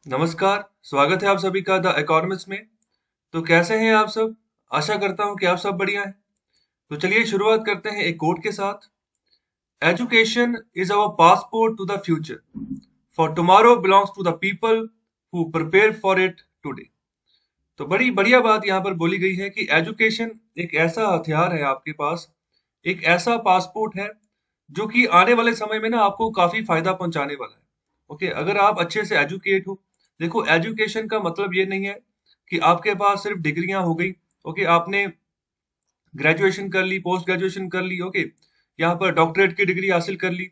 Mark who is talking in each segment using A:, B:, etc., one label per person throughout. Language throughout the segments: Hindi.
A: नमस्कार, स्वागत है आप सभी का द इकोनॉमिस्ट में। तो कैसे हैं आप सब? आशा करता हूँ कि आप सब बढ़िया हैं। तो चलिए शुरुआत करते हैं एक कोट के साथ। Education is our passport to the future, for tomorrow belongs to the people who prepare for it today. तो बड़ी बढ़िया बात यहाँ पर बोली गई है कि एजुकेशन एक ऐसा हथियार है आपके पास, एक ऐसा पासपोर्ट है जो कि आने वाले समय में ना आपको काफी फायदा पहुंचाने वाला है। ओके, अगर आप अच्छे से एजुकेट हो, देखो एजुकेशन का मतलब ये नहीं है कि आपके पास सिर्फ डिग्रियां हो गई। ओके, आपने ग्रेजुएशन कर ली, पोस्ट ग्रेजुएशन कर ली, ओके, यहाँ पर डॉक्टरेट की डिग्री हासिल कर ली।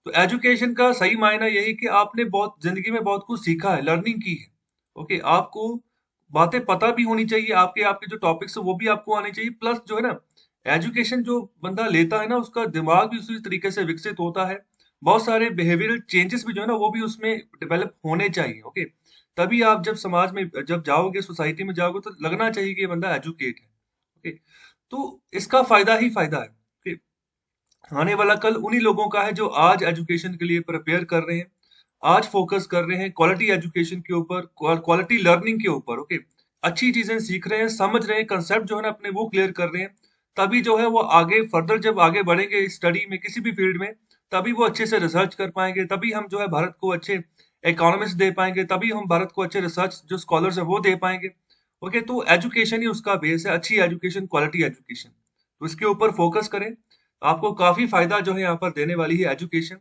A: तो एजुकेशन का सही मायना यही कि आपने बहुत जिंदगी में बहुत कुछ सीखा है, लर्निंग की है। ओके, आपको बातें पता भी होनी चाहिए, आपके आपके जो टॉपिक्स है वो भी आपको आने चाहिए। प्लस जो है ना, एजुकेशन जो बंदा लेता है ना, उसका दिमाग भी उसी तरीके से विकसित होता है। बहुत सारे बिहेवियरल चेंजेस भी जो है ना वो भी उसमें डेवलप होने चाहिए। ओके, तभी आप जब समाज में जब जाओगे, सोसाइटी में जाओगे, तो लगना चाहिए कि ये बंदा एजुकेट है। ओके, तो इसका फायदा ही फायदा है कि आने वाला कल उन्हीं लोगों का है जो आज एजुकेशन के लिए प्रिपेयर कर रहे हैं, आज फोकस कर रहे हैं क्वालिटी एजुकेशन के ऊपर, क्वालिटी लर्निंग के ऊपर। ओके, अच्छी चीजें सीख रहे हैं, समझ रहे हैं, कंसेप्ट जो है ना अपने वो क्लियर कर रहे हैं। तभी जो है वो आगे फर्दर जब आगे बढ़ेंगे स्टडी में किसी भी फील्ड में, तभी वो अच्छे से रिसर्च कर पाएंगे, तभी हम जो है भारत को अच्छे इकोनॉमिस्ट दे पाएंगे, तभी हम भारत को अच्छे रिसर्च जो स्कॉलर्स है वो दे पाएंगे। ओके, तो एजुकेशन ही उसका बेस है, अच्छी एजुकेशन, क्वालिटी एजुकेशन। तो इसके ऊपर फोकस करें, आपको काफी फायदा जो है यहाँ पर देने वाली है एजुकेशन।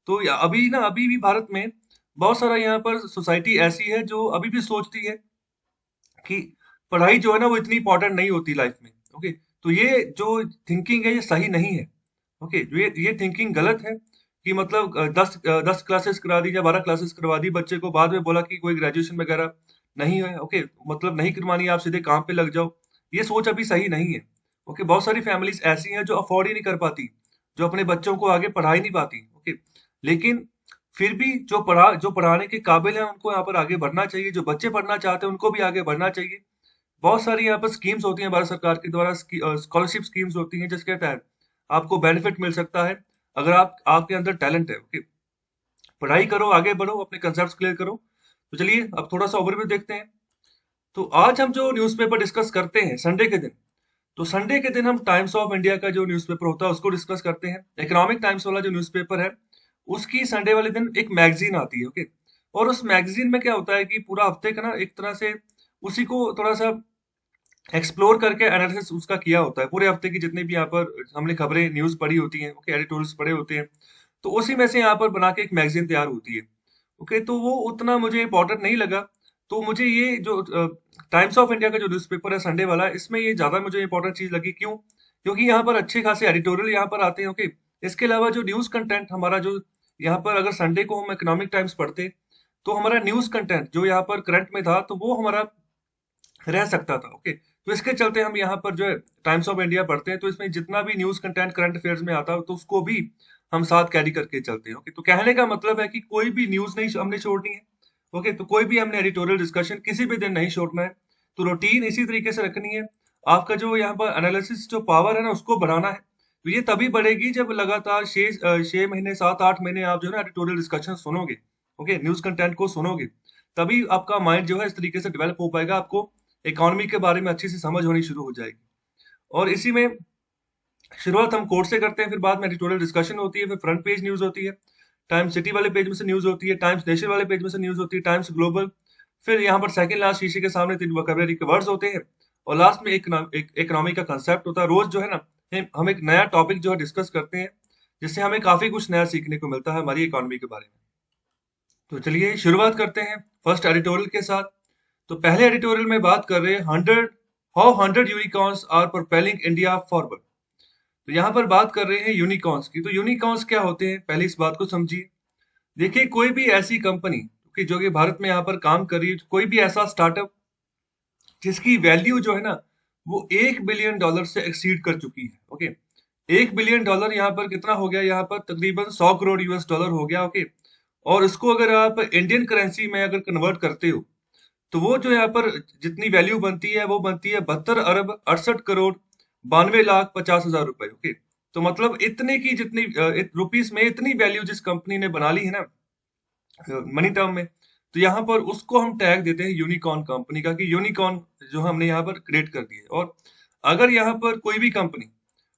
A: तो अभी ना, अभी भी भारत में बहुत सारा यहाँ पर सोसाइटी ऐसी है जो अभी भी सोचती है कि पढ़ाई जो है ना वो इतनी इंपॉर्टेंट नहीं होती लाइफ में। ओके, तो ये जो थिंकिंग है ये सही नहीं है। ओके, ये थिंकिंग गलत है कि मतलब 10 क्लासेस करा दी या 12 क्लासेस करवा दी बच्चे को, बाद में बोला कि कोई ग्रेजुएशन वगैरह नहीं है। ओके, मतलब नहीं करवानी है, आप सीधे काम पे लग जाओ। ये सोच अभी सही नहीं है। ओके, बहुत सारी फैमिलीज ऐसी हैं जो अफोर्ड ही नहीं कर पाती, जो अपने बच्चों को आगे पढ़ा ही नहीं पाती। ओके, लेकिन फिर भी जो पढ़ाने के काबिल है उनको यहाँ पर आगे बढ़ना चाहिए, जो बच्चे पढ़ना चाहते हैं उनको भी आगे बढ़ना चाहिए। बहुत सारी यहाँ पर स्कीम्स होती हैं भारत सरकार के द्वारा, स्कॉलरशिप स्कीम्स होती हैं जिसके तहत आपको बेनिफिट मिल सकता है अगर आप आपके अंदर टैलेंट है। ओके, पढ़ाई करो, आगे बढ़ो, अपने कंसेप्ट क्लियर करो। तो चलिए अब थोड़ा सा ओवरव्यू देखते हैं। तो आज हम जो न्यूज़पेपर डिस्कस करते हैं संडे के दिन, तो संडे के दिन हम टाइम्स ऑफ इंडिया का जो न्यूज़पेपर होता है उसको डिस्कस करते हैं। इकोनॉमिक टाइम्स वाला जो न्यूज़पेपर है उसकी संडे वाले दिन एक मैगजीन आती है। ओके, और उस मैगजीन में क्या होता है कि पूरा हफ्ते का ना एक तरह से उसी को थोड़ा सा एक्सप्लोर करके एनालिसिस उसका किया होता है, पूरे हफ्ते की जितनी भी यहाँ पर हमने खबरें न्यूज़ पढ़ी होती हैं, ओके, एडिटोरियल्स पढ़े होते हैं, तो उसी में से यहाँ पर बना के एक मैगजीन तैयार होती है। ओके, तो वो उतना मुझे इंपॉर्टेंट नहीं लगा। तो मुझे ये जो टाइम्स ऑफ इंडिया का जो न्यूज़पेपर है संडे वाला, इसमें ये ज्यादा मुझे इंपॉर्टेंट चीज लगी। क्यों? क्योंकि यहाँ पर अच्छे खासे एडिटोरियल यहाँ पर आते हैं। ओके, इसके अलावा जो न्यूज कंटेंट हमारा जो यहाँ पर, अगर संडे को हम इकोनॉमिक टाइम्स पढ़ते तो हमारा न्यूज कंटेंट जो यहाँ पर करंट में था तो वो हमारा रह सकता था। ओके, तो इसके चलते हम यहाँ पर जो है टाइम्स ऑफ इंडिया पढ़ते हैं, तो इसमें जितना भी न्यूज कंटेंट करंट अफेयर्स में आता है तो उसको भी हम साथ कैरी करके चलते हैं। ओके, तो कहने का मतलब है कि कोई भी न्यूज नहीं हमने छोड़नी है। ओके, तो कोई भी हमने एडिटोरियल डिस्कशन किसी भी दिन नहीं छोड़ना है। तो रूटीन इसी तरीके से रखनी है। आपका जो यहाँ पर एनालिसिस जो पावर है ना उसको बढ़ाना है। तो ये तभी बढ़ेगी जब लगातार 6 महीने 7 8 महीने आप जो है ना एडिटोरियल डिस्कशन सुनोगे, ओके, न्यूज कंटेंट को सुनोगे, तभी आपका माइंड जो है इस तरीके से डेवलप हो पाएगा, आपको इकोनॉमी के बारे में अच्छी सी समझ होनी शुरू हो जाएगी। और इसी में शुरुआत हम कोर्ट से करते हैं, फिर बाद में एडिटोरियल डिस्कशन होती है, फिर फ्रंट पेज न्यूज होती है, टाइम्स सिटी वाले पेज में से न्यूज होती है, टाइम्स नेशन वाले पेज में से न्यूज होती है, टाइम्स ग्लोबल, फिर यहाँ पर सेकंड लास्ट शीशे के सामने 3 वोकैबुलरी के वर्ड्स होते हैं, और लास्ट में एक इकोनॉमी का कंसेप्ट होता है। रोज जो है ना हम एक नया टॉपिक जो है डिस्कस करते हैं, जिससे हमें काफी कुछ नया सीखने को मिलता है हमारी इकोनॉमी के बारे में। तो चलिए शुरुआत करते हैं फर्स्ट एडिटोरियल के साथ। तो पहले एडिटोरियल में बात कर रहे हैं 100 unicorns are propelling India forward. तो यहाँ पर बात कर रहे हैं यूनिकॉर्न्स की। तो यूनिकॉर्न्स क्या होते हैं, पहले इस बात को समझिए। देखिए, कोई भी ऐसी कंपनी कि जो कि भारत में यहाँ पर काम कर रही है, कोई भी ऐसा स्टार्टअप जिसकी वैल्यू जो है ना वो $1 बिलियन से एक्सीड कर चुकी है। ओके, $1 बिलियन यहाँ पर कितना हो गया, यहाँ पर तकरीबन 100 करोड़ US डॉलर हो गया। ओके, और इसको अगर आप इंडियन करेंसी में अगर कन्वर्ट करते हो तो वो जो यहाँ पर जितनी वैल्यू बनती है वो बनती है 72 अरब 68 करोड़ 92 लाख 50 हजार रुपए। ओके, तो मतलब इतने की जितनी रुपीस में इतनी वैल्यू जिस कंपनी ने बना ली है ना मनी टर्म में, तो यहाँ पर उसको हम टैग देते हैं यूनिकॉर्न कंपनी का, कि यूनिकॉर्न जो हमने यहाँ पर क्रिएट कर दिया है। और अगर यहाँ पर कोई भी कंपनी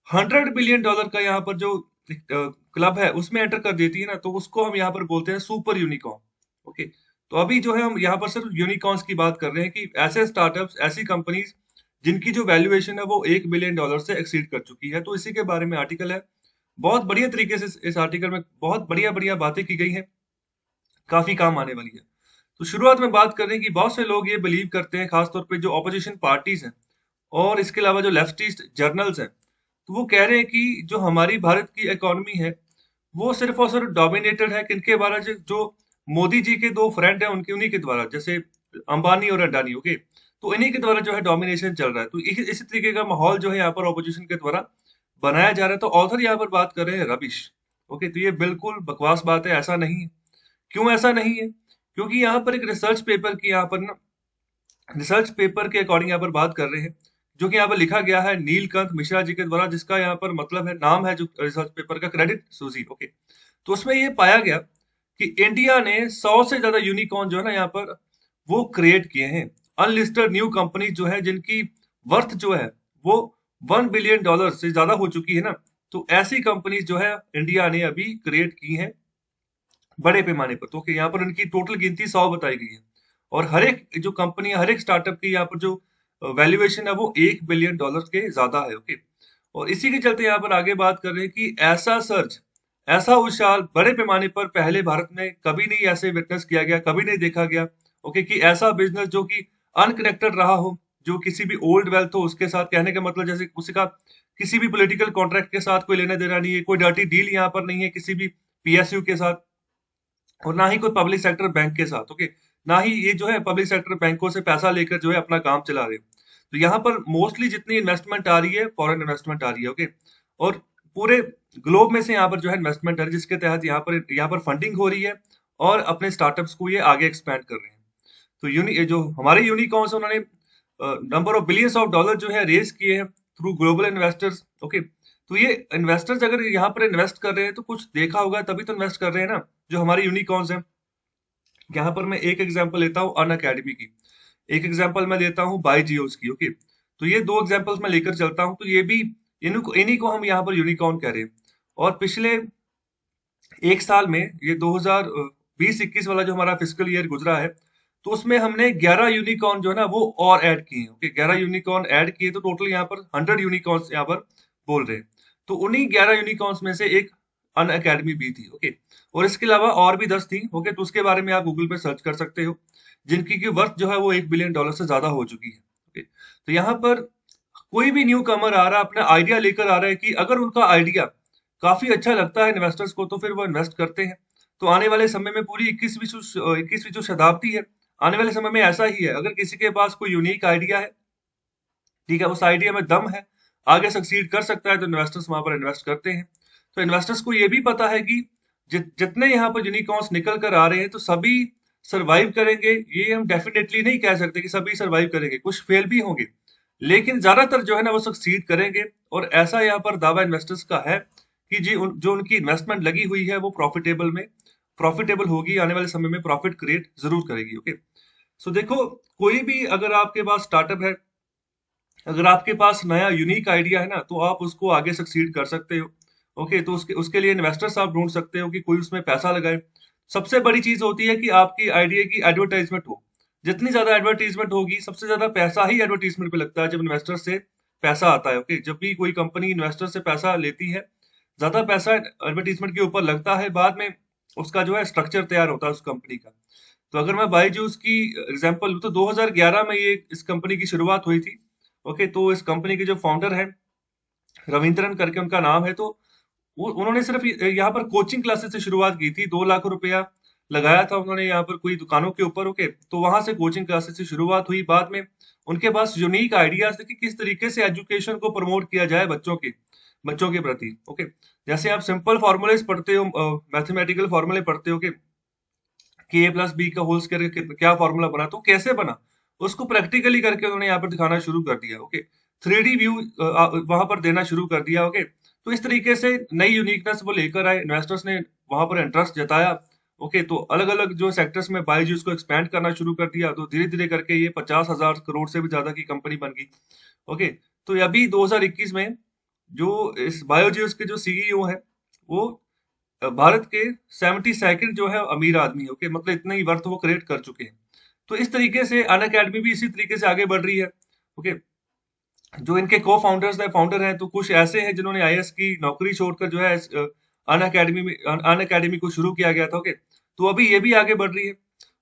A: $100 बिलियन का यहाँ पर जो क्लब है उसमें एंटर कर देती है ना, तो उसको हम यहाँ पर बोलते हैं सुपर यूनिकॉर्न। ओके, तो अभी जो है हम यहाँ पर सिर्फ यूनिकॉर्न्स की बात कर रहे हैं, कि ऐसे स्टार्टअप्स, ऐसी कंपनीज जिनकी जो वैल्यूएशन है वो $1 बिलियन से एक्सीड कर चुकी है। तो इसी के बारे में आर्टिकल है। बहुत बढ़िया तरीके से इस आर्टिकल में बहुत बढ़िया बढ़िया बातें की गई हैं, काफी काम आने वाली है। तो शुरुआत में बात कर रहे हैं कि बहुत से लोग ये बिलीव करते हैं, खासतौर पे जो ऑपोजिशन पार्टीज हैं और इसके अलावा जो लेफ्टिस्ट जर्नल्स हैं, तो वो कह रहे हैं कि जो हमारी भारत की इकोनॉमी है वो सिर्फ और सिर्फ डोमिनेटेड है किनके द्वारा, जो मोदी जी के दो फ्रेंड हैं उनके, उन्हीं के द्वारा, जैसे अंबानी और अडानी। ओके, तो इन्हीं के द्वारा जो है डोमिनेशन चल रहा है। तो इसी तरीके का माहौल जो है यहाँ पर ऑपोजिशन के द्वारा बनाया जा रहा है। तो ऑथर यहाँ पर बात कर रहे हैं रबिश। ओके, तो ये बिल्कुल बकवास बात है, ऐसा नहीं है। क्यों ऐसा नहीं है? क्योंकि यहाँ पर एक रिसर्च पेपर की, यहाँ पर ना रिसर्च पेपर के अकॉर्डिंग यहाँ पर बात कर रहे हैं, जो कि यहाँ पर लिखा गया है नीलकांत मिश्रा जी के द्वारा, जिसका यहाँ पर मतलब है, नाम है जो रिसर्च पेपर का, क्रेडिट सूजी। ओके, तो उसमें ये पाया गया कि इंडिया ने 100 से ज्यादा यूनिकॉर्न जो है ना यहाँ पर वो क्रिएट किए हैं। अनलिस्टेड न्यू कंपनी जो है जिनकी वर्थ जो है वो $1 बिलियन से ज्यादा हो चुकी है ना, तो ऐसी कंपनी जो है इंडिया ने अभी क्रिएट की हैं बड़े पैमाने पर। तो okay, यहाँ पर उनकी टोटल गिनती 100 बताई गई है। और हर एक जो कंपनी है, हर एक स्टार्टअप की यहाँ पर जो वैल्यूएशन है वो $1 बिलियन के ज्यादा है। ओके, और इसी के चलते यहाँ पर आगे बात कर रहे हैं कि ऐसा सर्ज, ऐसा उछाल बड़े पैमाने पर पहले भारत में कभी नहीं ऐसे विटनेस किया गया, कभी नहीं देखा गया। ओके, कि ऐसा बिजनेस जो कि अनकनेक्टेड रहा हो, जो किसी भी ओल्ड वेल्थ हो उसके साथ, कहने का मतलब जैसे उसका किसी भी पॉलिटिकल कॉन्ट्रैक्ट के साथ कोई लेना देना नहीं है, कोई डर्टी डील यहाँ पर नहीं है किसी भी पीएसयू के साथ, और ना ही कोई पब्लिक सेक्टर बैंक के साथ। ओके, ना ही ये जो है पब्लिक सेक्टर बैंकों से पैसा लेकर जो है अपना काम चला रहे हैं। तो यहाँ पर मोस्टली जितनी इन्वेस्टमेंट आ रही है, फॉरेन इन्वेस्टमेंट आ रही है। ओके, और पूरे ग्लोब में से यहाँ पर जो है इन्वेस्टमेंट आ रही है, जिसके तहत यहाँ पर फंडिंग हो रही है और अपने स्टार्टअप्स को ये आगे एक्सपैंड कर रहे हैं। तो जो हमारे यूनिकॉर्न्स, उन्होंने number of billions of dollar जो है रेज किए हैं थ्रू ग्लोबल इन्वेस्टर्स। ओके, तो ये इन्वेस्टर्स अगर यहाँ पर इन्वेस्ट कर रहे हैं तो कुछ देखा होगा तभी तो इन्वेस्ट कर रहे हैं ना, जो हमारे यूनिकॉर्न्स हैं। यहाँ पर मैं एक एग्जांपल लेता हूँ अन अकेडमी की, एक एग्जांपल मैं लेता हूँ बायजियोस की। ओके, तो ये दो एग्जांपल्स मैं लेकर चलता हूँ, तो ये भी इन्हीं को हम यहाँ पर यूनिकॉर्न कह रहे हैं। और पिछले एक साल में, ये 2020-21 वाला जो हमारा फिस्कल ईयर गुजरा है, तो उसमें हमने 11 यूनिकॉर्न जो है ना वो और ऐड किए हैं। ओके, 11 यूनिकॉर्न ऐड किए, तो टोटल यहाँ पर 100 यूनिकॉर्न्स यहाँ पर बोल रहे हैं। तो उन्हीं 11 यूनिकॉर्न्स में से एक अन अकेडमी भी थी। ओके, और इसके अलावा और भी 10 थी। ओके, तो उसके बारे में आप गूगल पे सर्च कर सकते हो, जिनकी की वर्थ जो है वो $1 बिलियन से ज्यादा हो चुकी है। ओके, तो यहाँ पर कोई भी न्यू कमर आ रहा है, अपना आइडिया लेकर आ रहा है, कि अगर उनका आइडिया काफी अच्छा लगता है इन्वेस्टर्स को, तो फिर वो इन्वेस्ट करते हैं। तो आने वाले समय में पूरी 21वीं जो शताब्दी है, आने वाले समय में ऐसा ही है। अगर किसी के पास कोई यूनिक आइडिया है, ठीक है, उस आइडिया में दम है, आगे सक्सीड कर सकता है, तो इन्वेस्टर्स वहां पर इन्वेस्ट करते हैं। तो इन्वेस्टर्स को ये भी पता है कि जितने यहाँ पर यूनिकॉर्न्स निकल कर आ रहे हैं, तो सभी सरवाइव करेंगे, ये हम डेफिनेटली नहीं कह सकते कि सभी सरवाइव करेंगे, कुछ फेल भी होंगे, लेकिन ज्यादातर जो है ना वो सक्सीड करेंगे। और ऐसा यहाँ पर दावा इन्वेस्टर्स का है कि जो उनकी इन्वेस्टमेंट लगी हुई है वो प्रॉफिटेबल होगी, आने वाले समय में प्रॉफिट क्रिएट जरूर करेगी। ओके, सो देखो, कोई भी अगर आपके पास स्टार्टअप है, अगर आपके पास नया यूनिक आइडिया है ना, तो आप उसको आगे सक्सीड कर सकते हो। ओके, तो उसके उसके लिए इन्वेस्टर्स आप ढूंढ सकते हो कि कोई उसमें पैसा लगाए। सबसे बड़ी चीज होती है कि आपकी आइडिया की एडवर्टाइजमेंट हो। जितनी ज्यादा एडवर्टाइजमेंट होगी, सबसे ज्यादा पैसा ही एडवर्टाइजमेंट पे लगता है, जब इन्वेस्टर से पैसा आता है। ओके, जब भी कोई कंपनी इन्वेस्टर से पैसा लेती है, ज्यादा पैसा एडवर्टाइजमेंट के ऊपर लगता है, बाद में उसका जो है स्ट्रक्चर तैयार होता है उस कंपनी का। तो अगर मैं बायजूस की एग्जांपल, तो 2011 में ये इस कंपनी की शुरुआत हुई थी। ओके, तो इस कंपनी के जो फाउंडर हैं, रविंद्रन करके उनका नाम है, तो उन्होंने सिर्फ यहाँ पर कोचिंग क्लासेस से शुरुआत की थी। 2 लाख रुपया लगाया था उन्होंने यहाँ पर कोई दुकानों के ऊपर। ओके, तो वहां से कोचिंग क्लासेस से शुरुआत हुई। बाद में उनके पास यूनिक आइडियाज थे कि किस तरीके से एजुकेशन को प्रमोट किया जाए बच्चों के प्रति। ओके, जैसे आप सिंपल फॉर्मूलेस पढ़ते हो, मैथमेटिकल फॉर्मूले पढ़ते हो कि A+B का होल स्क्वायर क्या फॉर्मूला बना, तो कैसे बना, उसको प्रैक्टिकली करके उन्होंने यहाँ पर दिखाना शुरू कर दिया। ओके, 3D व्यू वहां पर देना शुरू कर दिया। ओके, तो इस तरीके से नई यूनिकनेस वो लेकर आए, इन्वेस्टर्स ने वहां पर इंटरेस्ट जताया। ओके, तो अलग अलग जो सेक्टर्स में बायजूस को एक्सपैंड करना शुरू कर दिया, तो धीरे धीरे करके ये 50,000 करोड़ से भी ज्यादा की कंपनी बन गई। ओके, तो अभी 2021 में जो इस बायोजियोस के जो सीईओ है, वो भारत के 72nd जो है अमीर आदमी है। ओके, मतलब इतने ही वर्थ वो क्रिएट कर चुके हैं। तो इस तरीके से अन अकेडमी भी इसी तरीके से आगे बढ़ रही है। ओके, जो इनके को फाउंडर्स है, फाउंडर हैं, तो कुछ ऐसे हैं जिन्होंने आईएएस की नौकरी छोड़कर जो है अन अकेडमी को शुरू किया गया था। ओके, तो अभी ये भी आगे बढ़ रही है।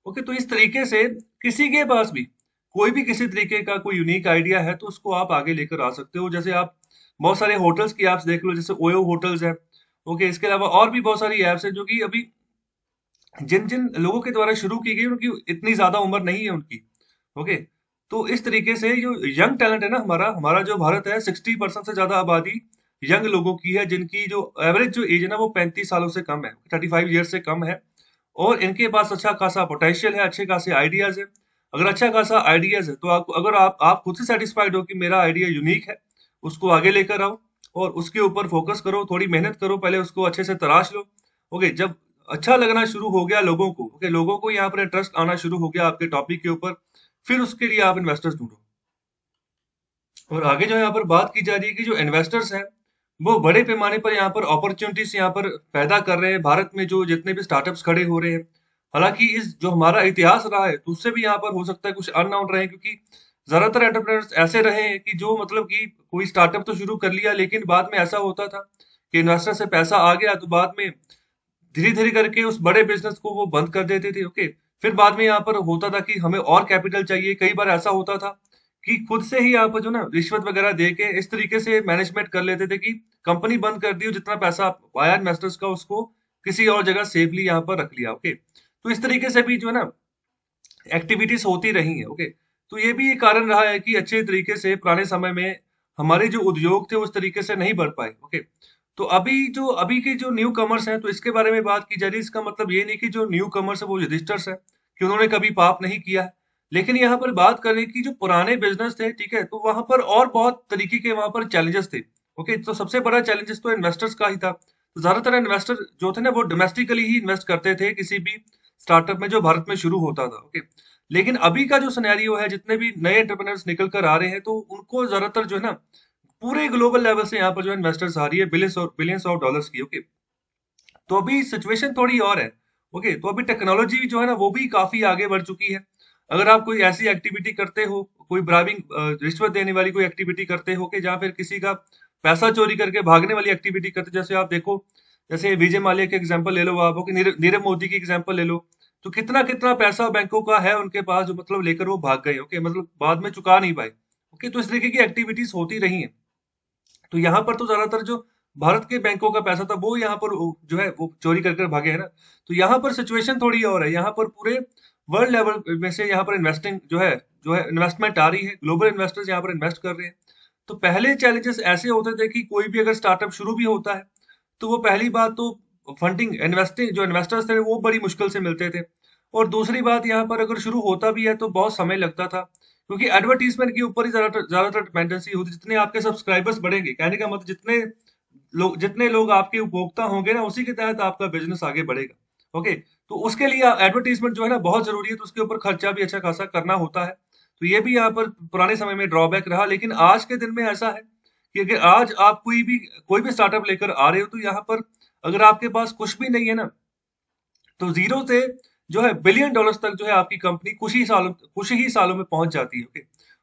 A: ओके, तो इस तरीके से किसी के पास भी कोई भी किसी तरीके का कोई यूनिक आइडिया है तो उसको आप आगे लेकर आ सकते हो। जैसे आप बहुत सारे होटल्स की ऐप्स देख लो, जैसे ओयो होटल्स है। ओके, इसके अलावा और भी बहुत सारी ऐप्स है जो कि अभी जिन जिन लोगों के द्वारा शुरू की गई, उनकी इतनी ज्यादा उम्र नहीं है उनकी। ओके, तो इस तरीके से जो यंग टैलेंट है ना, हमारा हमारा जो भारत है, 60% से ज्यादा आबादी यंग लोगों की है, जिनकी जो एवरेज जो एज है ना वो 35 सालों से कम है, 35 ईयर से कम है। और इनके पास अच्छा खासा पोटेंशियल है, अच्छे खासे आइडियाज है। अगर अच्छा खासा आइडियाज है तो आपको, अगर आप खुद से सेटिस्फाइड हो कि मेरा आइडिया यूनिक है, उसको आगे लेकर आओ और उसके ऊपर फोकस करो, थोड़ी मेहनत करो, पहले उसको अच्छे से तराश लो। ओके, जब अच्छा लगना शुरू हो गया लोगों को, ओके, लोगों को यहाँ पर इंटरेस्ट आना शुरू हो गया आपके टॉपिक के ऊपर, फिर उसके लिए आप इन्वेस्टर्स ढूंढो। और आगे जो यहाँ पर बात की जा रही है कि जो इन्वेस्टर्स हैं, वो बड़े पैमाने पर यहाँ पर अपॉर्चुनिटीज यहाँ पर पैदा कर रहे हैं भारत में, जो जितने भी स्टार्टअप्स खड़े हो रहे हैं। हालांकि इस जो हमारा इतिहास रहा है, तो उससे भी यहाँ पर हो सकता है कुछ अननोन रहे, क्योंकि ज्यादातर एंटरप्रेन्योर्स ऐसे रहे हैं कि जो मतलब कि कोई स्टार्टअप तो शुरू कर लिया, लेकिन बाद में ऐसा होता था कि इन्वेस्टर से पैसा आ गया तो बाद में धीरे धीरे करके उस बड़े बिजनेस को वो बंद कर देते थे। ओके, फिर बाद में यहाँ पर होता था कि हमें और कैपिटल चाहिए। कई बार ऐसा होता था कि खुद से ही यहाँ पर जो ना रिश्वत वगैरह दे के इस तरीके से मैनेजमेंट कर लेते थे कि कंपनी बंद कर दी और जितना पैसा आया इन्वेस्टर्स का, उसको किसी और जगह सेफली यहाँ पर रख लिया। ओके, तो इस तरीके से भी जो है ना एक्टिविटीज होती रही हैं। ओके, तो ये भी एक कारण रहा है कि अच्छे तरीके से पुराने समय में हमारे जो उद्योग थे उस तरीके से नहीं बढ़ पाए। ओके, तो अभी के जो न्यू कमर्स हैं, तो इसके बारे में बात की जा रही है। इसका मतलब ये नहीं कि जो न्यू कमर्स है वो रजिस्टर्स है, कि उन्होंने कभी पाप नहीं किया है। लेकिन यहाँ पर बात करें कि जो पुराने बिजनेस थे, ठीक है, तो वहां पर और बहुत तरीके के वहां पर चैलेंजेस थे। ओके, तो सबसे बड़ा चैलेंजेस तो इन्वेस्टर्स का ही था। तो ज्यादातर इन्वेस्टर जो थे ना, वो डोमेस्टिकली ही इन्वेस्ट करते थे किसी भी स्टार्टअप में जो भारत में शुरू होता था। ओके, लेकिन अभी का जो सिनेरियो है, जितने भी नए एंटरप्रेन्योर्स निकल कर आ रहे हैं, तो उनको ज्यादातर जो है ना पूरे ग्लोबल लेवल से यहाँ पर जो इन्वेस्टर्स आ रही है, बिलियंस ऑफ डॉलर्स की। ओके, तो अभी सिचुएशन थोड़ी और है। ओके, तो अभी टेक्नोलॉजी जो है ना वो भी काफी आगे बढ़ चुकी है। अगर आप कोई ऐसी एक्टिविटी करते हो, कोई ब्राइबिंग रिश्वत देने वाली कोई एक्टिविटी करते हो, कि जहाँ फिर किसी का पैसा चोरी करके भागने वाली एक्टिविटी करते, जैसे आप देखो, जैसे विजय माल्या के एग्जांपल ले लो आप, कि नीरव मोदी की एग्जांपल ले लो, तो कितना कितना पैसा बैंकों का है उनके पास, जो मतलब लेकर वो भाग गए। ओके, मतलब बाद में चुका नहीं पाए। ओके, तो इस तरीके की एक्टिविटीज होती रही हैं। तो यहाँ पर तो ज्यादातर जो भारत के बैंकों का पैसा था वो यहाँ पर जो है वो चोरी कर भागे है ना। तो यहाँ पर सिचुएशन थोड़ी और है। यहाँ पर पूरे वर्ल्ड लेवल में से यहाँ पर इन्वेस्टिंग जो है इन्वेस्टमेंट आ रही है, ग्लोबल इन्वेस्टर्स यहाँ पर इन्वेस्ट कर रहे हैं। तो पहले चैलेंजेस ऐसे होते थे कि कोई भी अगर स्टार्टअप शुरू भी होता है, तो वो पहली बात तो फंडिंग, इन्वेस्टिंग, जो इन्वेस्टर्स थे वो बड़ी मुश्किल से मिलते थे। और दूसरी बात, यहाँ पर अगर शुरू होता भी है तो बहुत समय लगता था, क्योंकि एडवर्टीजमेंट के ऊपर ही ज्यादातर ज्यादातर डिपेंडेंसी होती। जितने आपके सब्सक्राइबर्स बढ़ेंगे, कहने का मतलब जितने लोग आपके उपभोक्ता होंगे ना, उसी के तहत आपका बिजनेस आगे बढ़ेगा। ओके, तो उसके लिए एडवर्टीजमेंट जो है ना बहुत जरूरी है, तो उसके ऊपर खर्चा भी अच्छा खासा करना होता है। तो ये भी यहाँ पर पुराने समय में ड्रॉबैक रहा। लेकिन आज के दिन में ऐसा है कि अगर आज आप कोई भी स्टार्टअप लेकर आ रहे हो, तो यहाँ पर अगर आपके पास कुछ भी नहीं है ना, तो जीरो से जो है बिलियन डॉलर्स तक जो है आपकी कंपनी कुछ ही सालों में पहुंच जाती है। ओके,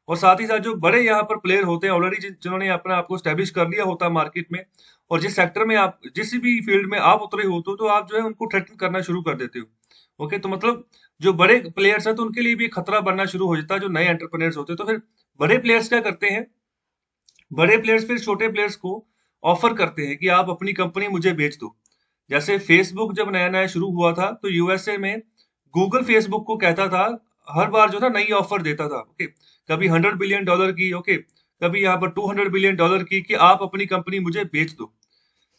A: और साथ ही साथ जो बड़े यहाँ पर प्लेयर होते हैं ऑलरेडी, जिन्होंने अपने आप को स्टैब्लिश कर लिया होता है मार्केट में, और जिस सेक्टर में आप, जिस भी फील्ड में आप उतरे होते हो, तो आप जो है उनको थ्रेटन करना शुरू कर देते हो। ओके, तो मतलब जो बड़े प्लेयर्स हैं, तो उनके लिए भी एक खतरा बनना शुरू हो जाता है, जो नए एंटरप्रेन्योर्स होते हैं। तो फिर बड़े प्लेयर्स क्या करते हैं, बड़े प्लेयर्स फिर छोटे प्लेयर्स को ऑफर करते हैं कि आप अपनी कंपनी मुझे बेच दो। जैसे फेसबुक जब नया नया शुरू हुआ था, तो यूएसए में गूगल फेसबुक को कहता था, हर बार जो था नई ऑफर देता था। ओके, कभी $100 बिलियन की, ओके, कभी यहाँ पर $200 बिलियन की, कि आप अपनी कंपनी मुझे बेच दो।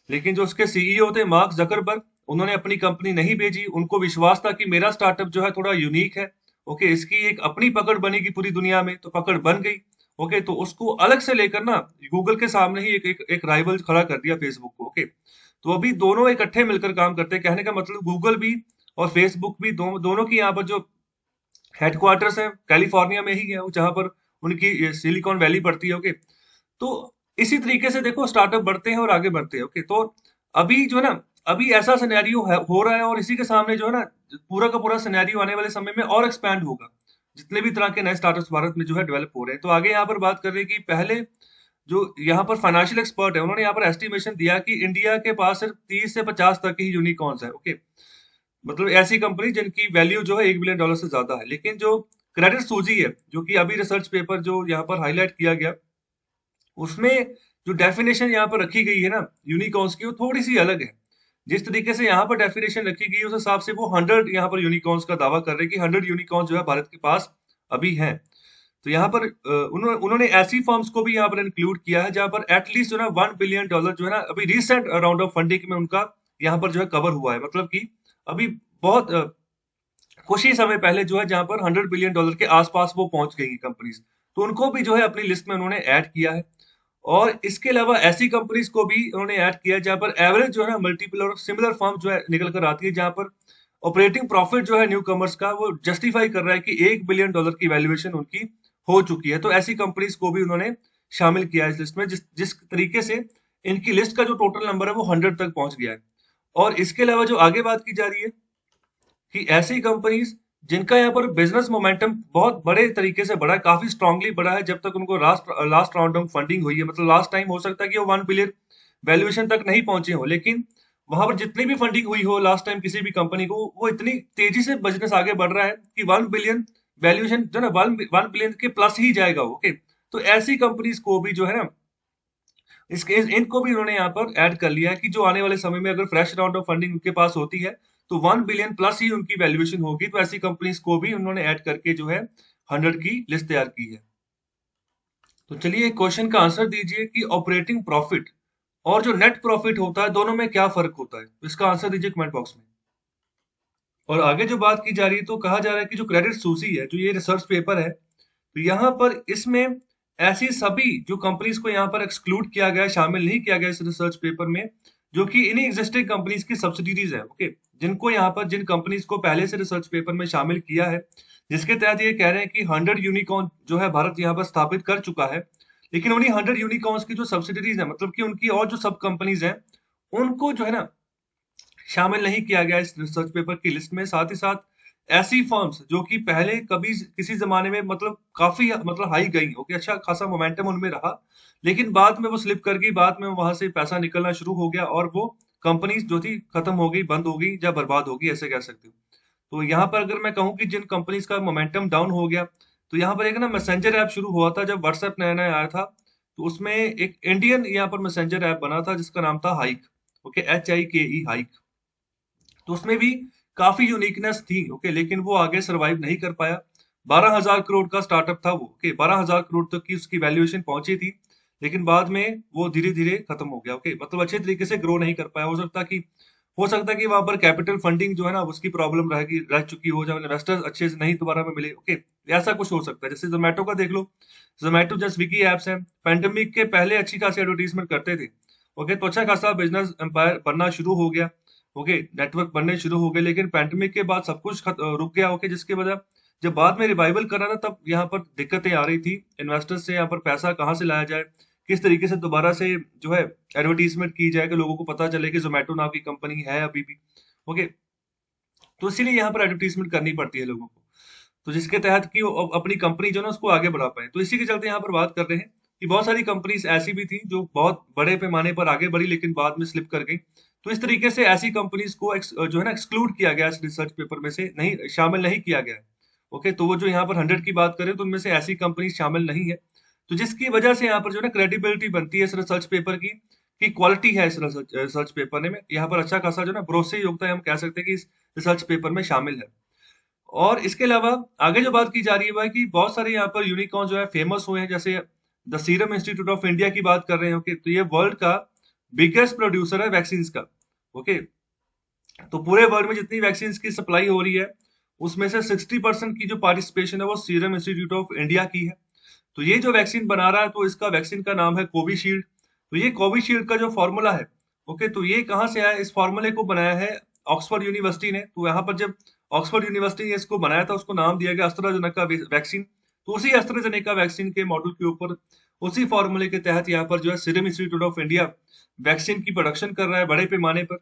A: लेकिन जो उसके सीईओ थे, मार्क जकरबर्ग, उन्होंने अपनी कंपनी नहीं भेजी। उनको विश्वास था कि मेरा स्टार्टअप जो है थोड़ा यूनिक है। ओके, इसकी एक अपनी पकड़ बनेगी पूरी दुनिया में, तो पकड़ बन गई। ओके, तो उसको अलग से लेकर ना गूगल के सामने ही एक राइवल खड़ा कर दिया फेसबुक को। ओके, तो अभी दोनों इकट्ठे मिलकर काम करते हैं। कहने का मतलब गूगल भी और फेसबुक भी दोनों की यहाँ पर जो हेडक्वार्टर्स है कैलिफोर्निया में ही है, जहां पर उनकी सिलिकॉन वैली पड़ती है। ओके, तो इसी तरीके से देखो स्टार्टअप बढ़ते हैं और आगे बढ़ते हैं। ओके, तो अभी जो है ना, अभी ऐसा सिनेरियो हो रहा है, और इसी के सामने जो है ना, पूरा का पूरा सिनेरियो आने वाले समय में और एक्सपैंड होगा, जितने भी तरह के नए स्टार्टअप्स भारत में जो है डेवलप हो रहे हैं। तो आगे यहाँ पर बात कर रहे हैं कि पहले जो यहाँ पर फाइनेंशियल एक्सपर्ट है, उन्होंने यहाँ पर एस्टिमेशन दिया कि इंडिया के पास सिर्फ 30 से 50 तक ही यूनिकॉर्न्स है। ओके, मतलब ऐसी कंपनी जिनकी वैल्यू जो है $1 बिलियन से ज्यादा है। लेकिन जो क्रेडिट सूजी है, जो कि अभी रिसर्च पेपर जो यहाँ पर हाईलाइट किया गया, उसमें जो डेफिनेशन यहाँ पर रखी गई है ना यूनिकॉर्न्स की, वो थोड़ी सी अलग है। जिस तरीके से यहाँ पर डेफिनेशन रखी गई है, उस हिसाब से वो 100 यहाँ पर यूनिकॉर्न्स का दावा कर रहे हैं कि 100 यूनिकॉर्न जो है भारत के पास अभी हैं। तो यहाँ पर उन्होंने ऐसी फर्म्स को भी यहाँ पर इंक्लूड किया है जहाँ पर एटलीस्ट जो है ना $1 बिलियन जो है ना अभी रिसेंट राउंड ऑफ फंडिंग में उनका यहाँ पर जो है कवर हुआ है। मतलब कि अभी बहुत कुछ ही समय पहले जो है जहां पर $100 बिलियन के आसपास वो पहुंच गई कंपनीज, तो उनको भी जो है अपनी लिस्ट में उन्होंने ऐड किया है। और इसके अलावा ऐसी कंपनीज को भी उन्होंने ऐड किया है जहां पर एवरेज जो है ना मल्टीपल और सिमिलर फर्म जो है निकल कर आती है, जहां पर ऑपरेटिंग प्रॉफिट जो है न्यू कमर्स का वो जस्टिफाई कर रहा है कि $1 बिलियन की वैल्यूएशन उनकी हो चुकी है। तो ऐसी कंपनीज को भी उन्होंने शामिल किया है इस लिस्ट में, जिस जिस तरीके से इनकी लिस्ट का जो टोटल नंबर है वो 100 तक पहुंच गया है। और इसके अलावा जो आगे बात की जा रही है कि ऐसी कंपनीज जिनका यहाँ पर बिजनेस मोमेंटम बहुत बड़े तरीके से बढ़ा है, काफी स्ट्रांगली बढ़ा है, जब तक उनको last last round of funding हुई है। मतलब लास्ट टाइम हो सकता है कि वो 1 बिलियन वैल्यूएशन तक नहीं पहुंचे हो, लेकिन वहां पर जितनी भी फंडिंग हुई हो लास्ट टाइम किसी भी कंपनी को, वो इतनी तेजी से बिजनेस आगे बढ़ रहा है कि 1 बिलियन वैल्यूएशन जो ना 1 बिलियन के प्लस ही जाएगा। ओके, तो ऐसी कंपनीज को भी जो है ना, इसके इनको भी उन्होंने यहाँ पर ऐड कर लिया है कि जो आने वाले समय में अगर फ्रेश राउंड ऑफ फंडिंग उनके पास होती है तो 1 बिलियन प्लस ही उनकी वैल्यूएशन होगी। तो ऐसी कंपनीज को भी उन्होंने ऐड करके जो है 100 की लिस्ट तैयार की है। तो चलिए क्वेश्चन का आंसर दीजिए कि ऑपरेटिंग प्रॉफिट और जो नेट प्रॉफिट होता है दोनों में क्या फर्क होता है। तो इसका आंसर दीजिए कमेंट बॉक्स में। और आगे जो बात की जा रही है, तो कहा जा रहा है कि जो क्रेडिट सूची है, जो ये रिसर्च पेपर है, तो यहाँ पर इसमें ऐसी सभी जो कंपनीज को यहाँ पर एक्सक्लूड किया गया है, शामिल नहीं किया गया इस रिसर्च पेपर में, जो कि इन्हीं एग्जिस्टिंग कंपनीज की सब्सिडीज है। ओके, जिनको यहाँ पर जिन कंपनीज को पहले से रिसर्च पेपर में शामिल किया है, जिसके तहत ये कह रहे हैं कि 100 यूनिकॉर्न जो है भारत यहाँ पर स्थापित कर चुका है, लेकिन उन्हीं 100 यूनिकॉर्न्स की जो सब्सिडीज है, मतलब कि उनकी और जो सब कंपनीज हैं, उनको जो है ना शामिल नहीं किया गया इस रिसर्च पेपर की लिस्ट में। साथ ही साथ ऐसी फर्म्स जो कि पहले कभी किसी जमाने में मतलब काफी मतलब हाई गई, ओके, अच्छा खासा मोमेंटम उनमें रहा, लेकिन बाद में वो स्लिप कर गई, बाद में वहां से पैसा निकलना शुरू हो गया और वो कंपनीज जो थी खत्म हो गई, बंद हो गई या बर्बाद हो गई, ऐसे कह सकते हो। तो यहाँ पर अगर मैं कहूँ कि जिन कंपनीज का मोमेंटम डाउन हो गया, तो यहाँ पर एक ना मैसेंजर ऐप शुरू हुआ था जब व्हाट्सएप नया नया आया था। तो उसमें एक इंडियन यहाँ पर मैसेंजर ऐप बना था जिसका नाम था हाइक। Okay, HIKE, hike. तो उसमें भी काफी यूनिकनेस थी। ओके, लेकिन वो आगे सरवाइव नहीं कर पाया। 12,000 करोड़ का स्टार्टअप था वो। ओके, 12,000 करोड़ तक की उसकी वैल्यूएशन पहुंची थी, लेकिन बाद में वो धीरे धीरे खत्म हो गया। ओके, मतलब अच्छे तरीके से ग्रो नहीं कर पाया। हो सकता कि वहां पर कैपिटल फंडिंग जो है ना उसकी प्रॉब्लम रह चुकी हो, जब इन्वेस्टर्स अच्छे से नहीं दोबारा में मिले। ओके, ऐसा कुछ हो सकता है। जैसे जोमेटो का देख लो, जोमेटो जैसे स्विगी एप्स हैं, पेंडेमिक के पहले अच्छी खासी एडवर्टीजमेंट करते थे। ओके, तो अच्छा खासा बिजनेस एम्पायर बनना शुरू हो गया। ओके, नेटवर्क बनने शुरू हो गए, लेकिन पैंडेमिक के बाद सब कुछ रुक गया। ओके, जिसकी वजह जब बाद में रिवाइवल करा था, तब यहाँ पर दिक्कतें आ रही थी। इन्वेस्टर्स से यहाँ पर पैसा कहाँ से लाया जाए, किस तरीके से दोबारा से जो है एडवर्टीजमेंट की जाए कि लोगों को पता चले कि जोमेटो नाम की कंपनी है अभी भी। ओके, तो इसीलिए यहाँ पर एडवर्टीजमेंट करनी पड़ती है लोगों को, तो जिसके तहत कि वो अपनी कंपनी जो है ना उसको आगे बढ़ा पाए। तो इसी के चलते यहाँ पर बात कर रहे हैं कि बहुत सारी कंपनीज ऐसी भी थी जो बहुत बड़े पैमाने पर आगे बढ़ी, लेकिन बाद में स्लिप कर गई। तो इस तरीके से ऐसी कंपनीज को जो है ना एक्सक्लूड किया गया इस रिसर्च पेपर में से, नहीं शामिल नहीं किया गया है। ओके, तो वो जो यहाँ पर 100 की बात करें तो उनमें से ऐसी कंपनी शामिल नहीं है। तो जिसकी वजह से यहाँ पर जो है ना क्रेडिबिलिटी बनती है इस रिसर्च पेपर की क्वालिटी है इस रिसर्च पेपर में यहाँ पर अच्छा खासा जो है ना भरोसे योग्यता है, हम कह सकते हैं कि इस रिसर्च पेपर में शामिल है। और इसके अलावा आगे जो बात की जा रही है वह है कि बहुत सारे यहाँ पर यूनिकॉर्न जो है फेमस हुए हैं, जैसे the serum institute of India की बात कर रहे हैं। ओके, तो ये वर्ल्ड का बिगेस्ट प्रोड्यूसर है वैक्सीन का। ओके, तो पूरे वर्ल्ड में जितनी वैक्सीन की सप्लाई हो रही है, उसमें से 60% की जो पार्टिसिपेशन है वो सीरम इंस्टीट्यूट ऑफ इंडिया की है। तो ये जो वैक्सीन बना रहा है, तो इसका वैक्सीन का नाम है कोविशील्ड। तो ये कोविशील्ड का जो फॉर्मूला है, ओके, तो ये कहाँ से आया, इस फॉर्मूले को बनाया है ऑक्सफोर्ड यूनिवर्सिटी ने। तो यहाँ पर जब ऑक्सफोर्ड यूनिवर्सिटी ने इसको बनाया था, उसको नाम दिया गया एस्ट्राजेनेका वैक्सीन। तो उसी एस्ट्राजेनेका वैक्सीन के मॉडल के ऊपर, उसी फॉर्मूले के तहत यहाँ पर जो है serum institute of India vaccine की प्रोडक्शन कर रहा है बड़े पैमाने पर,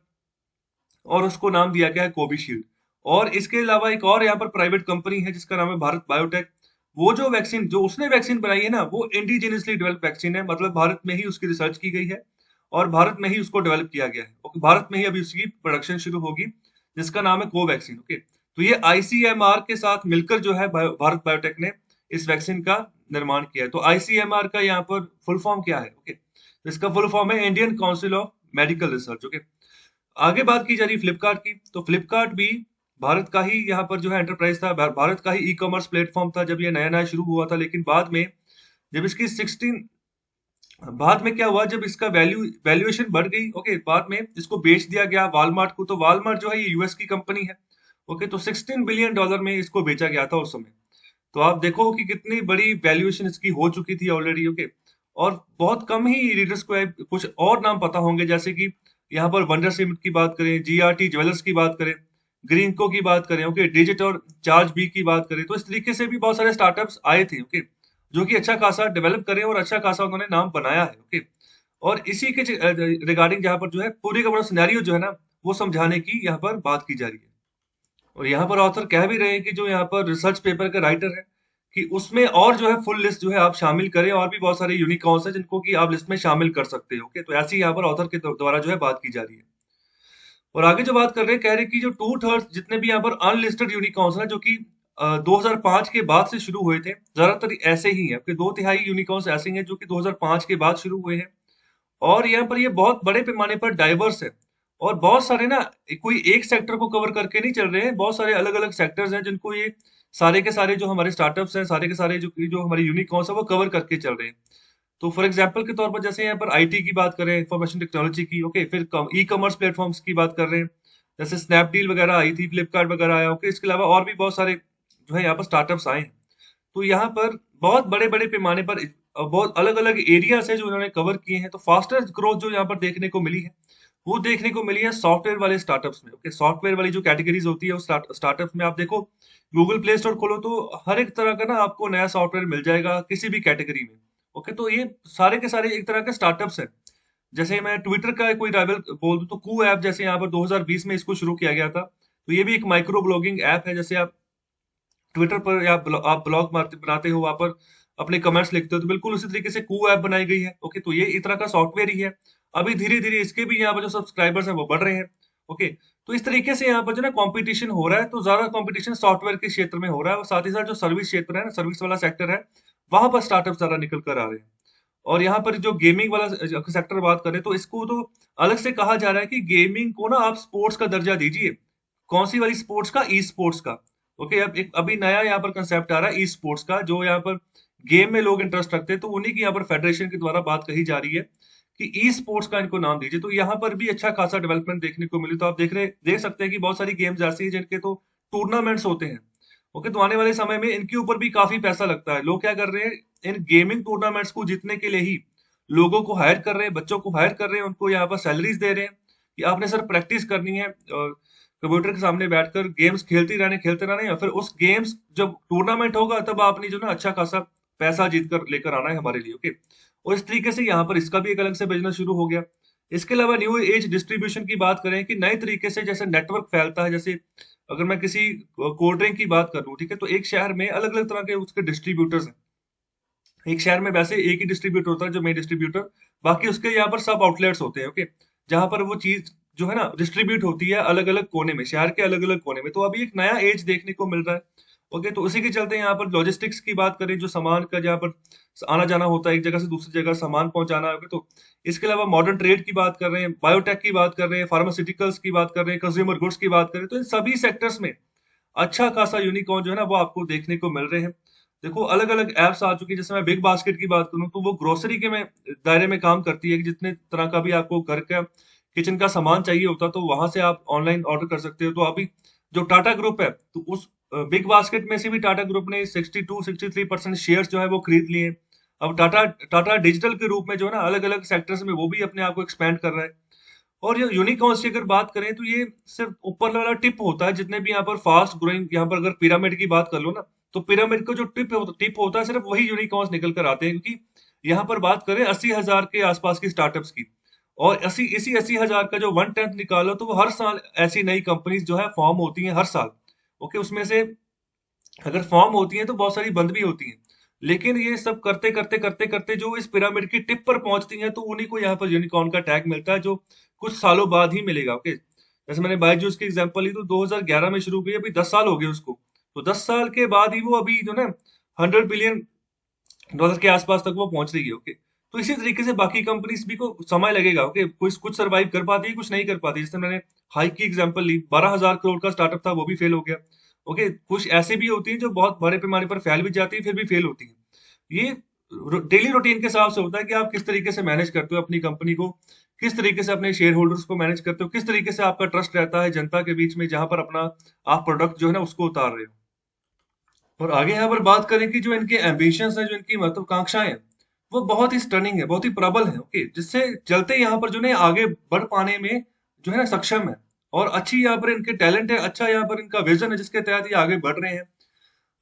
A: और उसको नाम दिया गया है कोविशील्ड। और इसके अलावा एक और यहाँ पर प्राइवेट कंपनी है जिसका नाम है भारत बायोटेक। वो जो वैक्सीन, जो उसने वैक्सीन बनाई है ना, वो इंडिजिनियसली डेवलप वैक्सीन है, मतलब भारत में ही उसकी रिसर्च की गई है और भारत में ही उसको डेवलप किया गया है। ओके, भारत में ही अभी उसकी प्रोडक्शन शुरू होगी, जिसका नाम है कोवैक्सीन। ओके, तो ये आईसीएमआर के साथ मिलकर जो है भारत बायोटेक ने इस वैक्सीन का निर्माण किया है। तो आईसीएमआर का यहाँ पर फुल फॉर्म क्या है? ओके, तो इसका फुल फॉर्म है Indian council of medical research. Okay, आगे बात की जा रही फ्लिपकार्ट की, तो फ्लिपकार्ट भी भारत का ही यहाँ पर जो है एंटरप्राइज था, भारत का ही ई कॉमर्स प्लेटफॉर्म था जब ये नया नया शुरू हुआ था। लेकिन बाद में जब इसकी 16 बाद में क्या हुआ, जब इसका वैल्यूएशन बढ़ गई, ओके, बाद में इसको बेच दिया गया वालमार्ट को। तो वालमार्ट जो है ये यूएस की कंपनी है। ओके, तो $16 बिलियन में इसको बेचा गया था उस समय। तो आप देखो कि कितनी बड़ी वैल्यूएशन इसकी हो चुकी थी ऑलरेडी। ओके, और बहुत कम ही रीडर्स को कुछ और नाम पता होंगे, जैसे कि यहाँ पर वंडर सीमेंट की बात करें, जीआरटी ज्वेलर्स की बात करें, ग्रीनको की बात करें, ओके, डिजिट और चार्ज बी की बात करें। तो इस तरीके से भी बहुत सारे स्टार्टअप्स आए थे, ओके, जो कि अच्छा खासा डेवलप करें और अच्छा खासा उन्होंने नाम बनाया है। ओके, और इसी के रिगार्डिंग जहाँ पर जो है पूरी का पूरा सिनेरियो जो है ना, वो समझाने की यहाँ पर बात की जा रही है। और यहाँ पर ऑथर कह भी रहे हैं कि जो यहाँ पर रिसर्च पेपर का राइटर है, कि उसमें और जो है फुल लिस्ट जो है आप शामिल करें, और भी बहुत सारे यूनिकॉर्न्स हैं जिनको कि आप लिस्ट में शामिल कर सकते हो। ओके, तो ऐसी यहाँ पर ऑथर के द्वारा जो है बात की जा रही है। और आगे जो बात कर रहे हैं, कह रहे हैं कि जो 2/3 जितने भी यहाँ पर अनलिस्टेड यूनिकॉर्न्स हैं, जो कि 2005 के बाद से शुरू हुए थे, ज्यादातर ऐसे ही हैं, 2/3 यूनिकॉर्न्स ऐसे हैं जो कि 2005 के बाद शुरू हुए हैं। और यहाँ पर ये बहुत बड़े पैमाने पर डाइवर्स है, और बहुत सारे ना, कोई एक सेक्टर को कवर करके नहीं चल रहे हैं, बहुत सारे अलग अलग सेक्टर्स हैं जिनको ये सारे के सारे जो हमारे स्टार्टअप्स हैं, सारे के सारे जो जो हमारे यूनिकॉर्न्स है, वो कवर करके चल रहे हैं। तो फॉर एग्जांपल के तौर पर जैसे यहाँ पर आईटी की बात करें, इंफॉर्मेशन टेक्नोलॉजी की, ओके, फिर ई कॉमर्स प्लेटफॉर्म्स की बात कर रहे हैं, जैसे स्नैपडील वगैरह आई थी, फ्लिपकार्ट वगैरह आया। ओके, इसके अलावा और भी बहुत सारे जो है यहाँ पर स्टार्टअप्स आए हैं। तो यहाँ पर बहुत बड़े बड़े पैमाने पर बहुत अलग अलग एरियाज है जो इन्होंने कवर किए हैं। तो फास्टेस्ट ग्रोथ जो यहाँ पर देखने को मिली है, वो देखने को मिली है सॉफ्टवेयर वाले स्टार्टअप्स में। ओके, सॉफ्टवेयर वाली जो कैटेगरीज होती है उस स्टार्टअप्स में आप देखो, गूगल प्ले स्टोर खोलो तो हर एक तरह का ना आपको नया सॉफ्टवेयर मिल जाएगा किसी भी कैटेगरी में। ओके, तो ये सारे के सारे एक तरह के स्टार्टअप्स हैं। जैसे मैं ट्विटर का कोई राइवल बोल दूं तो कू ऐप, जैसे यहाँ पर 2020 में इसको शुरू किया गया था। तो ये भी एक माइक्रो ब्लॉगिंग ऐप है। जैसे आप ट्विटर पर या आप ब्लॉग बनाते हो, वहां पर अपने कमेंट्स लिखते हो, तो बिल्कुल उसी तरीके से कू ऐप बनाई गई है। ओके, तो ये एक तरह का सॉफ्टवेयर ही है। अभी धीरे धीरे इसके भी यहाँ पर जो सब्सक्राइबर्स हैं वो बढ़ रहे हैं। ओके, तो इस तरीके से यहाँ पर जो ना कंपटीशन हो रहा है, तो ज्यादा कंपटीशन सॉफ्टवेयर के क्षेत्र में हो रहा है, और साथ ही साथ जो सर्विस क्षेत्र है ना, सर्विस वाला सेक्टर है, वहां पर स्टार्टअप ज्यादा निकल कर आ रहे हैं। और यहाँ पर जो गेमिंग वाला सेक्टर बात करें, तो इसको तो अलग से कहा जा रहा है कि गेमिंग को ना आप स्पोर्ट्स का दर्जा दीजिए। कौन सी वाली स्पोर्ट्स का? ई स्पोर्ट्स का। ओके, अब एक अभी नया यहाँ पर कंसेप्ट आ रहा है ई स्पोर्ट्स का, जो यहाँ पर गेम में लोग इंटरेस्ट रखते हैं, तो उन्हीं की यहाँ पर फेडरेशन के द्वारा बात कही जा रही है कि ई स्पोर्ट्स का इनको नाम दीजिए। तो यहाँ पर भी अच्छा खासा डेवलपमेंट देखने को मिली। तो आप देख सकते हैं कि बहुत सारी गेम्स ऐसी हैं जिनके तो टूर्नामेंट्स होते हैं। ओके, तो आने वाले समय में इनके ऊपर भी काफी पैसा लगता है। लोग क्या कर रहे हैं, इन गेमिंग टूर्नामेंट्स को जीतने के लिए ही लोगों को हायर कर रहे हैं, बच्चों को हायर कर रहे हैं, उनको यहाँ पर सैलरीज दे रहे हैं कि आपने सर प्रैक्टिस करनी है, कंप्यूटर के सामने बैठकर गेम्स खेलते रहने, या फिर उस गेम्स जब टूर्नामेंट होगा तब आपने जो ना अच्छा खासा पैसा जीत कर लेकर आना है हमारे लिए। ओके, और इस तरीके से यहाँ पर इसका भी एक अलग से बिजनेस शुरू हो गया। इसके अलावा न्यू एज डिस्ट्रीब्यूशन की बात करें कि नए तरीके से जैसे नेटवर्क फैलता है, जैसे अगर मैं किसी कोल्ड ड्रिंक की बात करूं, ठीक है, तो एक शहर में अलग अलग तरह के उसके डिस्ट्रीब्यूटर्स हैं। एक शहर में वैसे एक ही डिस्ट्रीब्यूटर होता है जो मेन डिस्ट्रीब्यूटर, बाकी उसके यहाँ पर सब आउटलेट्स होते हैं। ओके, जहां पर वो चीज जो है ना डिस्ट्रीब्यूट होती है अलग अलग कोने में, शहर के अलग अलग कोने में। तो अभी एक नया एज देखने को मिल रहा है। ओके, तो उसी के चलते यहाँ पर लॉजिस्टिक्स की बात करें, जो सामान का जहाँ पर आना जाना होता है, एक जगह से दूसरी जगह सामान पहुंचाना है। तो इसके अलावा मॉडर्न ट्रेड की बात कर रहे हैं, बायोटेक की बात कर रहे हैं, फार्मास्यूटिकल्स की बात कर रहे हैं, कंज्यूमर गुड्स की बात करें, तो इन सभी सेक्टर्स में अच्छा खासा यूनिकॉर्न जो है ना वो आपको देखने को मिल रहे हैं। देखो अलग अलग एप्स आ चुकी है। जैसे मैं बिग बास्केट की बात करूं, तो वो ग्रोसरी के में दायरे में काम करती है कि जितने तरह का भी आपको घर का किचन का सामान चाहिए होता, तो वहां से आप ऑनलाइन ऑर्डर कर सकते हो। तो अभी जो टाटा ग्रुप है, तो उस बिग बास्केट में से भी टाटा ग्रुप ने 63% शेयर जो है वो खरीद लिए। अब टाटा टाटा डिजिटल के रूप में जो है ना अलग अलग सेक्टर्स में वो भी अपने आप को एक्सपैंड कर रहा है। और ये यूनिकॉर्न्स की अगर बात करें तो ये सिर्फ ऊपर वाला टिप होता है। जितने भी यहाँ पर फास्ट ग्रोइंग, यहाँ पर अगर पिरामिड की बात कर लो ना, तो पिरामिड का जो टिप होता है सिर्फ वही यूनिकॉर्न्स निकल कर आते हैं, क्योंकि यहाँ पर बात करें 80,000 के आसपास की स्टार्टअप्स की, और इसी 80,000 का जो 1/10 निकालो तो वो हर साल ऐसी नई कंपनीज जो है फॉर्म होती हैं हर साल। ओके, उसमें से अगर फॉर्म होती हैं तो बहुत सारी बंद भी होती हैं। लेकिन ये सब करते करते करते करते जो इस पिरामिड की टिप पर पहुंचती हैं तो उन्हीं को यहाँ पर यूनिकॉर्न का टैग मिलता है, जो कुछ सालों बाद ही मिलेगा। ओके, जैसे मैंने बायजूस की एग्जांपल ली तो 2011 में शुरू हुई, अभी 10 साल हो गए उसको। तो 10 साल के बाद ही वो अभी जो ना $100 बिलियन के आसपास तक वो पहुंच रही है। ओके, तो इसी तरीके से बाकी कंपनीज भी को समय लगेगा। ओके, कुछ कुछ सरवाइव कर पाती है, कुछ नहीं कर पाती। जैसे मैंने हाइक की एग्जांपल ली, 12,000 करोड़ का स्टार्टअप था, वो भी फेल हो गया। ओके, कुछ ऐसे भी होती हैं जो बहुत बड़े पैमाने पर फैल भी जाती है फिर भी फेल होती है। ये डेली रूटीन के हिसाब से होता है कि आप किस तरीके से मैनेज करते हो अपनी कंपनी को, किस तरीके से अपने शेयर होल्डर्स को मैनेज करते हो, किस तरीके से आपका ट्रस्ट रहता है जनता के बीच में जहां पर अपना आप प्रोडक्ट जो है ना उसको उतार रहे हो। और आगे यहाँ पर बात करें कि जो इनके एम्बिशंस हैं, जो इनकी महत्वाकांक्षाएं हैं, वो बहुत ही स्टनिंग है, बहुत ही प्रबल है। ओके, जिससे चलते यहाँ पर जो है आगे बढ़ पाने में जो है ना सक्षम है, और अच्छी यहाँ पर इनके टैलेंट है, अच्छा यहाँ पर इनका विजन है जिसके तहत ये आगे बढ़ रहे हैं।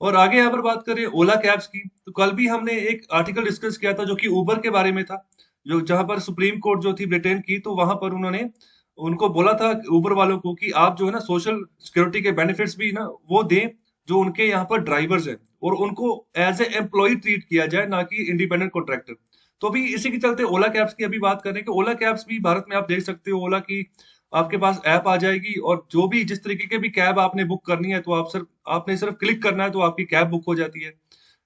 A: और आगे यहाँ पर बात करें ओला कैब्स की, तो कल भी हमने एक आर्टिकल डिस्कस किया था जो कि उबर के बारे में था, जो जहां पर सुप्रीम कोर्ट जो थी ब्रिटेन की, तो वहां पर उन्होंने उनको बोला था उबर वालों को कि आप जो है ना सोशल सिक्योरिटी के बेनिफिट्स भी ना वो दें जो उनके यहाँ पर ड्राइवर्स हैं, और उनको एज ए एम्प्लॉय ट्रीट किया जाए, ना कि इंडिपेंडेंट कॉन्ट्रैक्टर। तो अभी इसी के चलते ओला कैब्स की अभी बात करें कि ओला कैब्स भी भारत में आप देख सकते हो, ओला की आपके पास ऐप आ जाएगी, और जो भी जिस तरीके के भी कैब आपने बुक करनी है तो आपने सिर्फ क्लिक करना है तो आपकी कैब बुक हो जाती है।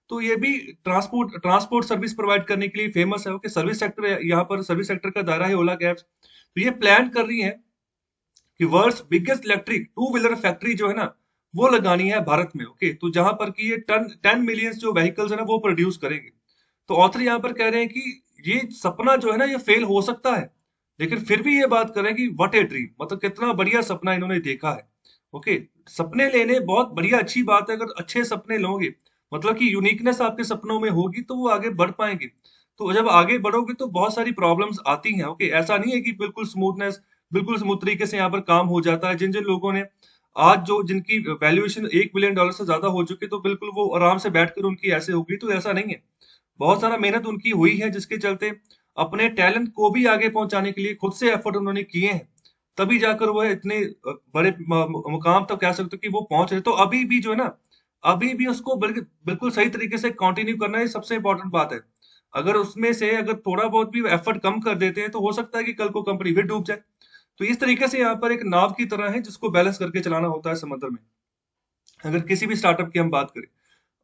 A: तो ये भी ट्रांसपोर्ट ट्रांसपोर्ट सर्विस प्रोवाइड करने के लिए फेमस है। ओके, सर्विस सेक्टर, यहाँ पर सर्विस सेक्टर का दायरा है ओला कैब्स। तो ये प्लान कर रही है कि world's biggest electric two wheeler factory जो है ना वो लगानी है भारत में। ओके, तो जहां पर कि ये 10 मिलियन जो व्हीकल्स है ना वो प्रोड्यूस करेंगे। तो ऑथर यहाँ पर कह रहे हैं कि ये सपना जो है ना ये फेल हो सकता है, लेकिन फिर भी ये बात कर रहे हैं कि व्हाट ए ड्रीम, मतलब कितना बढ़िया सपना इन्होंने देखा है। ओके, सपने लेने बहुत बढ़िया अच्छी बात है, अगर अच्छे सपने लोगे मतलब कि यूनिकनेस आपके सपनों में होगी तो वो आगे बढ़ पाएंगे। तो जब आगे बढ़ोगे तो बहुत सारी प्रॉब्लम्स आती हैं। ओके, ऐसा नहीं है कि बिल्कुल स्मूथ तरीके से यहाँ पर काम हो जाता है। जिन जिन लोगों ने आज जो जिनकी वैल्यूएशन $1 बिलियन से ज्यादा हो चुकी, तो बिल्कुल वो आराम से बैठकर उनकी ऐसे होगी, तो ऐसा नहीं है। बहुत सारा मेहनत उनकी हुई है, जिसके चलते अपने टैलेंट को भी आगे पहुंचाने के लिए खुद से एफर्ट उन्होंने किए हैं, तभी जाकर वो इतने बड़े मुकाम तक कह सकते हो कि वो पहुंच रहे। तो अभी भी जो है ना, अभी भी उसको बिल्कुल बिल्कुल सही तरीके से कंटिन्यू करना, ये सबसे इंपॉर्टेंट बात है। अगर उसमें से अगर थोड़ा बहुत भी एफर्ट कम कर देते हैं तो हो सकता है कि कल को कंपनी फिर डूब जाए। तो इस तरीके से यहाँ पर एक नाव की तरह है जिसको बैलेंस करके चलाना होता है समुद्र में, अगर किसी भी स्टार्टअप की हम बात करें।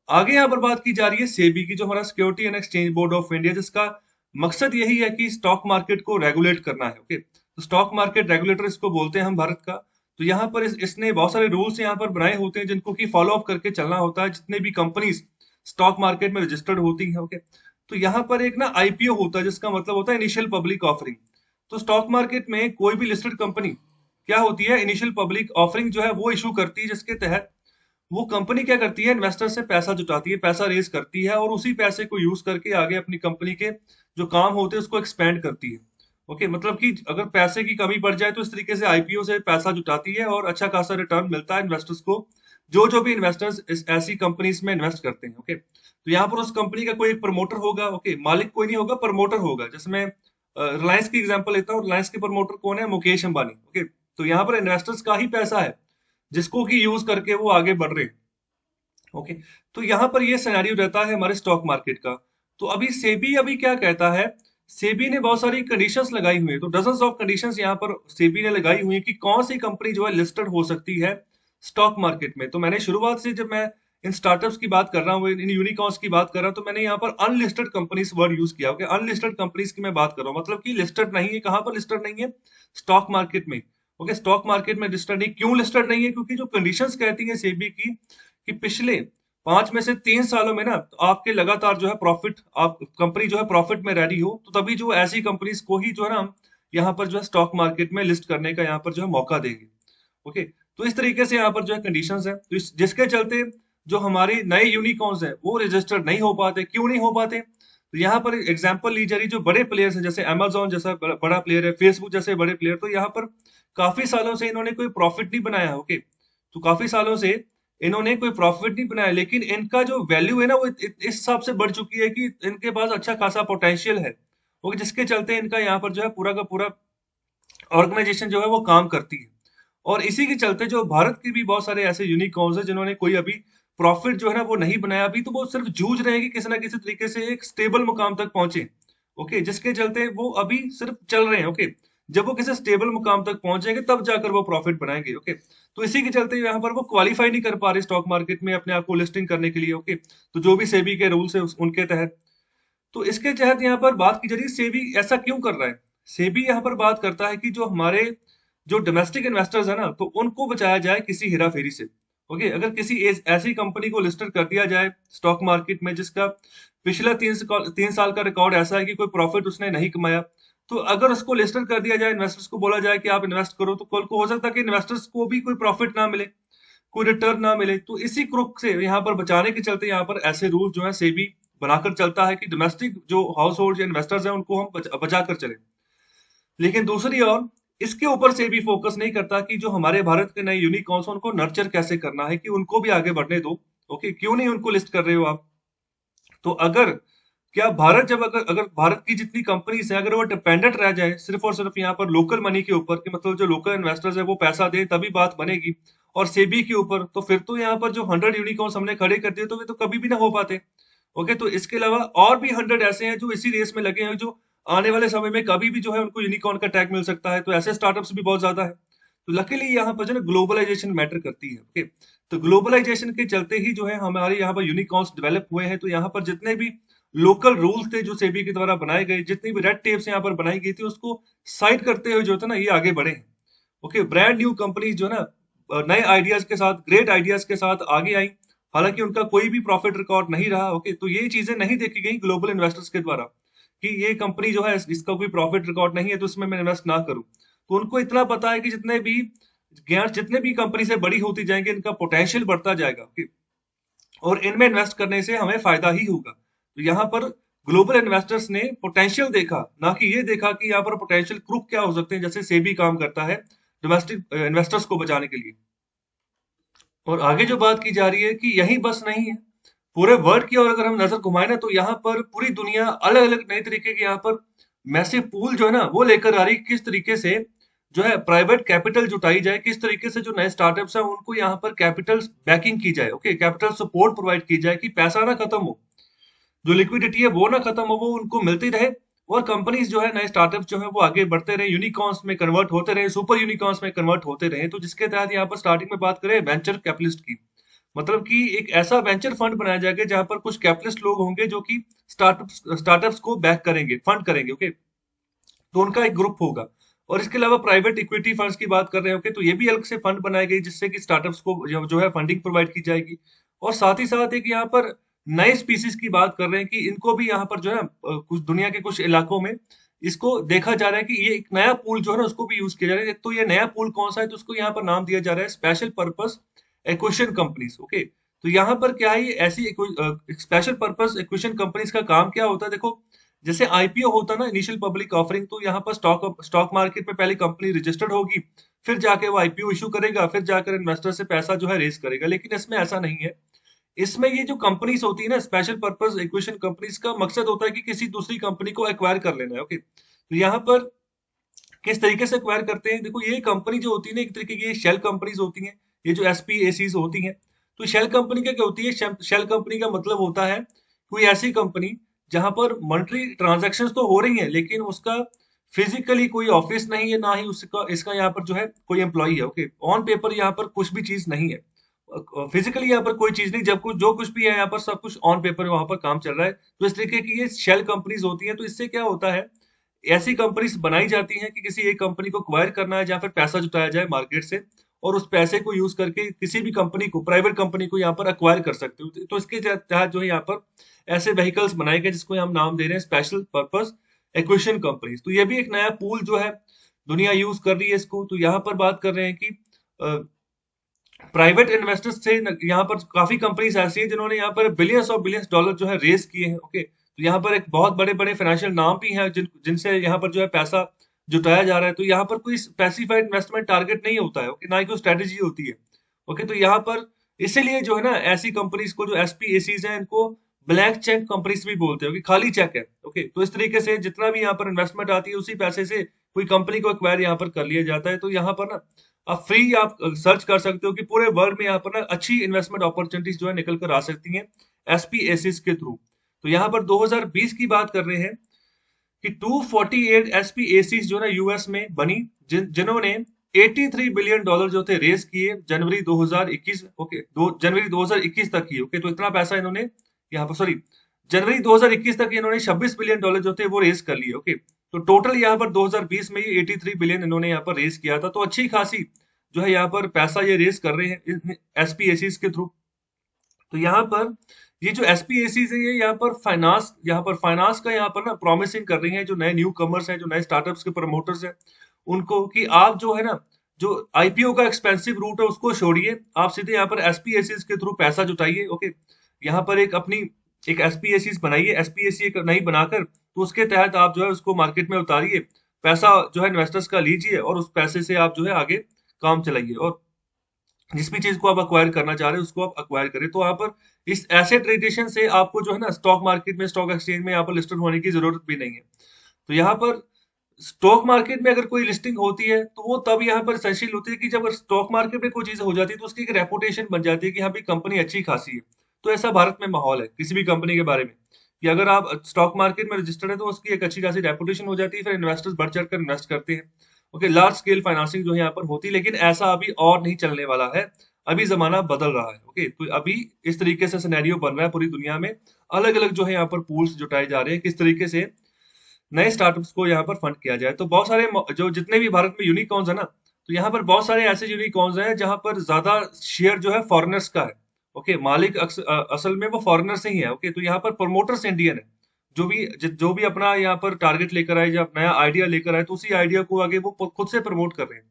A: आगे यहाँ पर बात की जा रही है सेबी की, जो हमारा security and exchange board of India, जिसका मकसद यही है कि स्टॉक मार्केट को रेगुलेट करना है। ओके, तो स्टॉक मार्केट रेगुलेटर इसको बोलते हैं हम भारत का। तो यहाँ पर इसने बहुत सारे रूल्स यहाँ पर बनाए होते हैं जिनको कि फॉलो अप करके चलना होता है, जितने भी कंपनीज स्टॉक मार्केट में रजिस्टर्ड होती हैं। ओके, तो यहाँ पर एक ना आईपीओ होता है, जिसका मतलब होता है इनिशियल पब्लिक ऑफरिंग। तो स्टॉक मार्केट में कोई भी लिस्टेड कंपनी क्या होती है, इनिशियल पब्लिक ऑफरिंग जो है वो इशू करती है, जिसके तहत वो कंपनी क्या करती है, इन्वेस्टर से पैसा जुटाती है, पैसा रेज करती है, और उसी पैसे को यूज करके आगे अपनी कंपनी के जो काम होते हैं उसको एक्सपेंड करती है। ओके, मतलब कि अगर पैसे की कमी पड़ जाए तो इस तरीके से आईपीओ से पैसा जुटाती है और अच्छा खासा रिटर्न मिलता है इन्वेस्टर्स को, जो जो भी इन्वेस्टर्स इस ऐसी कंपनीज में इन्वेस्ट करते हैं। ओके, तो यहाँ पर उस कंपनी का कोई एक प्रमोटर होगा। ओके, मालिक कोई नहीं होगा, प्रमोटर होगा। जैसे मैं रिलायंस की एग्जांपल लेता हूँ, रिलायंस के प्रमोटर कौन है, मुकेश अंबानी। ओके, तो यहाँ पर इन्वेस्टर्स का ही पैसा है जिसको कि यूज करके वो आगे बढ़ रहे हैं। ओके, तो यहाँ पर ये सिनेरियो रहता है हमारे स्टॉक मार्केट का। तो अभी सेबी अभी क्या कहता है, सेबी ने बहुत सारी कंडीशंस लगाई हुई है, तो डजन्स ऑफ कंडीशंस यहाँ पर सेबी ने लगाई हुई है कि कौन सी कंपनी जो है लिस्टेड हो सकती है स्टॉक मार्केट में। तो मैंने शुरुआत से जब मैं इन स्टार्टअप्स की बात कर रहा हूँ, इन यूनिकॉर्न्स की बात कर रहा हूँ, तो मैंने यहाँ पर अनलिस्टेड कंपनीज वर्ड यूज किया। ओके, अनलिस्टेड कंपनीज की मैं बात कर रहा हूँ, मतलब कि लिस्टेड नहीं है। कहाँ पर लिस्टेड नहीं है, स्टॉक मार्केट में। ओके, स्टॉक मार्केट में लिस्टेड नहीं, क्यों लिस्टेड नहीं है, क्योंकि जो कंडीशंस कहती है सेबी की कि पिछले 5 में से 3 सालों में ना तो आपके लगातार जो है प्रॉफिट, आप कंपनी जो है प्रॉफिट में रेडी हो, तो तभी जो ऐसी कंपनीज को ही जो है ना हम यहाँ पर जो है स्टॉक मार्केट में लिस्ट करने का यहाँ पर जो है मौका देंगे। ओके, तो इस तरीके से यहाँ पर जो है कंडीशंस है, जिसके चलते जो हमारे नए यूनिकॉर्न्स हैं वो रजिस्टर्ड नहीं हो पाते। क्यों नहीं हो पाते, तो यहाँ पर एग्जांपल ली जा रही जो बड़े प्लेयर्स हैं, जैसे अमेजोन जैसा बड़ा प्लेयर है, फेसबुक जैसे बड़े प्लेयर, तो यहाँ पर काफी सालों से इन्होंने कोई प्रॉफिट नहीं बनाया। ओके, तो काफी सालों से इन्होंने कोई प्रॉफिट नहीं बनाया, लेकिन इनका जो वैल्यू है ना वो इस हिसाब से बढ़ चुकी है कि इनके पास अच्छा खासा पोटेंशियल है। ओके, जिसके चलते इनका यहाँ पर जो है पूरा का पूरा ऑर्गेनाइजेशन जो है वो काम करती है। और इसी के चलते जो भारत के भी बहुत सारे ऐसे यूनिकॉर्न्स हैं जिन्होंने कोई अभी प्रॉफिट जो है ना वो नहीं बनाया अभी, तो वो सिर्फ जूझ रहे हैं कि किसी ना किसी तरीके से एक स्टेबल मुकाम तक पहुंचे। ओके, जिसके चलते वो अभी सिर्फ चल रहे हैं। ओके, जब वो किसी स्टेबल मुकाम तक पहुंचेंगे तब जाकर वो प्रॉफिट बनाएंगे। ओके, तो इसी के चलते यहाँ पर वो क्वालिफाई नहीं कर पा रहे स्टॉक मार्केट में अपने आप को लिस्टिंग करने के लिए। ओके, तो जो भी सेबी के रूल्स है उनके तहत, तो इसके तहत यहाँ पर बात की जा रही है सेबी ऐसा क्यों कर रहा है। सेबी यहाँ पर बात करता है कि जो हमारे जो डोमेस्टिक इन्वेस्टर्स है ना, तो उनको बचाया जाए किसी हेरा फेरी से। ओके, अगर किसी ऐसी कंपनी को लिस्टेड कर दिया जाए स्टॉक मार्केट में जिसका पिछला 3 साल का रिकॉर्ड ऐसा है कि कोई प्रॉफिट उसने नहीं कमाया, तो अगर उसको लिस्टेड कर दिया जाए, इन्वेस्टर्स को बोला जाए कि आप इन्वेस्ट करो, तो कल को हो सकता है कि इन्वेस्टर्स को भी कोई प्रॉफिट ना मिले, कोई रिटर्न ना मिले। तो इसी क्रुक से यहाँ पर बचाने के चलते यहाँ पर ऐसे रूल जो है सेबी बनाकर चलता है कि डोमेस्टिक जो हाउस होल्ड या इन्वेस्टर्स हैं उनको हम बचा कर चले। लेकिन दूसरी ओर इसके ऊपर से भी फोकस नहीं करता कि जो हमारे भारत के नए यूनिकॉर्न्स हैं उनको नर्चर कैसे करना है, कि उनको भी आगे बढ़ने दो। ओके, क्यों नहीं उनको लिस्ट कर रहे हो आप? तो अगर क्या भारत जब अगर अगर भारत की जितनी कंपनीज है, अगर वो डिपेंडेंट रह जाए सिर्फ और सिर्फ यहाँ पर लोकल मनी के ऊपर, कि मतलब जो लोकल इन्वेस्टर्स है वो पैसा दे तभी बात बनेगी, और सेबी के ऊपर, तो फिर तो यहाँ पर जो 100 यूनिकॉर्न्स हमने खड़े कर दिए तो वे तो कभी भी ना हो पाते। ओके, तो इसके अलावा और भी 100 ऐसे हैं जो इसी रेस में लगे हैं, जो आने वाले समय में कभी भी जो है उनको यूनिकॉर्न का टैग मिल सकता है। तो ऐसे स्टार्टअप्स भी बहुत ज्यादा है। तो लकीली यहाँ पर जो है ग्लोबलाइजेशन मैटर करती है। ओके, तो ग्लोबलाइजेशन के चलते ही जो है हमारे यहाँ पर यूनिकॉर्न्स डेवलप हुए हैं। तो यहाँ पर जितने भी लोकल रूल्स थे जो सेबी के द्वारा बनाए गए, जितनी भी रेड टेप्स यहाँ पर बनाई गई थी, उसको साइड करते हुए जो था ना ये आगे बढ़े हैं। ओके, ब्रांड न्यू कंपनीज जो है ना नए आइडियाज के साथ, ग्रेट आइडियाज के साथ आगे आई। हालांकि उनका कोई भी प्रॉफिट रिकॉर्ड नहीं रहा। ओके, तो ये चीजें नहीं देखी गई ग्लोबल इन्वेस्टर्स के द्वारा कि ये कंपनी जो है इसका कोई प्रॉफिट रिकॉर्ड नहीं है तो इसमें मैं इन्वेस्ट ना करूं। तो उनको इतना पता है कि जितने भी कंपनी से बड़ी होती जाएंगे इनका पोटेंशियल बढ़ता जाएगा। ओके, और इनमें इन्वेस्ट करने से हमें फायदा ही होगा। तो यहाँ पर ग्लोबल इन्वेस्टर्स ने पोटेंशियल देखा, ना कि ये देखा कि यहाँ पर पोटेंशियल क्रूक क्या हो सकते हैं, जैसे सेबी काम करता है डोमेस्टिक इन्वेस्टर्स को बचाने के लिए। और आगे जो बात की जा रही है कि यही बस नहीं है, पूरे वर्ल्ड की ओर अगर हम नजर घुमाएं ना, तो यहाँ पर पूरी दुनिया अलग अलग नए तरीके के यहाँ पर मैसिव पूल जो है ना वो लेकर आ रही है। किस तरीके से जो है प्राइवेट कैपिटल जुटाई जाए, किस तरीके से जो नए स्टार्टअप्स हैं उनको यहाँ पर कैपिटल बैकिंग की जाए। ओके, कैपिटल सपोर्ट प्रोवाइड की जाए कि पैसा ना खत्म हो, जो लिक्विडिटी है वो ना खत्म हो, वो उनको मिलती रहे। और कंपनीज जो है नए स्टार्टअप जो है वो आगे बढ़ते रहे, यूनिकॉर्न्स में कन्वर्ट होते रहे, सुपर यूनिकॉर्न्स में कन्वर्ट होते रहे। तो जिसके तहत यहाँ पर स्टार्टिंग में बात करें वेंचर कैपिटलिस्ट की, मतलब कि एक ऐसा वेंचर फंड बनाया जाएगा जहां पर कुछ कैपिटलिस्ट लोग होंगे जो कि स्टार्टअप्स को बैक करेंगे, फंड करेंगे। ओके, तो उनका एक ग्रुप होगा। और इसके अलावा प्राइवेट इक्विटी फंड्स की बात कर रहे हो, तो ये भी अलग से फंड बनाए गए जिससे कि स्टार्टअप्स को जो है फंडिंग प्रोवाइड की जाएगी। और साथ ही साथ एक यहाँ पर नए स्पीसीज की बात कर रहे हैं कि इनको भी यहाँ पर जो है कुछ दुनिया के कुछ इलाकों में इसको देखा जा रहा है कि ये एक नया पूल जो है ना उसको भी यूज किया जा रहा है। तो ये नया पूल कौन सा है, तो उसको यहाँ पर नाम दिया जा रहा है special purpose acquisition companies. Okay, तो यहाँ पर क्या है, ये ऐसी स्पेशल पर्पस एक्विजिशन कंपनीज का काम क्या होता है। देखो, जैसे आईपीओ होता है ना, इनिशियल पब्लिक ऑफरिंग, तो यहाँ पर स्टॉक मार्केट में पहले कंपनी रजिस्टर्ड होगी, फिर जाके वो आईपीओ इशू करेगा, फिर जाकर इन्वेस्टर से पैसा जो है रेज करेगा। लेकिन इसमें ऐसा नहीं है। इसमें ये जो कंपनीज होती है ना स्पेशल पर्पस एक्विजिशन कंपनीज, का मकसद होता है कि किसी दूसरी कंपनी को एक्वायर कर लेना है। ओके, तो यहाँ पर किस तरीके से एक्वायर करते हैं, देखो ये कंपनी जो होती है ना एक तरीके की शेल कंपनीज होती हैं, ये जो एसपीएसीज होती हैं। तो शेल कंपनी का क्या होती है, शेल कंपनी का मतलब होता है कोई ऐसी कंपनी जहां पर मॉनेटरी ट्रांजैक्शंस तो हो रही हैं लेकिन उसका फिजिकली कोई ऑफिस नहीं है, ना ही उसका इसका यहाँ पर जो है कोई एम्प्लॉई है। ओके, ऑन पेपर यहाँ पर कुछ भी चीज नहीं है, फिजिकली यहाँ पर कोई चीज नहीं, जब कुछ जो कुछ भी है यहाँ पर सब कुछ ऑन पेपर वहां पर काम चल रहा है। तो इस तरीके की ये शेल कंपनीज होती हैं। तो इससे क्या होता है, ऐसी कंपनीज बनाई जाती हैं कि किसी एक कंपनी को एक्वायर करना है, या फिर पैसा जुटाया जाए मार्केट से, और उस पैसे को यूज करके किसी भी कंपनी को, प्राइवेट कंपनी को यहाँ पर एक्वायर कर सकते हो। तो इसके तहत जो है यहाँ पर ऐसे व्हीकल्स बनाए गए जिसको हम नाम दे रहे हैं स्पेशल पर्पस एक्विजिशन कंपनीज। तो ये भी एक नया पूल जो है दुनिया यूज कर रही है इसको। तो यहाँ पर बात कर रहे हैं कि प्राइवेट इन्वेस्टर्स से यहाँ पर काफी कंपनीज ऐसी हैं जिन्होंने यहाँ पर बिलियंस और बिलियंस डॉलर जो है रेस किए हैं। ओके, तो यहाँ पर एक बहुत बड़े बड़े फाइनेंशियल नाम भी हैं जिनसे यहाँ पर जो है पैसा जुटाया जा रहा है। तो यहाँ पर कोई स्पेसिफाइड इन्वेस्टमेंट टारगेट नहीं होता है, ओके, ना ही कोई स्ट्रेटेजी होती है। ओके, तो यहाँ पर इसीलिए जो है ना ऐसी कंपनीज को जो एसपीएसीज हैं इनको ब्लैंक चेक कंपनीज भी बोलते हैं, कि खाली चेक है। ओके, तो इस तरीके से जितना भी यहाँ पर इन्वेस्टमेंट आती है उसी पैसे से कोई कंपनी को एक्वायर यहाँ पर कर लिया जाता है। तो यहाँ पर ना आप सर्च कर सकते हो कि पूरे वर्ल्ड में यहाँ पर ना अच्छी इन्वेस्टमेंट अपॉर्चुनिटीज जो है निकल कर आ सकती हैं एसपीएसीज के थ्रू। तो यहाँ पर 2020 की बात कर रहे हैं कि 248 एसपीएसीज जो ना यूएस में बनी, जिन्होंने 83 बिलियन डॉलर जो थे रेस किए जनवरी 2021, ओके, जनवरी 2021 तक की। ओके, तो इतना पैसा इन्होंने यहाँ पर, सॉरी, जनवरी 2021 तक इन्होंने 26 बिलियन डॉलर जो थे वो रेस कर लिए। ओके, तो टोटल यहाँ पर 2020 में ही 83 बिलियन इन्होंने यहाँ पर रेस किया था। तो अच्छी खासी जो है यहाँ पर पैसा ये रेस कर रहे हैं एसपीएसीज के थ्रू। तो यहाँ पर ये जो एसपीएसीज है ये यहाँ पर फाइनेंस का यहाँ पर ना प्रॉमिसिंग कर रही हैं जो नए न्यू कमर्स हैं, जो नए स्टार्टअप्स के प्रमोटर्स हैं, उनको कि आप जो है ना जो आईपीओ का एक्सपेंसिव रूट है उसको छोड़िए, आप सीधे यहाँ पर एसपीएसीज के थ्रू पैसा जुटाइए। ओके, यहाँ पर एक एसपीएसीज बनाइए, एसपीएसी एक नई बनाकर, तो उसके तहत आप जो है उसको मार्केट में उतारिए, पैसा जो है इन्वेस्टर्स का लीजिए और उस पैसे से आप जो है आगे काम चलाइए, और जिस भी चीज को आप अक्वायर करना चाह रहे हैं उसको आप अक्वायर करें। तो यहाँ पर इस ऐसे ट्रेडिशन से आपको जो है ना स्टॉक मार्केट में, स्टॉक एक्सचेंज में यहाँ पर लिस्टेड होने की जरूरत भी नहीं है। तो यहाँ पर स्टॉक मार्केट में अगर कोई लिस्टिंग होती है तो वो तब यहाँ पर एसेंशियल होती है कि जब अगर स्टॉक मार्केट में कोई चीज हो जाती है तो उसकी एक रेपुटेशन बन जाती है कि हाँ भी कंपनी अच्छी खासी है। तो ऐसा भारत में माहौल है किसी भी कंपनी के बारे में कि अगर आप स्टॉक मार्केट में रजिस्टर्ड है तो उसकी एक अच्छी खासी रेपुटेशन हो जाती है, फिर इन्वेस्टर्स बढ़ चढ़ कर इन्वेस्ट करते हैं। ओके, लार्ज स्केल फाइनेंसिंग जो है यहाँ पर होती है, लेकिन ऐसा अभी और नहीं चलने वाला है। अभी जमाना बदल रहा है। ओके, तो अभी इस तरीके से सिनेरियो बन रहा है पूरी दुनिया में, अलग अलग जो है यहाँ पर पूल्स जुटाए जा रहे हैं किस तरीके से नए स्टार्टअप्स को यहाँ पर फंड किया जाए। तो बहुत सारे जो जितने भी भारत में यूनिकॉर्न्स है ना, तो यहाँ पर बहुत सारे ऐसे यूनिकॉर्न्स हैं जहां पर ज्यादा शेयर जो है फॉरेनर्स का है। ओके, मालिक असल में वो फॉरेनर्स ही है। ओके, तो यहाँ पर प्रमोटर्स इंडियन है। जो भी अपना यहाँ पर टारगेट लेकर आए, जब नया आइडिया लेकर आए, तो उसी आइडिया को आगे वो खुद से प्रमोट कर रहे हैं।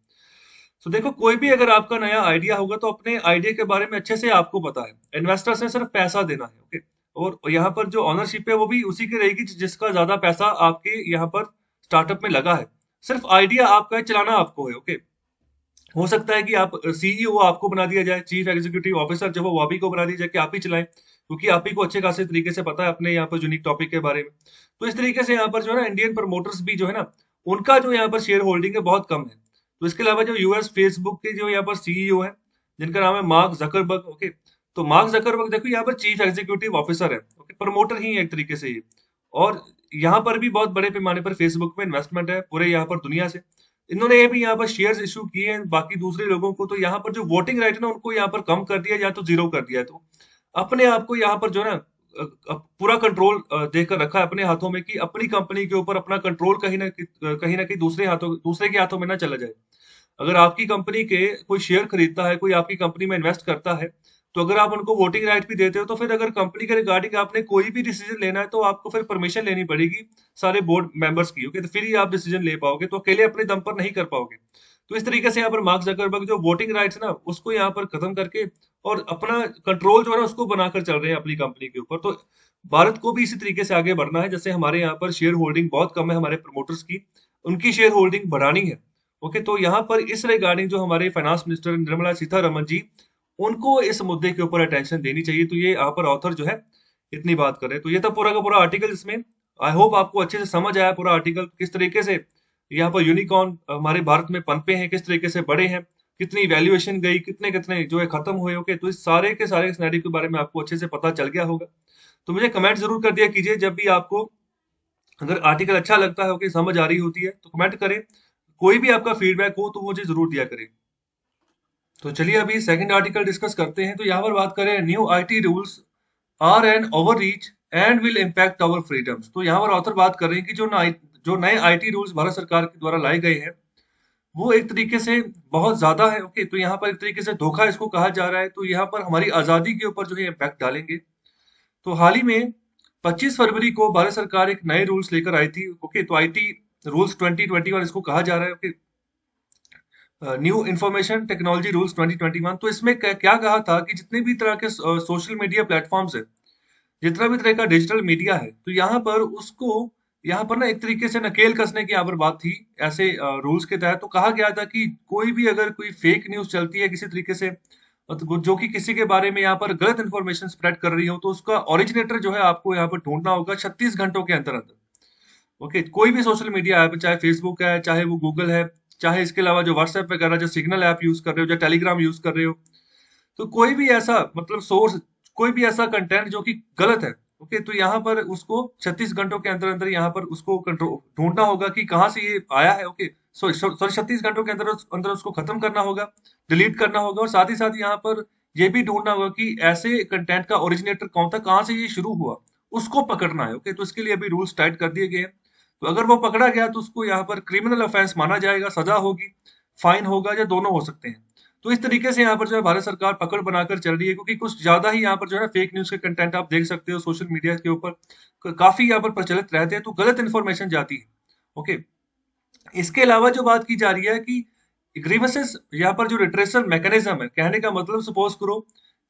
A: तो देखो, कोई भी अगर आपका नया आइडिया होगा तो अपने आइडिया के बारे में अच्छे से आपको पता है, इन्वेस्टर्स ने सिर्फ पैसा देना है। ओके, और यहाँ पर जो ऑनरशिप है वो भी उसी की रहेगी जिसका ज्यादा पैसा आपके यहाँ पर स्टार्टअप में लगा है। सिर्फ आइडिया आपका है, चलाना आपको है। ओके, हो सकता है कि आप सीईओ आपको बना दिया जाए, चीफ एग्जीक्यूटिव ऑफिसर जो है वो आप ही को बना दिया जाए कि आप ही चलाएं, क्योंकि आप ही को अच्छे खासे तरीके से पता है अपने यहाँ पर यूनिक टॉपिक के बारे में। तो इस तरीके से यहाँ पर जो है ना इंडियन प्रमोटर्स भी जो है ना उनका जो यहाँ पर शेयर होल्डिंग है बहुत कम है। तो इसके अलावा जो यूएस फेसबुक के जो यहाँ पर सीईओ है जिनका नाम है मार्क जकरबर्ग। ओके, तो मार्क जकरबर्ग देखो यहाँ पर चीफ एग्जीक्यूटिव ऑफिसर है। ओके, प्रमोटर ही है एक तरीके से ये। और यहाँ पर भी बहुत बड़े पैमाने पर फेसबुक में इन्वेस्टमेंट है पूरे यहाँ पर दुनिया से। इन्होंने ये भी यहाँ पर शेयर्स इशू किए हैं बाकी दूसरे लोगों को, तो यहाँ पर जो वोटिंग राइट है ना उनको यहाँ पर कम कर दिया या तो जीरो कर दिया है। तो अपने आप को यहाँ पर जो है ना पूरा कंट्रोल देकर रखा है अपने हाथों में कि अपनी कंपनी के ऊपर अपना कंट्रोल कहीं ना कहीं दूसरे के हाथों में ना चला जाए। अगर आपकी कंपनी के कोई शेयर खरीदता है, कोई आपकी कंपनी में इन्वेस्ट करता है, तो अगर आप उनको वोटिंग राइट भी देते हो तो फिर अगर कंपनी के रिगार्डिंग आपने कोई भी डिसीजन लेना है तो आपको फिर परमिशन लेनी पड़ेगी सारे बोर्ड मेंबर्स की। ओके, तो फिर ही आप डिसीजन ले पाओगे, तो अकेले अपने दम पर नहीं कर पाओगे। तो इस तरीके से यहाँ पर मार्क जकरबर्ग जो वोटिंग राइट्स ना उसको यहाँ पर खत्म करके और अपना कंट्रोल जो है ना उसको बनाकर चल रहे हैं अपनी कंपनी के ऊपर। तो भारत को भी इसी तरीके से आगे बढ़ना है, जैसे हमारे यहाँ पर शेयर होल्डिंग बहुत कम है हमारे प्रमोटर्स की, उनकी शेयर होल्डिंग बढ़ानी है। ओके, तो यहाँ पर इस रिगार्डिंग जो हमारे फाइनेंस मिनिस्टर निर्मला सीतारमन जी, उनको इस मुद्दे के ऊपर अटेंशन देनी चाहिए। तो ये यहाँ पर ऑथर जो है इतनी बात कर रहे हैं। तो ये था पूरा का पूरा आर्टिकल। इसमें आई होप आपको अच्छे से समझ आया पूरा आर्टिकल, किस तरीके से यहाँ पर यूनिकॉर्न हमारे भारत में पनपे हैं, किस तरीके से बड़े हैं, कितनी वैल्यूएशन गई, कितने कितने जो है खत्म हुए। ओके, तो इस सारे के सारे सिनेरियो के बारे में आपको अच्छे से पता चल गया होगा। तो मुझे कमेंट जरूर कर दिया कीजिए जब भी आपको अगर आर्टिकल अच्छा लगता है, ओके, समझ आ रही होती है तो कमेंट करें। कोई भी आपका फीडबैक हो तो मुझे जरूर दिया करें। तो चलिए अभी सेकंड आर्टिकल डिस्कस करते हैं। तो यहाँ पर बात करें, new IT rules are an overreach and will impact our freedoms. तो यहाँ पर ऑथर बात कर रहे हैं कि जो नए आईटी रूल्स भारत सरकार के द्वारा लाए गए हैं वो एक तरीके से बहुत ज्यादा है। ओके, तो यहाँ पर एक तरीके से धोखा इसको कहा जा रहा है। तो यहाँ पर हमारी आजादी के ऊपर जो है इम्पैक्ट डालेंगे। तो हाल ही में 25 फरवरी को भारत सरकार एक नए रूल्स लेकर आई थी। ओके, तो आईटी रूल्स 2021 इसको कहा जा रहा है। Okay, new information technology rules 2021। तो इसमें क्या कहा था कि जितने भी तरह के सोशल मीडिया प्लेटफॉर्म्स है, जितना भी तरह का डिजिटल मीडिया है, तो यहाँ पर ना एक तरीके से नकेल कसने की यहाँ पर बात थी ऐसे रूल्स के तहत। तो कहा गया था कि कोई भी अगर कोई फेक न्यूज़ चलती है किसी तरीके से, जो कि किसी के बारे में यहाँ पर गलत इन्फॉर्मेशन स्प्रेड कर रही हो, तो उसका ओरिजिनेटर जो है आपको यहाँ पर ढूँढना होगा 36 घंटों के अंदर-अंदर। ओके, कोई भी सोशल मीडिया ऐप, चाहे फेसबुक है, चाहे वो गूगल है, चाहे इसके अलावा जो व्हाट्सएप वगैरह, जो सिग्नल ऐप यूज़ कर रहे हो, जो टेलीग्राम यूज़ कर रहे हो, तो कोई भी ऐसा मतलब सोर्स, कोई भी ऐसा कंटेंट जो कि गलत है, ओके, तो यहाँ पर उसको 36 घंटों के अंदर अंदर यहाँ पर उसको कंट्रोल ढूंढना होगा कि कहाँ से ये आया है। ओके, सॉरी 36 घंटों के अंदर अंदर उसको खत्म करना होगा, डिलीट करना होगा, और साथ ही साथ यहाँ पर ये भी ढूंढना होगा कि ऐसे कंटेंट का ओरिजिनेटर कौन था, कहाँ से ये शुरू हुआ, उसको पकड़ना है। ओके, तो इसके लिए अभी रूल्स टाइट कर दिए गए हैं। तो अगर वो पकड़ा गया तो उसको यहाँ पर क्रिमिनल ऑफेंस माना जाएगा, सजा होगी, फाइन होगा, या दोनों हो सकते हैं। तो इस तरीके से यहाँ पर जो है भारत सरकार पकड़ बनाकर चल रही है, क्योंकि कुछ ज्यादा ही यहाँ पर जो है फेक न्यूज के कंटेंट आप देख सकते हो सोशल मीडिया के ऊपर, काफी यहाँ पर प्रचलित रहते हैं, तो गलत इन्फॉर्मेशन जाती है। ओके, इसके अलावा जो बात की जा रही है कि ग्रीवेंसेस, यहाँ पर जो रिट्रेसल मैकेनिज्म है, कहने का मतलब सपोज करो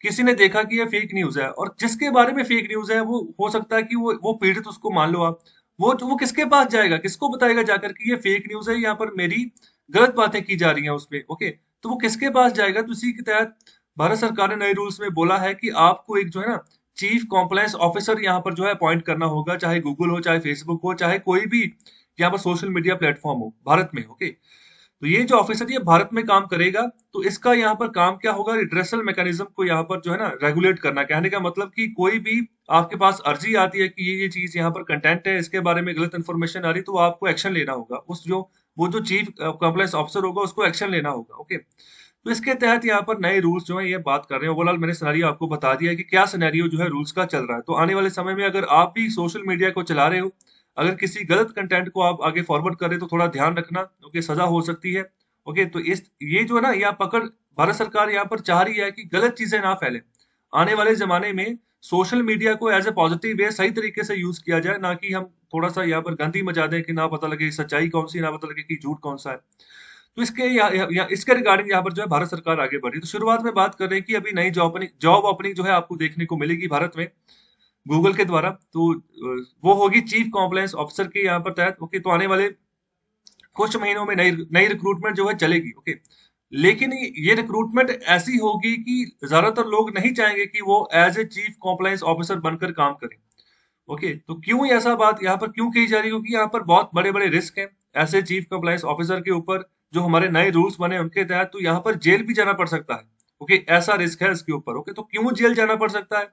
A: किसी ने देखा कि ये फेक न्यूज है, और जिसके बारे में फेक न्यूज है वो हो सकता है कि वो पीड़ित, उसको मान लो आप, वो किसके पास जाएगा, किसको बताएगा जाकर कि ये फेक न्यूज है, यहाँ पर मेरी गलत बातें की जा रही हैं उसपे। ओके, तो वो किसके पास जाएगा? तो इसी के तहत भारत सरकार ने नए रूल्स में बोला है कि आपको एक जो है ना चीफ कॉम्प्लायंस ऑफिसर यहाँ पर जो है अपॉइंट करना होगा, चाहे गूगल हो, चाहे फेसबुक हो, चाहे कोई भी यहाँ पर सोशल मीडिया प्लेटफॉर्म हो भारत में। ओके, तो ये जो ऑफिसर ये भारत में काम करेगा, तो इसका यहाँ पर काम क्या होगा? रिड्रेसल मैकेनिज्म को यहाँ पर जो है ना रेगुलेट करना। कहने का मतलब कि कोई भी आपके पास अर्जी आती है कि ये चीज यहाँ पर कंटेंट है, इसके बारे में गलत इन्फॉर्मेशन आ रही, तो आपको एक्शन लेना होगा। उस जो वो जो चीफ कॉम्प्लायंस ऑफिसर होगा उसको एक्शन लेना होगा। ओके, तो इसके तहत यहाँ पर नए रूल्स जो है ये बात कर रहे हैं। ओवरऑल मैंने सिनेरियो आपको बता दिया है कि क्या सिनेरियो जो है रूल्स का चल रहा है। तो आने वाले समय में अगर आप भी सोशल मीडिया को चला रहे हो, अगर किसी गलत कंटेंट को आप आगे फॉरवर्ड कर रहे हो, तो थोड़ा ध्यान रखना, क्योंकि सजा हो सकती है। ओके, तो इस ये जो है ना यहाँ पकड़, भारत सरकार यहाँ पर चाह रही है कि गलत चीजें ना फैले। आने वाले जमाने में सोशल मीडिया को एज ए पॉजिटिव वे सही तरीके से यूज किया जाए, ना कि हम थोड़ा सा यहाँ पर गंदी मचा दें कि ना पता लगे सच्चाई कौन सी, ना पता लगे कि झूठ कौन सा है। तो इसके रिगार्डिंग यहाँ पर जो है भारत सरकार आगे बढ़ी। तो शुरुआत में बात कर रहे हैं कि अभी नई जॉब ओपनिंग जो है आपको देखने को मिलेगी भारत में गूगल के द्वारा। तो वो होगी चीफ कॉम्प्लायंस ऑफिसर के यहाँ पर तहत। ओके, तो आने वाले कुछ महीनों में नई नई रिक्रूटमेंट जो है चलेगी। ओके, लेकिन ये रिक्रूटमेंट ऐसी होगी कि ज्यादातर लोग नहीं चाहेंगे कि वो as a chief compliance officer बनकर काम करें। ओके, तो क्यों ऐसा बात यहाँ पर क्यों कही जा रही है? क्योंकि यहाँ पर बहुत बड़े बड़े रिस्क हैं ऐसे चीफ कंप्लायंस ऑफिसर के ऊपर। जो हमारे नए रूल्स बने उनके तहत तो यहाँ पर जेल भी जाना पड़ सकता है। ओके, ऐसा रिस्क है इसके ऊपर। ओके, तो क्यों जेल जाना पड़ सकता है?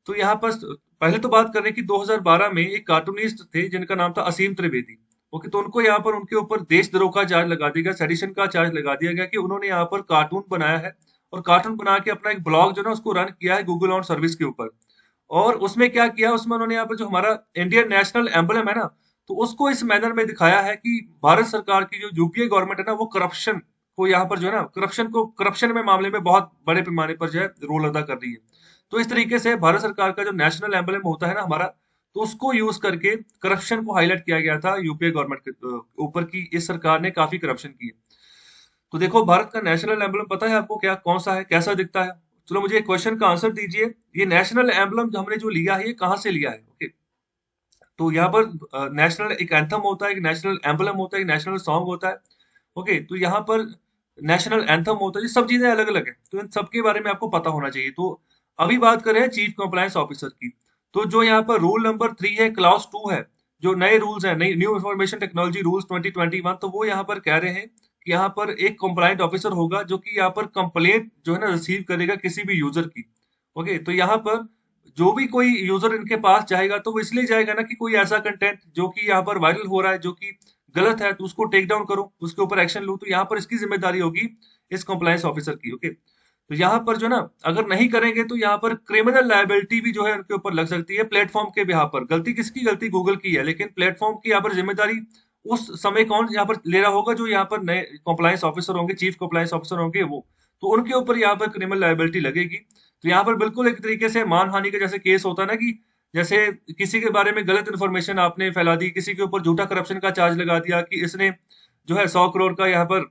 A: तो यहाँ पर पहले तो बात करें कि 2012 में एक कार्टूनिस्ट थे जिनका नाम था असीम त्रिवेदी। ओके, तो उनको यहाँ पर उनके ऊपर देशद्रोह का चार्ज लगा दिया गया, सेडिशन का चार्ज लगा दिया गया कि उन्होंने यहाँ पर कार्टून बनाया है, और कार्टून बना के अपना एक ब्लॉग जो है ना उसको रन किया है गूगल ऑन सर्विस के ऊपर। और उसमें क्या किया, उसमें उन्होंने यहाँ पर जो हमारा इंडियन नेशनल एम्बलम है ना, तो उसको इस मैनर में दिखाया है कि भारत सरकार की जो यूपीए गवर्नमेंट है ना, वो करप्शन को यहाँ पर जो है ना करप्शन में मामले में बहुत बड़े पैमाने पर जो है रोल अदा कर रही है। तो इस तरीके से भारत सरकार का जो नेशनल एम्बलम होता है ना हमारा, तो उसको यूज करके करप्शन को हाईलाइट किया गया था यूपीए गवर्नमेंट के ऊपर की इस सरकार ने काफी करप्शन की है। तो देखो भारत का नेशनल एम्बलम पता है आपको क्या कौन सा है, कैसा दिखता है? चलो मुझे एक क्वेश्चन का आंसर दीजिए। ये नेशनल एम्बलम हमने जो लिया है ये कहाँ से लिया है? ओके, तो यहाँ पर नेशनल एक एंथम होता है, एक नेशनल एम्बलम होता है, एक नेशनल सॉन्ग होता है। ओके, तो यहाँ पर नेशनल एंथम होता है, ये सब चीजें अलग अलग है, तो इन सबके बारे में आपको पता होना चाहिए। तो अभी बात करें चीफ कंप्लायंस ऑफिसर की, तो जो यहाँ पर रूल नंबर 3 है, क्लास 2 है, जो नए रूल्स हैं, नई न्यू इंफॉर्मेशन टेक्नोलॉजी रूल्स 2021, तो वो यहाँ पर कह रहे हैं कि यहाँ पर एक कंप्लायंट ऑफिसर होगा जो कि यहाँ पर कंप्लेंट जो है ना रिसीव करेगा किसी भी यूजर की। ओके, तो यहाँ पर जो भी कोई यूजर इनके पास जाएगा तो वो इसलिए जाएगा ना कि कोई ऐसा कंटेंट जो कि यहाँ पर वायरल हो रहा है, जो कि गलत है, तो उसको टेक डाउन करो, उसके ऊपर एक्शन लो। तो यहाँ पर इसकी जिम्मेदारी होगी इस कंप्लायंस ऑफिसर की। ओके, तो यहाँ पर जो ना अगर नहीं करेंगे तो यहाँ पर क्रिमिनल लायबिलिटी भी जो है उनके ऊपर लग सकती है प्लेटफॉर्म के बिहाफ पर। गलती किसकी? गलती गूगल की है, लेकिन प्लेटफॉर्म की यहाँ पर जिम्मेदारी उस समय कौन यहाँ पर ले रहा होगा? जो यहाँ पर नए कंप्लायंस ऑफिसर होंगे, चीफ कंप्लायंस ऑफिसर होंगे वो, तो उनके ऊपर यहाँ पर क्रिमिनल लायबिलिटी लगेगी। तो यहाँ पर बिल्कुल एक तरीके से मानहानि का जैसे केस होता है ना, कि जैसे किसी के बारे में गलत इन्फॉर्मेशन आपने फैला दी, किसी के ऊपर झूठा करप्शन का चार्ज लगा दिया कि इसने जो है 100 करोड़ का यहाँ पर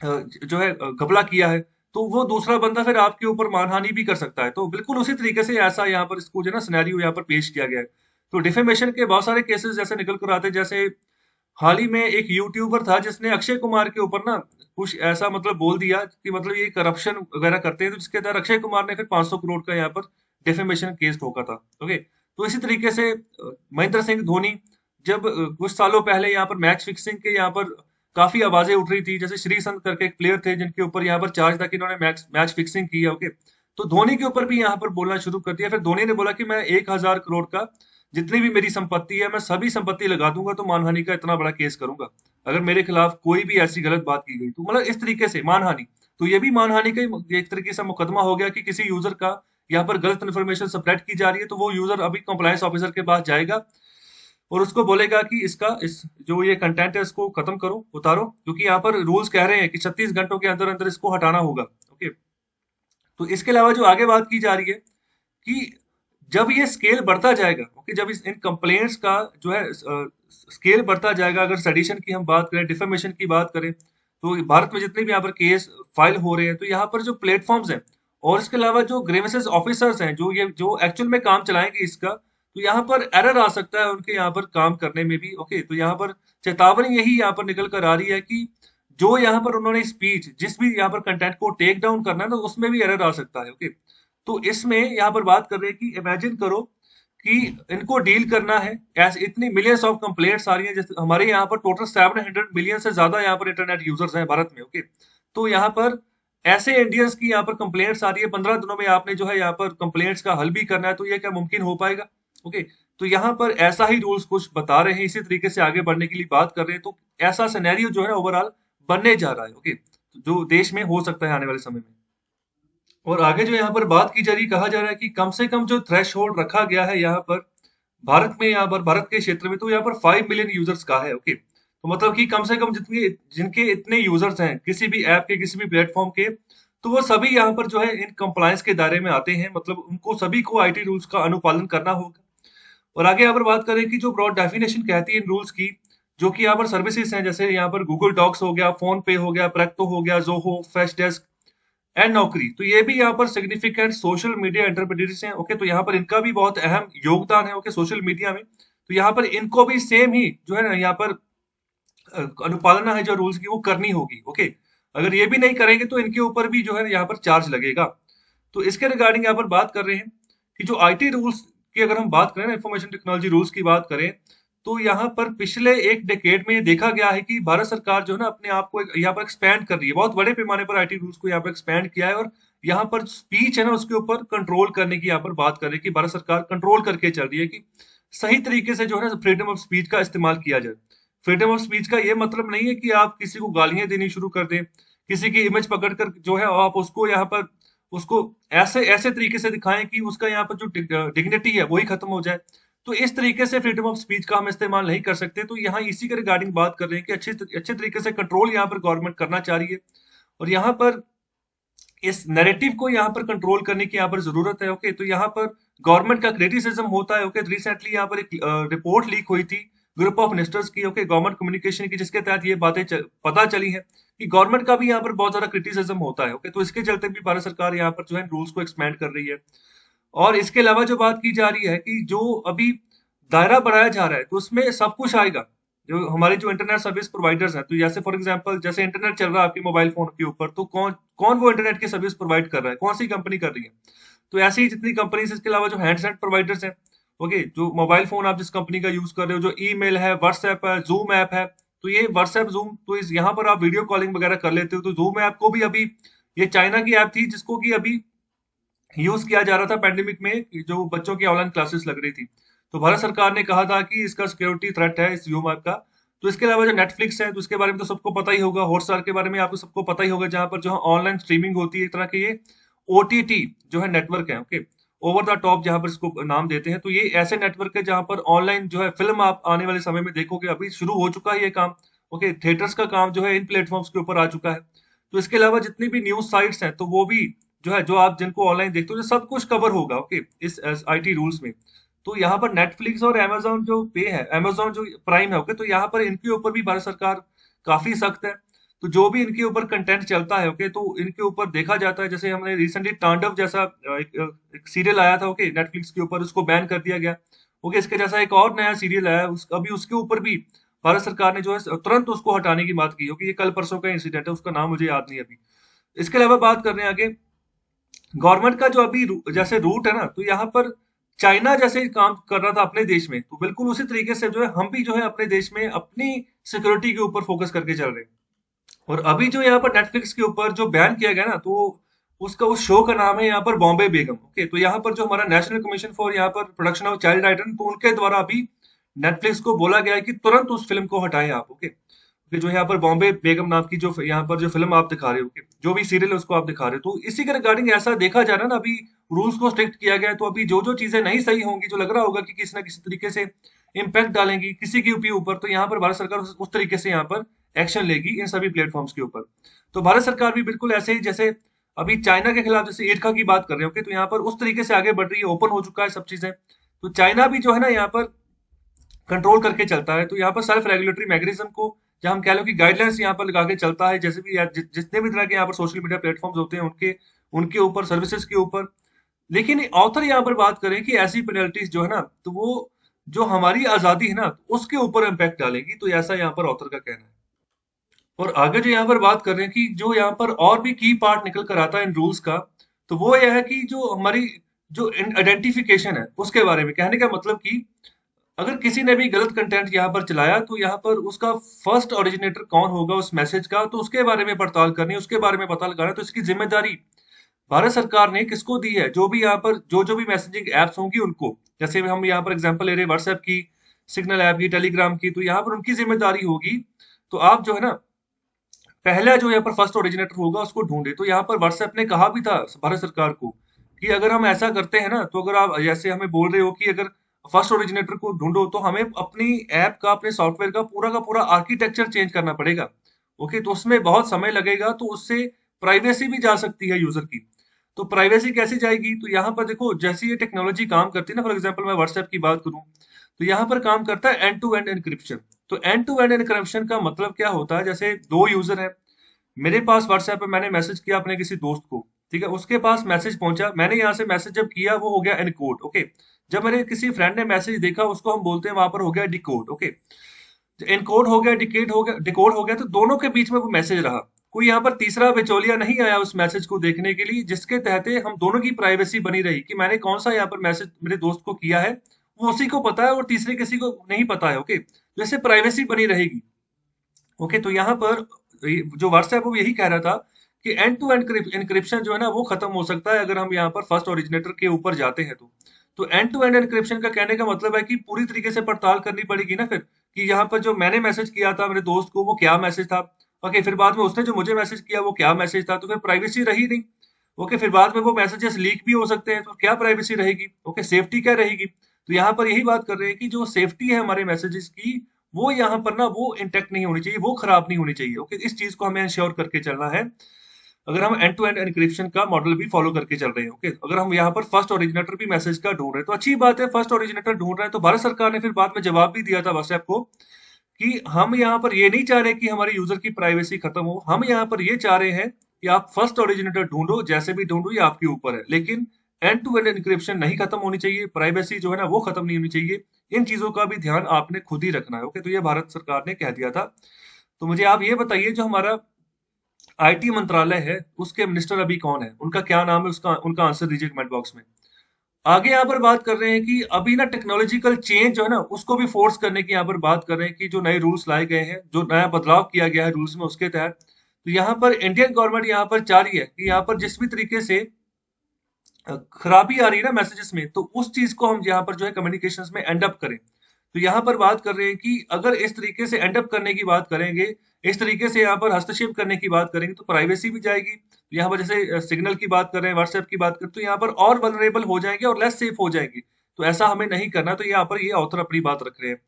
A: जो है घपला किया है, तो वो दूसरा बंदा फिर आपके ऊपर मानहानि भी कर सकता है। तो बिल्कुल उसी तरीके से ऐसा यहाँ पर इसको जो है ना सिनेरियो यहाँ पर पेश किया गया है। तो डिफेमेशन के बहुत सारे केसेस जैसे निकल कर आते हैं, जैसे हाल ही में एक यूट्यूबर था जिसने अक्षय कुमार के ऊपर ना कुछ ऐसा मतलब बोल दिया कि मतलब ये करप्शन वगैरह करते हैं, तो जिसके तहत अक्षय कुमार ने फिर 500 करोड़ का यहाँ पर डिफेमेशन केस ठोका था। ओके, तो इसी तरीके से महेंद्र सिंह धोनी जब कुछ सालों पहले यहाँ पर मैच फिक्सिंग के यहाँ पर काफी आवाजें उठ रही थी, जैसे श्री संत करके एक प्लेयर थे जिनके ऊपर यहाँ पर चार्ज था कि इन्होंने मैच मैच फिक्सिंग की है। ओके, तो धोनी के ऊपर भी यहाँ पर बोलना शुरू कर दिया। फिर धोनी ने बोला कि मैं 1,000 करोड़ का जितनी भी मेरी संपत्ति है मैं सभी संपत्ति लगा दूंगा, तो मानहानि का इतना बड़ा केस करूंगा अगर मेरे खिलाफ कोई भी ऐसी गलत बात की गई। तो मतलब इस तरीके से मानहानि, तो ये भी मानहानि का ही एक तरीके से मुकदमा हो गया कि किसी यूजर का यहाँ पर गलत इन्फॉर्मेशन स्प्रेड की जा रही है, तो वो यूजर अभी कंप्लायंस ऑफिसर के पास जाएगा और उसको बोलेगा कि इसका इस जो ये कंटेंट है इसको खत्म करो, उतारो, क्योंकि यहाँ पर रूल्स कह रहे हैं कि 36 घंटों के अंदर अंदर इसको हटाना होगा। ओके, तो इसके अलावा जो आगे बात की जा रही है कि जब ये स्केल बढ़ता जाएगा, ओके, जब इन कंप्लेंट्स का जो है स्केल बढ़ता जाएगा, अगर सेडिशन की हम बात करें, डिफेमेशन की बात करें, तो भारत में जितने भी यहाँ पर केस फाइल हो रहे हैं, तो यहाँ पर जो प्लेटफॉर्म्स हैं और इसके अलावा जो ग्रीवेंसेस ऑफिसर्स हैं जो एक्चुअल में काम चलाएंगे इसका, तो यहाँ पर एरर आ सकता है उनके यहाँ पर काम करने में भी। ओके, तो यहाँ पर चेतावनी यही यहाँ पर निकल कर आ रही है कि जो यहाँ पर उन्होंने स्पीच जिस भी यहाँ पर कंटेंट को टेक डाउन करना है, तो उसमें भी एरर आ सकता है। ओके, तो इसमें यहाँ पर बात कर रहे हैं कि इमेजिन करो कि इनको डील करना है, ऐसे इतनी मिलियंस ऑफ कंप्लेंट्स आ रही हैं, जैसे हमारे यहाँ पर टोटल 700 मिलियन से ज्यादा यहाँ पर इंटरनेट यूजर्स हैं भारत में। ओके, तो यहाँ पर ऐसे इंडियंस की यहाँ पर कंप्लेंट्स आ रही है, 15 दिनों में आपने जो है यहाँ पर कंप्लेंट्स का हल भी करना है, तो ये क्या मुमकिन हो पाएगा? ओके, तो यहाँ पर ऐसा ही रूल्स कुछ बता रहे हैं, इसी तरीके से आगे बढ़ने के लिए बात कर रहे हैं। तो ऐसा सिनेरियो जो है ओवरऑल बनने जा रहा है। ओके, जो देश में हो सकता है आने वाले समय में। और आगे जो यहाँ पर बात की जा रही, कहा जा रहा है कि कम से कम जो थ्रेश होल्ड रखा गया है यहाँ पर भारत में, यहाँ पर भारत के क्षेत्र में, तो यहाँ पर 5 मिलियन यूजर्स का है। ओके, तो मतलब कि कम से कम जितने जिनके इतने यूजर्स हैं किसी भी ऐप के, किसी भी प्लेटफॉर्म के, तो वो सभी यहाँ पर जो है इन कंप्लायंस के दायरे में आते हैं, मतलब उनको सभी को आईटी रूल्स का अनुपालन करना होगा। और आगे यहाँ पर बात करें कि जो ब्रॉड डेफिनेशन कहती है इन रूल्स की, जो कि यहाँ पर सर्विसेज हैं, जैसे यहाँ पर गूगल डॉक्स हो गया, फोन पे हो गया, प्रेक्टो हो गया, जोहो, फ्रेश डेस्क एंड नौकरी, तो ये भी यहाँ पर सिग्निफिकेंट सोशल मीडिया एंटरप्रेन्योर्स हैं। ओके, तो यहाँ पर इनका भी बहुत अहम योगदान है। ओके, सोशल मीडिया में, तो यहाँ पर इनको भी सेम ही जो है ना यहाँ पर अनुपालना है जो रूल्स की वो करनी होगी। ओके, अगर ये भी नहीं करेंगे तो इनके ऊपर भी जो है यहाँ पर चार्ज लगेगा। तो इसके रिगार्डिंग यहाँ पर बात कर रहे हैं कि जो आईटी रूल्स की अगर हम बात करें ना, इंफॉर्मेशन टेक्नोलॉजी रूल्स की बात करें, तो यहाँ पर पिछले एक डेकेड में ये देखा गया है कि भारत सरकार जो है ना अपने आप को यहाँ पर एक्सपैंड कर रही है, बहुत बड़े पैमाने पर आईटी रूल्स को यहाँ पर एक्सपैंड किया है। और यहाँ पर स्पीच है ना उसके ऊपर कंट्रोल करने की यहाँ पर बात कर रही है कि भारत सरकार कंट्रोल करके चल रही है कि सही तरीके से जो है ना फ्रीडम ऑफ स्पीच का इस्तेमाल किया जाए। फ्रीडम ऑफ स्पीच का ये मतलब नहीं है कि आप किसी को गालियां देनी शुरू कर दें, किसी की इमेज पकड़कर जो है आप उसको यहाँ पर उसको ऐसे ऐसे तरीके से दिखाएं कि उसका यहाँ पर जो डिग्निटी है वही खत्म हो जाए। तो इस तरीके से फ्रीडम ऑफ स्पीच का हम इस्तेमाल नहीं कर सकते। तो यहाँ इसी के रिगार्डिंग बात कर रहे हैं कि अच्छे तरीके से कंट्रोल यहाँ पर गवर्नमेंट करना चाह रही है, और यहाँ पर इस नैरेटिव को यहाँ पर कंट्रोल करने की यहाँ पर जरूरत है। ओके, तो यहाँ पर गवर्नमेंट का क्रिटिसिज्म होता है। ओके, रिसेंटली यहाँ पर एक रिपोर्ट लीक हुई थी ग्रुप ऑफ मिनिस्टर्स की, ओके, गवर्नमेंट कम्युनिकेशन की, जिसके तहत ये बातें पता चली है कि गवर्नमेंट का भी यहाँ पर बहुत ज्यादा क्रिटिसिज्म होता है। ओके, तो इसके चलते भी भारत सरकार यहाँ पर जो है रूल्स को एक्सपेंड कर रही है। और इसके अलावा जो बात की जा रही है कि जो अभी दायरा बढ़ाया जा रहा है, तो उसमें सब कुछ आएगा। जो हमारे जो इंटरनेट सर्विस प्रोवाइडर्स हैं, तो जैसे फॉर एग्जांपल जैसे इंटरनेट चल रहा है आपके मोबाइल फोन के ऊपर, तो कौन कौन वो इंटरनेट की सर्विस प्रोवाइड कर रहा है, कौन सी कंपनी कर रही है? तो ऐसे ही जितनी कंपनीज, इसके अलावा जो हैंडसेट प्रोवाइडर्स हैं, ओके, जो मोबाइल फोन आप जिस कंपनी का यूज कर रहे हो, जो ईमेल है, व्हाट्सएप है, जूम ऐप है, तो ये व्हाट्सएप, जूम, तो इस यहाँ पर आप वीडियो कॉलिंग वगैरह कर लेते हो। तो जूम ऐप को भी अभी, ये चाइना की ऐप थी जिसको कि अभी यूज किया जा रहा था पैंडेमिक में, जो बच्चों की ऑनलाइन क्लासेस लग रही थी, तो भारत सरकार ने कहा था कि इसका सिक्योरिटी थ्रेट है इस जूम ऐप का। तो इसके अलावा जो नेटफ्लिक्स है, तो उसके बारे में तो सबको पता ही होगा, हॉटस्टार के बारे में आपको सबको पता ही होगा, जहां पर जो ऑनलाइन स्ट्रीमिंग होती है, एक तरह के ये ओटीटी जो है नेटवर्क है। ओके, ओवर द टॉप जहां पर इसको नाम देते हैं, तो ये ऐसे नेटवर्क है जहां पर ऑनलाइन जो है फिल्म आप आने वाले समय में देखोगे, अभी शुरू हो चुका है ये काम। ओके, थिएटर्स का काम जो है इन प्लेटफॉर्म्स के ऊपर आ चुका है। तो इसके अलावा जितनी भी न्यूज साइट्स हैं, तो वो भी जो है, जो आप जिनको ऑनलाइन देखते हो, जो सब कुछ कवर होगा। ओके, इस आईटी रूल्स में। तो यहाँ पर नेटफ्लिक्स और अमेजोन जो पे है, अमेजोन जो प्राइम है, ओके, तो यहाँ पर इनके ऊपर भी भारत सरकार काफी सख्त है। तो जो भी इनके ऊपर कंटेंट चलता है, ओके, तो इनके ऊपर देखा जाता है। जैसे हमने रिसेंटली तांडव जैसा एक सीरियल आया था, ओके, नेटफ्लिक्स के ऊपर, उसको बैन कर दिया गया। ओके, इसके जैसा एक और नया सीरियल आया, अभी उसके ऊपर भी भारत सरकार ने जो है तुरंत उसको हटाने की बात की, ओके, ये कल परसों का इंसिडेंट है, उसका नाम मुझे याद नहीं अभी। इसके अलावा बात कर रहे हैं आगे, गवर्नमेंट का जो अभी जैसे रूट है ना, तो यहाँ पर चाइना जैसे काम कर रहा था अपने देश में, तो बिल्कुल उसी तरीके से जो है हम भी जो है अपने देश में अपनी सिक्योरिटी के ऊपर फोकस करके चल रहे हैं। और अभी जो यहाँ पर नेटफ्लिक्स के ऊपर जो बैन किया गया ना, तो उसका उस शो का नाम है यहाँ पर बॉम्बे बेगम, ओके। तो यहाँ पर जो हमारा नेशनल कमीशन फॉर यहाँ पर प्रोडक्शन ऑफ चाइल्ड राइट, तो उनके द्वारा अभी नेटफ्लिक्स को बोला गया है कि तुरंत उस फिल्म को हटाएं आप, ओके। कि जो यहाँ पर बॉम्बे बेगम नाम की जो यहाँ पर जो फिल्म आप दिखा रहे हो, जो भी सीरियल है उसको आप दिखा रहे हो, तो इसी के रिगार्डिंग ऐसा देखा जा रहा है ना, अभी रूल्स को स्ट्रिक्ट किया गया है। तो अभी जो जो चीजें नहीं सही होंगी, जो लग रहा होगा कि किसी ना किसी तरीके से इम्पैक्ट डालेंगी किसी के भी ऊपर, तो यहाँ पर भारत सरकार उस तरीके से यहाँ पर एक्शन लेगी इन सभी प्लेटफॉर्म्स के ऊपर। तो भारत सरकार भी बिल्कुल ऐसे ही, जैसे अभी चाइना के खिलाफ जैसे ईर्खा की बात कर रहे हो, तो यहाँ पर उस तरीके से आगे बढ़ रही है, ओपन हो चुका है सब चीजें। तो चाइना भी जो है ना यहाँ पर कंट्रोल करके चलता है। तो यहाँ पर सेल्फ रेगुलेटरी मैकेनिज्म को, जहाँ हम कह लो कि गाइडलाइंस यहाँ पर लगा के चलता है, जैसे भी जितने भी तरह के यहाँ पर सोशल मीडिया प्लेटफॉर्म्स होते हैं उनके उनके ऊपर, सर्विसेज के ऊपर। लेकिन ऑथर यहाँ पर बात करें कि ऐसी पेनल्टीज जो है ना, तो वो जो हमारी आजादी है ना, उसके ऊपर इम्पैक्ट डालेगी। तो ऐसा यहाँ पर ऑथर का कहना है। और आगे जो यहाँ पर बात कर रहे हैं कि जो यहाँ पर और भी की पार्ट निकल कर आता है इन रूल्स का, तो वो यह है कि जो हमारी जो आइडेंटिफिकेशन है उसके बारे में। कहने का मतलब कि अगर किसी ने भी गलत कंटेंट यहाँ पर चलाया, तो यहाँ पर उसका फर्स्ट ओरिजिनेटर कौन होगा उस मैसेज का, तो उसके बारे में पड़ताल करनी है, उसके बारे में पता लगाना है। तो इसकी जिम्मेदारी भारत सरकार ने किसको दी है? जो भी यहाँ पर जो भी मैसेजिंग एप्स होंगी उनको, जैसे हम यहाँ पर एग्जांपल ले रहे हैं व्हाट्सएप की, सिग्नल ऐप की, टेलीग्राम की, तो यहाँ पर उनकी जिम्मेदारी होगी। तो आप जो है ना, पहला जो यहाँ पर फर्स्ट ओरिजिनेटर होगा उसको ढूंढे। तो यहाँ पर व्हाट्सएप ने कहा भी था भारत सरकार को कि अगर हम ऐसा करते हैं ना, तो अगर आप जैसे हमें बोल रहे हो कि अगर फर्स्ट ओरिजिनेटर को ढूंढो, तो हमें अपनी ऐप का, अपने सॉफ्टवेयर का पूरा आर्किटेक्चर चेंज करना पड़ेगा, ओके। तो उसमें बहुत समय लगेगा, तो उससे प्राइवेसी भी जा सकती है यूजर की। तो प्राइवेसी कैसे जाएगी? तो यहाँ पर देखो, जैसे ये टेक्नोलॉजी काम करती है ना, फॉर एग्जाम्पल मैं व्हाट्सएप की बात करूं, तो यहाँ पर काम करता है एंड टू एंड एनक्रिप्शन। तो एंड टू एंड एनक्रिप्शन का मतलब क्या होता है? जैसे दो यूजर है, मेरे पास व्हाट्सएप पे मैंने मैसेज किया अपने किसी दोस्त को, ठीक है, उसके पास मैसेज पहुंचा, मैंने यहाँ से मैसेज जब किया वो हो गया एनकोड, ओके। जब मेरे किसी फ्रेंड ने मैसेज देखा, उसको हम बोलते हैं वहां पर हो गया डिकोड, ओके। एनकोड हो गया, डिकोड हो गया, तो दोनों के बीच में वो मैसेज रहा। कोई यहाँ पर तीसरा बिचौलिया नहीं आया उस मैसेज को देखने के लिए, जिसके तहत हम दोनों की प्राइवेसी बनी रही कि मैंने कौन सा यहाँ पर मैसेज मेरे दोस्त को किया है, वो उसी को पता है और तीसरे किसी को नहीं पता है, ओके। तो इससे प्राइवेसी बनी रहेगी, ओके। तो यहाँ पर जो व्हाट्सएप वो यही कह रहा था कि एंड टू एंड एनक्रिप्शन जो है ना, वो खत्म हो सकता है अगर हम यहाँ पर फर्स्ट ओरिजिनेटर के ऊपर जाते हैं। तो एंड टू एंड एनक्रिप्शन का कहने का मतलब है कि पूरी तरीके से पड़ताल करनी पड़ेगी ना फिर, कि यहाँ पर जो मैंने मैसेज किया था मेरे दोस्त को, वो क्या मैसेज था, ओके। फिर बाद में उसने जो मुझे मैसेज किया वो क्या मैसेज था, तो फिर प्राइवेसी रही नहीं, ओके। फिर बाद में वो मैसेजेस लीक भी हो सकते हैं, तो क्या प्राइवेसी रहेगी, ओके, सेफ्टी क्या रहेगी? तो यहाँ पर यही बात कर रहे हैं कि जो सेफ्टी है हमारे मैसेजेस की, वो यहाँ पर ना वो इंटेक्ट नहीं होनी चाहिए, वो खराब नहीं होनी चाहिए, ओके। इस चीज को हमें इंश्योर करके चलना है अगर हम एंड टू एंड एनक्रिप्शन का मॉडल भी फॉलो करके चल रहे हैं, ओके। अगर हम यहाँ पर फर्स्ट ओरिजिनेटर भी मैसेज का ढूंढ रहे हैं, तो अच्छी बात है, फर्स्ट ओरिजिनेटर ढूंढ रहे हैं। तो भारत सरकार ने फिर बाद में जवाब भी दिया था व्हाट्सएप को कि हम यहाँ पर ये नहीं चाह रहे कि हमारे यूजर की प्राइवेसी खत्म हो, हम यहाँ पर ये चाह रहे हैं कि आप फर्स्ट ओरिजिनेटर ढूंढो, जैसे भी ढूंढो, ये आपके ऊपर है, लेकिन एंड टू एंड एनक्रिप्शन नहीं खत्म होनी चाहिए, प्राइवेसी जो है ना वो खत्म नहीं होनी चाहिए। इन चीजों का भी ध्यान आपने खुद ही रखना है, ओके। तो ये भारत सरकार ने कह दिया था। तो मुझे आप ये बताइए, जो हमारा आईटी मंत्रालय है, उसके मिनिस्टर अभी कौन है, उनका क्या नाम है, उसका उनका आंसर दीजिए कमेंट बॉक्स में। आगे यहाँ पर बात कर रहे हैं कि अभी ना टेक्नोलॉजिकल चेंज जो है ना, उसको भी फोर्स करने की यहाँ पर बात कर रहे हैं कि जो नए रूल्स लाए गए हैं, जो नया बदलाव किया गया है रूल्स में, उसके तहत। तो यहाँ पर इंडियन गवर्नमेंट यहाँ पर चाह रही है कि यहाँ पर जिस भी तरीके से खराबी आ रही है ना मैसेजेस में, तो उस चीज को हम यहाँ पर जो है कम्युनिकेशंस में एंड अप करें। तो यहाँ पर बात कर रहे हैं कि अगर इस तरीके से एंड अप करने की बात करेंगे, इस तरीके से यहाँ पर हस्तक्षेप करने की बात करेंगे, तो प्राइवेसी भी जाएगी। तो यहाँ पर जैसे सिग्नल की बात कर रहे हैं, व्हाट्सएप की बात करें, तो यहाँ पर और वल्नरेबल हो जाएंगे और लेस सेफ हो जाएंगे। तो ऐसा हमें नहीं करना। तो यहाँ पर ये ऑथर अपनी बात रख रहे हैं।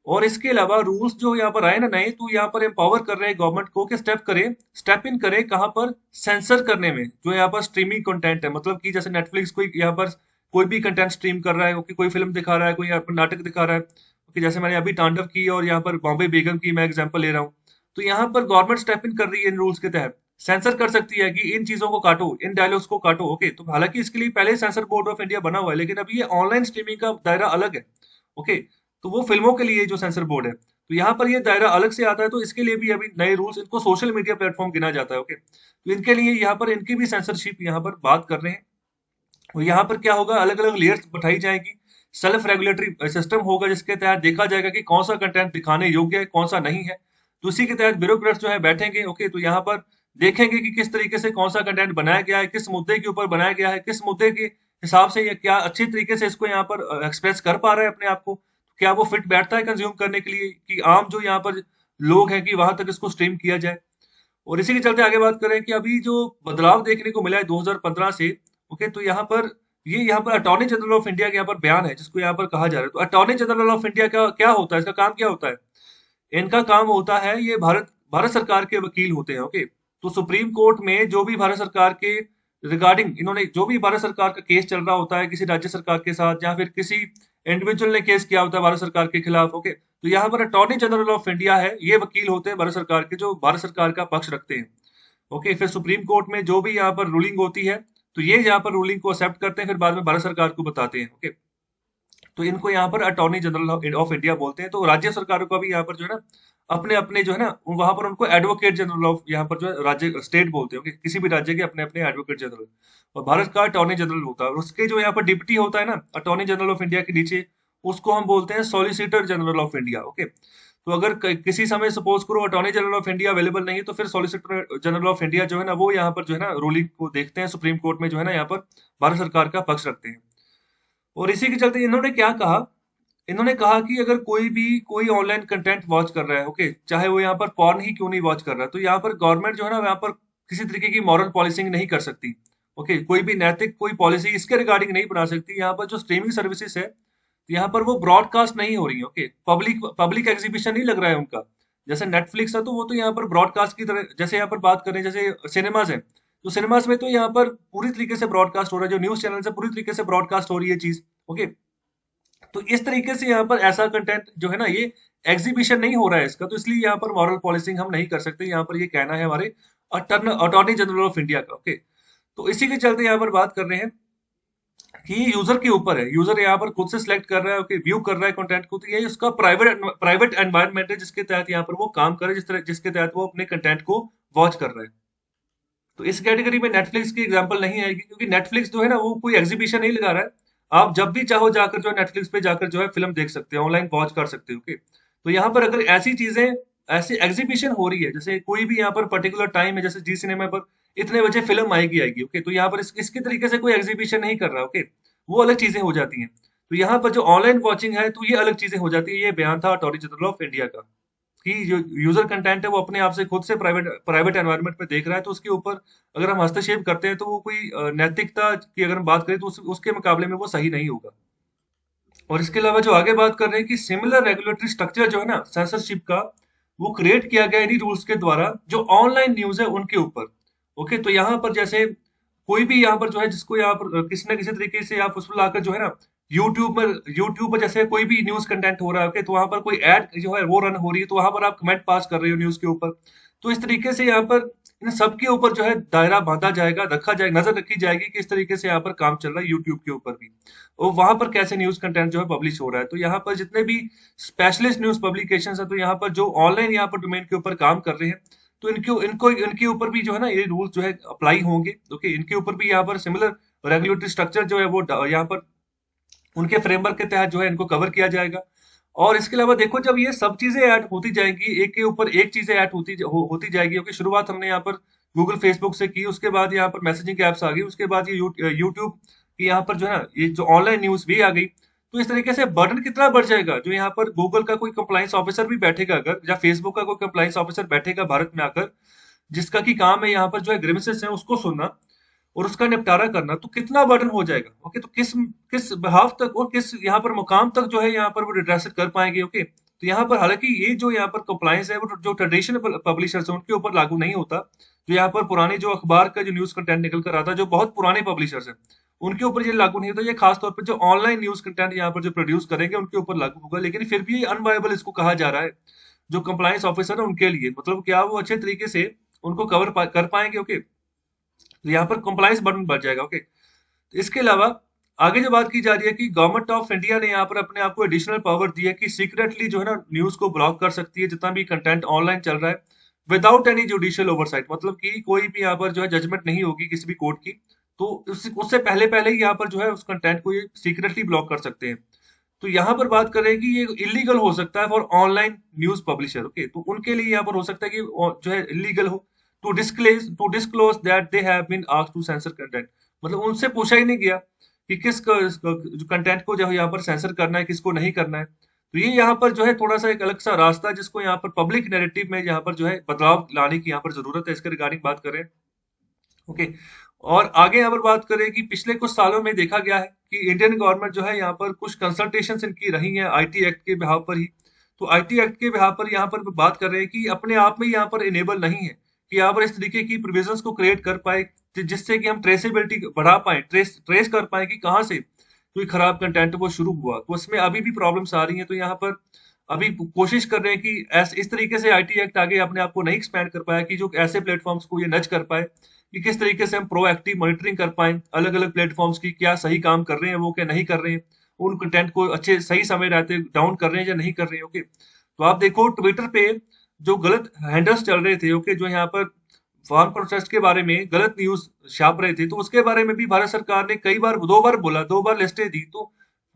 A: और इसके अलावा रूल्स जो यहाँ पर आए ना नए, तो यहाँ पर एम्पावर कर रहे हैं गवर्नमेंट को कि स्टेप इन करे कहाँ पर, सेंसर करने में, जो यहाँ पर स्ट्रीमिंग कंटेंट है। मतलब कि जैसे नेटफ्लिक्स कोई यहाँ पर कोई भी कंटेंट स्ट्रीम कर रहा है, कि कोई फिल्म दिखा रहा है, कोई यहाँ पर नाटक दिखा रहा है, कि जैसे मैंने अभी तांडव की और यहाँ पर बॉम्बे बेगम की मैं एग्जांपल ले रहा हूँ, तो यहाँ पर गवर्नमेंट स्टेप इन कर रही है इन रूल्स के तहत, सेंसर कर सकती है कि इन चीजों को काटो, इन डायलॉग्स को काटो। ओके, तो हालांकि इसके लिए पहले सेंसर बोर्ड ऑफ इंडिया बना हुआ है, लेकिन अभी ये ऑनलाइन स्ट्रीमिंग का दायरा अलग है। ओके, तो वो फिल्मों के लिए जो सेंसर बोर्ड है, तो यहाँ पर ये दायरा अलग से आता है, तो इसके लिए भी अभी नए रूल्स, इनको सोशल मीडिया प्लेटफॉर्म गिना जाता है। ओके, तो इनके लिए यहाँ पर इनकी भी सेंसरशिप यहाँ पर बात कर रहे हैं। और यहाँ पर क्या होगा, अलग अलग लेयर्स बैठाई जाएगी, सेल्फ रेगुलेटरी सिस्टम होगा जिसके तहत देखा जाएगा कि कौन सा कंटेंट दिखाने योग्य है, कौन सा नहीं है। तो उसी के तहत ब्यूरोक्रेट्स जो है बैठेंगे। ओके, तो यहाँ पर देखेंगे कि किस तरीके से कौन सा कंटेंट बनाया गया है, किस मुद्दे के ऊपर बनाया गया है, किस मुद्दे के हिसाब से ये क्या अच्छी तरीके से इसको यहाँ पर एक्सप्रेस कर पा रहा है अपने आप को, क्या वो फिट बैठता है कंज्यूम करने के लिए, कि आम जो यहाँ पर लोग हैं कि वहां तक इसको स्ट्रीम किया जाए। और इसी के चलते आगे बात करें कि अभी जो बदलाव देखने को मिला है 2015 से। ओके, तो यहाँ पर अटॉर्नी जनरल ऑफ इंडिया का यहाँ पर बयान है जिसको यहाँ पर कहा जा रहा है। तो अटॉर्नी जनरल ऑफ इंडिया का क्या होता है, इसका काम क्या होता है? इनका काम होता है, ये भारत भारत सरकार के वकील होते हैं। ओके, तो सुप्रीम कोर्ट में जो भी भारत सरकार के रिगार्डिंग, इन्होंने जो भी भारत सरकार का केस चल रहा होता है किसी राज्य सरकार के साथ, या फिर किसी इंडिविजुअल ने केस किया होता है भारत सरकार के खिलाफ। ओके, तो यहाँ पर अटॉर्नी जनरल ऑफ इंडिया है, ये वकील होते हैं भारत सरकार के, जो भारत सरकार का पक्ष रखते हैं। ओके, फिर सुप्रीम कोर्ट में जो भी यहाँ पर रूलिंग होती है, तो ये यहाँ पर रूलिंग को एक्सेप्ट करते हैं, फिर बाद में भारत सरकार को बताते हैं। ओके, तो इनको यहाँ पर अटॉर्नी जनरल ऑफ इंडिया बोलते हैं। तो राज्य सरकारों का भी यहाँ पर जो है ना, अपने अपने जो है ना, वहां पर उनको एडवोकेट जनरल ऑफ यहाँ पर जो है राज्य स्टेट बोलते हैं। ओके, किसी भी राज्य के अपने अपने एडवोकेट जनरल, और भारत का अटॉर्नी जनरल होता है, और उसके जो यहाँ पर डिप्टी होता है ना अटॉर्नी जनरल ऑफ इंडिया के नीचे, उसको हम बोलते हैं solicitor general of India. Okay, तो अगर किसी समय सपोज करो attorney general of India available नहीं है, तो फिर सॉलिसिटर जनरल ऑफ इंडिया जो है ना, वो यहाँ पर जो है ना रूलिंग को देखते हैं, सुप्रीम कोर्ट में जो है ना यहाँ पर भारत सरकार का पक्ष रखते हैं। और इसी के चलते इन्होंने क्या कहा, इन्होंने कहा कि अगर कोई भी कोई ऑनलाइन कंटेंट वॉच कर रहा है, ओके, चाहे वो यहाँ पर पॉर्न ही क्यों नहीं वॉच कर रहा है, तो यहाँ पर गवर्नमेंट जो है ना यहाँ पर किसी तरीके की मॉरल पॉलिसिंग नहीं कर सकती। ओके, कोई भी नैतिक कोई पॉलिसी इसके रिगार्डिंग नहीं बना सकती। यहाँ पर जो स्ट्रीमिंग सर्विसेज है, यहाँ पर वो ब्रॉडकास्ट नहीं हो रही है। ओके, पब्लिक पब्लिक एग्जीबिशन नहीं लग रहा है उनका। जैसे नेटफ्लिक्स है, तो वो तो यहाँ पर ब्रॉडकास्ट की तरह, जैसे यहाँ पर बात करें जैसे सिनेमाज है, तो सिनेमाज में तो यहाँ पर पूरी तरीके से ब्रॉडकास्ट हो रहा है, जो न्यूज चैनल से पूरी तरीके से ब्रॉडकास्ट हो रही है चीज। ओके, तो इस तरीके से यहाँ पर ऐसा कंटेंट जो है ना, ये एग्जीबिशन नहीं हो रहा है इसका, तो इसलिए यहाँ पर मॉरल पॉलिसिंग हम नहीं कर सकते। यहाँ पर ये कहना है हमारे अटॉर्नी जनरल ऑफ इंडिया का। ओके, तो इसी के चलते यहाँ पर बात कर रहे हैं कि यूजर के ऊपर है, यूजर यहाँ पर खुद से सिलेक्ट कर रहा है, ओके, व्यू कर रहा है कंटेंट को, तो ये उसका प्राइवेट एनवायरनमेंट है जिसके तहत यहाँ पर वो काम करे, जिसके तहत वो अपने कंटेंट को वॉच कर रहा है। तो इस कैटेगरी में नेटफ्लिक्स की एग्जांपल नहीं आएगी, क्योंकि नेटफ्लिक्स जो है ना वो कोई एग्जीबिशन नहीं लगा रहा है। आप जब भी चाहो जाकर जो है नेटफ्लिक्स पे जाकर जो है फिल्म देख सकते हो, ऑनलाइन वॉच कर सकते हो। ओके, तो यहाँ पर अगर ऐसी चीजें, ऐसी एग्जीबिशन हो रही है, जैसे कोई भी यहाँ पर पर्टिकुलर टाइम है, जैसे जी सिनेमा पर इतने बजे फिल्म आएगी। ओके, तो यहाँ पर इसके तरीके से कोई एग्जीबिशन नहीं कर रहा। ओके, वो अलग चीजें हो जाती हैं। तो यहाँ पर जो ऑनलाइन वॉचिंग है, तो ये अलग चीजें हो जाती है। ये बयान था अटॉर्नी जनरल ऑफ इंडिया का, कि जो यूजर कंटेंट है वो अपने आप से खुद से प्राइवेट प्राइवेट एनवायरनमेंट में देख रहा है, तो उसके ऊपर अगर हम हस्तक्षेप करते हैं, तो वो कोई नैतिकता की अगर हम बात करें, तो उसके मुकाबले में वो सही नहीं होगा। और इसके अलावा जो आगे बात कर रहे हैं कि सिमिलर रेगुलेटरी स्ट्रक्चर जो है ना सेंसरशिप का, वो क्रिएट किया गया इन्हीं रूल्स के द्वारा जो ऑनलाइन न्यूज है उनके ऊपर। ओके, तो यहाँ पर जैसे कोई भी यहाँ पर जो है जिसको यहाँ पर किसी ना किसी तरीके से आप उसको लाकर जो है ना, यूट्यूब पर जैसे कोई भी न्यूज कंटेंट हो रहा है, ओके, तो वहां पर कोई एड जो है वो रन हो रही है, तो वहां पर आप कमेंट पास कर रहे हो न्यूज के ऊपर। तो इस तरीके से यहाँ पर इन सबके ऊपर जो है दायरा बांधा जाएगा, रखा जाएगा, नजर रखी जाएगी कि इस तरीके से यहाँ पर काम चल रहा है यूट्यूब के ऊपर भी, और वहां पर कैसे न्यूज कंटेंट जो है पब्लिश हो रहा है। तो यहाँ पर जितने भी स्पेशलिस्ट न्यूज पब्लिकेशन है, तो यहाँ पर जो ऑनलाइन यहाँ पर डोमेन के ऊपर काम कर रहे हैं, तो इनको इनको इनके ऊपर भी जो है ना ये रूल जो है अप्लाई होंगे। ओके, इनके ऊपर भी यहाँ पर सिमिलर रेगुलेटरी स्ट्रक्चर जो है वो यहाँ पर उनके फ्रेमवर्क के तहत जो है इनको कवर किया जाएगा। और इसके अलावा देखो, जब ये सब चीजें ऐड होती जाएंगी, एक के ऊपर एक चीजें ऐड होती जाएगी। क्योंकि शुरुआत हमने यहाँ पर गूगल फेसबुक से की, उसके बाद यहाँ पर मैसेजिंग एप्स आ गई, उसके बाद ये यूट्यूब की यहाँ पर जो है ना ये जो ऑनलाइन न्यूज भी आ गई। तो इस तरीके से बर्डन कितना बढ़ जाएगा, जो यहाँ पर गूगल का कोई कंप्लाइंस ऑफिसर भी बैठेगा अगर, या फेसबुक का कोई कंप्लाइंस ऑफिसर बैठेगा भारत में आकर, जिसका की काम है यहाँ पर जो है ग्रीवेंसेस है उसको सुनना और उसका निपटारा करना, तो कितना बर्डन हो जाएगा। ओके, तो किस किस बहाव तक और किस यहाँ पर मुकाम तक जो है यहाँ पर वो रिड्रेस कर पाएंगे। ओके, तो यहाँ पर हालांकि ये जो यहाँ पर कंप्लायंस है वो जो ट्रेडिशनल पब्लिशर्स है उनके ऊपर लागू नहीं होता। जो यहाँ पर पुराने जो अखबार का जो न्यूज कंटेंट निकल कर आता है, जो बहुत पुराने पब्लिशर्स हैं, उनके ऊपर ये लागू नहीं होता। ये खास तौर पर जो ऑनलाइन न्यूज कंटेंट यहाँ पर जो प्रोड्यूस करेंगे उनके ऊपर लागू होगा, लेकिन फिर भी अनवायबल इसको कहा जा रहा है। जो कंप्लायंस ऑफिसर है उनके लिए, मतलब क्या वो अच्छे तरीके से उनको कर पाएंगे। ओके, तो यहाँ पर कंप्लायंस बर्डन बढ़ जाएगा। ओके, तो इसके अलावा आगे जो बात की जा रही है कि गवर्नमेंट ऑफ इंडिया ने यहाँ पर अपने आप को एडिशनल पावर दी है कि सीक्रेटली जो है ना न्यूज को ब्लॉक कर सकती है, जितना भी कंटेंट ऑनलाइन चल रहा है, विदाउट एनी जुडिशियल ओवरसाइट, मतलब कि कोई भी यहाँ पर जो है जजमेंट नहीं होगी किसी भी कोर्ट की, तो उससे पहले पहले ही यहाँ पर जो है उस कंटेंट को ये सीक्रेटली ब्लॉक कर सकते हैं। तो यहाँ पर बात कर रहे हैं कि ये इलीगल हो सकता है for online news publisher. Okay, तो उनके लिए यहाँ पर हो सकता है कि जो है इलीगल हो to disclose that they have been asked to censor content, मतलब उनसे पूछा ही नहीं गया कि जो कंटेंट को जो है यहाँ पर सेंसर करना है, किसको नहीं करना है। तो ये यहाँ पर जो है थोड़ा सा एक अलग सा रास्ता है जिसको यहाँ पर पब्लिक नैरेटिव में यहाँ पर जो है बदलाव लाने की यहाँ पर जरूरत है, इसके रिगार्डिंग बात करें। ओके, और आगे यहाँ पर बात करें कि पिछले कुछ सालों में देखा गया है कि इंडियन गवर्नमेंट जो है यहाँ पर कुछ कंसल्टेशन इनकी रही है आईटी एक्ट के बिहाव पर ही। तो आईटी एक्ट के बिहाव पर यहाँ पर बात कर रहे हैं कि अपने आप में यहाँ पर इनेबल नहीं है कि यहाँ पर इस तरीके की प्रोविजंस को क्रिएट कर पाए जिससे कि हम ट्रेसेबिलिटी बढ़ा पाए, ट्रेस कर पाए कि कहाँ से कोई खराब कंटेंट वो शुरू हुआ। तो उसमें अभी भी प्रॉब्लम्स आ रही हैं। तो यहाँ पर अभी कोशिश कर रहे हैं कि इस तरीके से आईटी एक्ट आगे अपने आप को नहीं एक्सपैंड कर पाया कि जो ऐसे प्लेटफॉर्म्स को ये नज कर पाए कि किस तरीके से हम प्रोएक्टिव मॉनिटरिंग कर पाए अलग अलग प्लेटफॉर्म्स की, क्या सही काम कर रहे हैं वो, क्या नहीं कर रहे हैं, उन कंटेंट को अच्छे सही समय रहते डाउन कर रहे हैं या नहीं कर रहे हैं। ओके, तो आप देखो ट्विटर पे जो गलत हैंडल्स चल रहे थे, ओके, जो यहाँ पर फार्म प्रोटेस्ट के बारे में गलत न्यूज छाप रहे थे, तो उसके बारे में भी भारत सरकार ने कई बार, दो बार बोला, दो बार लिस्टें दी। तो